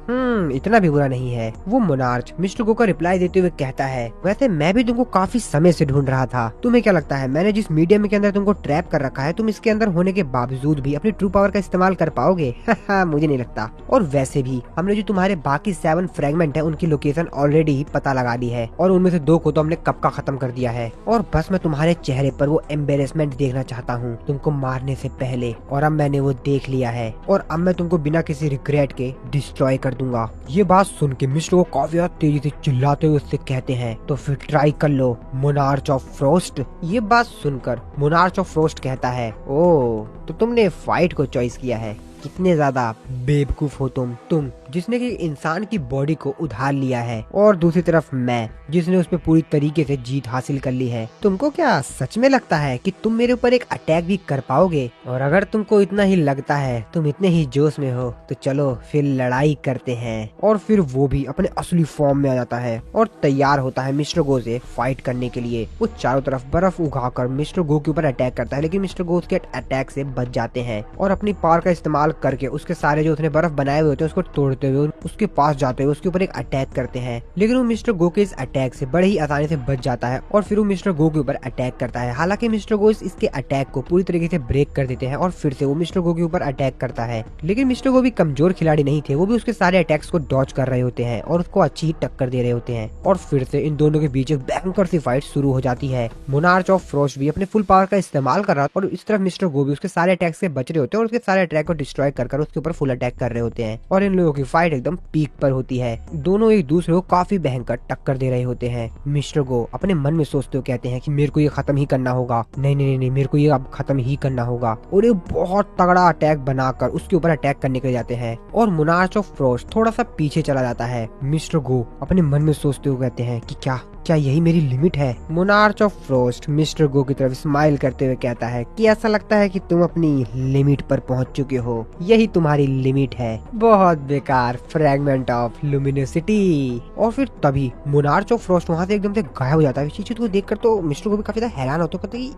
इतना भी बुरा नहीं है। वो मोनार्च मिस्टर गो का रिप्लाई देते हुए कहता है वैसे मैं भी तुमको काफी समय से ढूंढ रहा था। तुम्हें क्या लगता है मैंने जिस मीडियम के अंदर तुमको ट्रैप कर रखा है तुम इसके अंदर होने के बावजूद भी अपनी ट्रू पावर का इस्तेमाल कर पाओगे? मुझे नहीं लगता। और वैसे भी हमने जो तुम्हारे बाकी 7 फ्रैगमेंट है उनकी लोकेशन ऑलरेडी ही पता लगा ली है और उनमें से 2 को तो हमने कब का खत्म कर दिया है। और बस मैं तुम्हारे चेहरे पर वो एम्बेरसमेंट देखना चाहता हूँ तुमको मारने से पहले, और अब मैंने वो देख लिया है और अब मैं तुमको बिना किसी रिग्रेट के डिस्ट्रॉय कर दूंगा। ये बात सुन के मिस्टर को काफी ज्यादा तेजी से चिल्लाते हुए उससे कहते हैं तो फिर ट्राई कर लो मोनार्च ऑफ फ्रोस्ट। ये बात सुनकर मोनार्च ऑफ फ्रोस्ट कहता है ओ तो तुमने फाइट को चॉइस किया है, कितने ज्यादा बेवकूफ हो तुम जिसने कि इंसान की बॉडी को उधार लिया है और दूसरी तरफ मैं जिसने उस पर पूरी तरीके से जीत हासिल कर ली है। तुमको क्या सच में लगता है कि तुम मेरे ऊपर एक अटैक भी कर पाओगे? और अगर तुमको इतना ही लगता है, तुम इतने ही जोश में हो, तो चलो फिर लड़ाई करते हैं। और फिर वो भी अपने असली फॉर्म में आ जाता है और तैयार होता है मिस्टर गो से फाइट करने के लिए। वो चारों तरफ बर्फ उगाकर मिस्टर गो के ऊपर अटैक करता है, लेकिन मिस्टर गो उसके अटैक से बच जाते हैं और अपनी पावर का इस्तेमाल करके उसके सारे जो उसने बर्फ बनाए हुए होते हैं उसको तोड़ते हुए उसके पास जाते हुए उसके ऊपर एक अटैक करते हैं। लेकिन वो मिस्टर गो के इस अटैक से बड़े ही आसानी से बच जाता है और फिर वो मिस्टर गो के ऊपर अटैक करता है। हालांकि मिस्टर गो इसके अटैक को पूरी तरीके से ब्रेक कर देते हैं और फिर से वो मिस्टर गो के ऊपर अटैक करता है। लेकिन मिस्टर गो भी कमजोर खिलाड़ी नहीं थे, वो भी उसके सारे अटैक्स को डॉज कर रहे होते हैं और उसको अच्छी ही टक्कर दे रहे होते हैं। और फिर से इन दोनों के बीच एक भयंकर सी फाइट शुरू हो जाती है। मोनार्च ऑफ फ्रोस्ट भी अपने फुल पावर का इस्तेमाल कर रहा और इस तरफ मिस्टर गो भी उसके सारे अटैक्स से बच रहे होते हैं और उसके सारे अटैक को डिस्ट्रॉय कर उसके ऊपर फुल अटैक कर रहे होते हैं। और इन लोगों की फाइट एकदम पीक पर होती है। दोनों एक दूसरे को काफी भयंकर टक्कर दे रहे होते हैं। मिस्टर गो अपने मन में सोचते हुए कहते हैं कि मेरे को ये खत्म ही करना होगा, नहीं, मेरे को ये अब खत्म ही करना होगा। और ये बहुत तगड़ा अटैक बनाकर उसके ऊपर अटैक करने के लिए जाते हैं और मोनार्च ऑफ फ्रोस्ट थोड़ा सा पीछे चला जाता है। मिस्टर गो अपने मन में सोचते हुए कहते हैं कि क्या यही मेरी लिमिट है? मोनार्च ऑफ फ्रोस्ट मिस्टर गो की तरफ स्माइल करते हुए कहता है कि ऐसा लगता है कि तुम अपनी लिमिट पर पहुंच चुके हो, यही तुम्हारी लिमिट है। बहुत बेकार फ्रैगमेंट ऑफ लुमिनोसिटी। और फिर तभी मोनार्च ऑफ फ्रोस्ट वहाँ से एकदम से गायब हो जाता है। इस चीज को देखकर तो मिस्टर गो भी काफी ज्यादा हैरान होते हैं,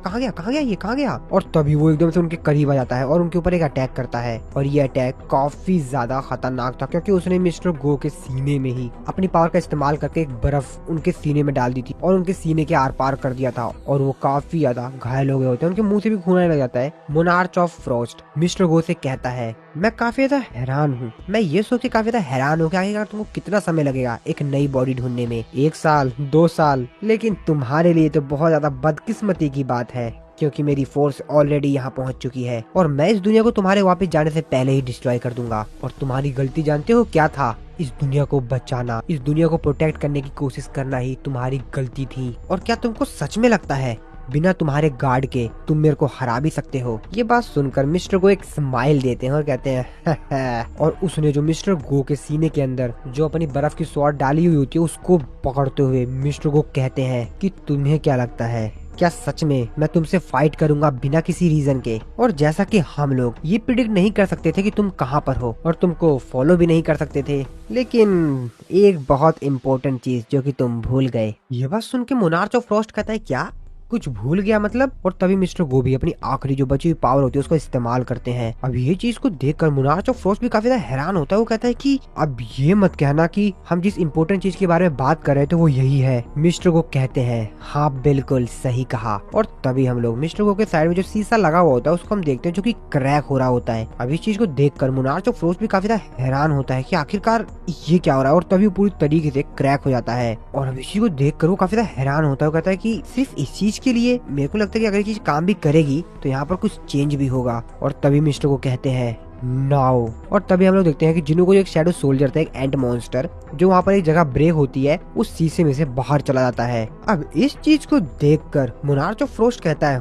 कहाँ गया। और तभी वो एकदम से उनके करीब आ जाता है और उनके ऊपर एक अटैक करता है। और ये अटैक काफी ज्यादा खतरनाक था क्योंकि उसने मिस्टर गो के सीने में ही अपनी पावर का इस्तेमाल करके एक बर्फ उनके सीने में डाल दी थी और उनके सीने के आर पार कर दिया था और वो काफी ज्यादा घायल हो गए होते हैं, उनके मुंह से भी खून आने लग जाता है। मोनार्च ऑफ फ्रोस्ट मिस्टर गो से कहता है मैं काफी ज्यादा हैरान हूँ, मैं ये सोच के काफी ज्यादा हैरान हूँ कि आखिरकार तुमको कितना समय लगेगा एक नई बॉडी ढूंढने में, 1 साल 2 साल, लेकिन तुम्हारे लिए तो बहुत ज्यादा बदकिस्मती की बात है क्योंकि मेरी फोर्स ऑलरेडी यहाँ पहुँच चुकी है और मैं इस दुनिया को तुम्हारे वापस जाने से पहले ही डिस्ट्रॉय कर दूंगा। और तुम्हारी गलती जानते हो क्या था? इस दुनिया को बचाना, इस दुनिया को प्रोटेक्ट करने की कोशिश करना ही तुम्हारी गलती थी। और क्या तुमको सच में लगता है बिना तुम्हारे गार्ड के तुम मेरे को हरा भी सकते हो। ये बात सुनकर मिस्टर गो एक स्माइल देते हैं और कहते हैं और उसने जो मिस्टर गो के सीने के अंदर जो अपनी बर्फ की स्वॉर्ड डाली हुई होती है उसको पकड़ते हुए मिस्टर गो कहते हैं कि तुम्हें क्या लगता है, क्या सच में मैं तुमसे फाइट करूंगा बिना किसी रीजन के? और जैसा कि हम लोग ये प्रिडिक्ट नहीं कर सकते थे कि तुम कहाँ पर हो और तुमको फॉलो भी नहीं कर सकते थे, लेकिन एक बहुत इम्पोर्टेंट चीज जो कि तुम भूल गए। ये बात सुन के मोनार्च ऑफ फ्रॉस्ट कहता है क्या कुछ भूल गया मतलब? और तभी मिस्टर गो भी अपनी आखिरी जो बची हुई पावर होती है उसको इस्तेमाल करते हैं। अब ये चीज को देखकर मोनार्च ऑफ फ्रॉस्ट भी काफी ज्यादा हैरान होता है। वो कहता है कि अब ये मत कहना कि हम जिस इम्पोर्टेंट चीज के बारे में बात कर रहे थे वो यही है। मिस्टर गो कहते हैं हाँ बिल्कुल सही कहा। और तभी हम लोग मिस्टर गो के साइड में जो शीशा लगा हुआ होता है उसको हम देखते हैं जो कि क्रैक हो रहा होता है। अब इस चीज को देखकर मोनार्च ऑफ फ्रॉस्ट भी काफी ज्यादा हैरान होता है कि आखिरकार ये क्या हो रहा है। और तभी पूरी तरीके से क्रैक हो जाता है और अब इस चीज को देखकर वो काफी ज्यादा हैरान होता है। वो कहता है कि सिर्फ इस चीज के लिए मेरे को लगता है कि अगर ये चीज काम भी करेगी तो यहाँ पर कुछ चेंज भी होगा। और तभी मिस्टर को कहते हैं नाउ। और तभी हम लोग देखते हैं कि जिन्हों को एक शैडो सोल्जर था, एक एंट मॉन्स्टर जो वहाँ पर एक जगह ब्रेक होती है उस शीशे में से बाहर चला जाता है। अब इस चीज को देखकर मोनार्च ऑफ फ्रॉस्ट कहता है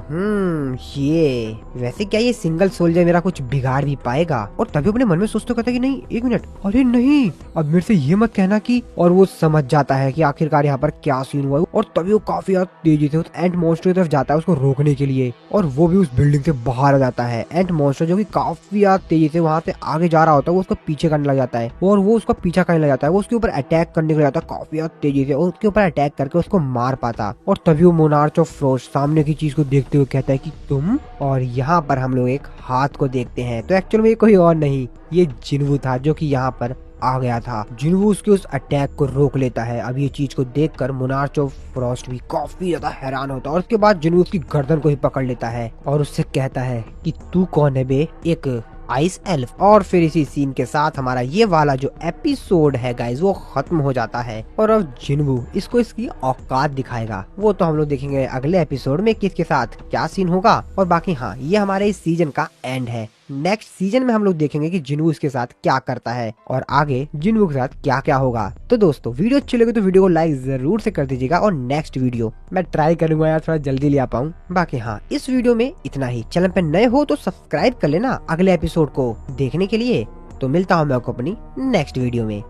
ये वैसे क्या ये सिंगल सोल्जर मेरा कुछ बिगाड़ भी पाएगा? और तभी अपने मन में सोचते कहता है कि नहीं एक मिनट, अरे नहीं अब मेरे से ये मत कहना कि। और वो समझ जाता है कि आखिरकार यहाँ पर क्या सीन हुआ और तभी वो काफी ज्यादा तेजी से उस एंट मॉन्स्टर की तरफ जाता है उसको रोकने के लिए और वो भी उस बिल्डिंग से बाहर आ जाता है। एंट मॉन्स्टर जो की काफी ज्यादा तेजी से वहाँ से आगे जा रहा होता है वो उसको पीछे करने लग जाता है और वो उसका पीछा करने लग जाता है। वो उसके ऊपर अटैक करने लग जाता है काफी ज्यादा तेजी से और उसके ऊपर अटैक करके उसको मार पाता। और तभी वो मोनार्च ऑफ फ्रॉस्ट सामने की चीज को देखते हुए कहता है कि तुम। और यहाँ पर हम लोग एक हाथ को देखते हैं तो एक्चुअल में ये कोई और नहीं ये जिन्वू था जो कि यहाँ पर आ गया था। जिन्वू उसके उस अटैक को रोक लेता है। अब ये चीज को देखकर मोनार्च ऑफ फ्रॉस्ट भी काफी ज्यादा हैरान होता है और उसके बाद जिन्वू उसकी गर्दन को ही पकड़ लेता है और उससे कहता है कि तू कौन है बे, एक आइस एल्फ। और फिर इसी सीन के साथ हमारा ये वाला जो एपिसोड है गाइस वो खत्म हो जाता है। और अब जिन्वू इसको इसकी औकात दिखाएगा, वो तो हम लोग देखेंगे अगले एपिसोड में किसके साथ क्या सीन होगा। और बाकी हाँ ये हमारे इस सीजन का एंड है। नेक्स्ट सीजन में हम लोग देखेंगे कि जिन्वू इसके साथ क्या करता है और आगे जिन्वू के साथ क्या क्या होगा। तो दोस्तों वीडियो अच्छी लगे तो वीडियो को लाइक जरूर से कर दीजिएगा और नेक्स्ट वीडियो मैं ट्राई करूंगा यार थोड़ा जल्दी ले आ पाऊँ। बाकी हाँ इस वीडियो में इतना ही। चैनल पे नए हो तो सब्सक्राइब कर लेना अगले एपिसोड को देखने के लिए। तो मिलता हूँ मैं आपको अपनी नेक्स्ट वीडियो में।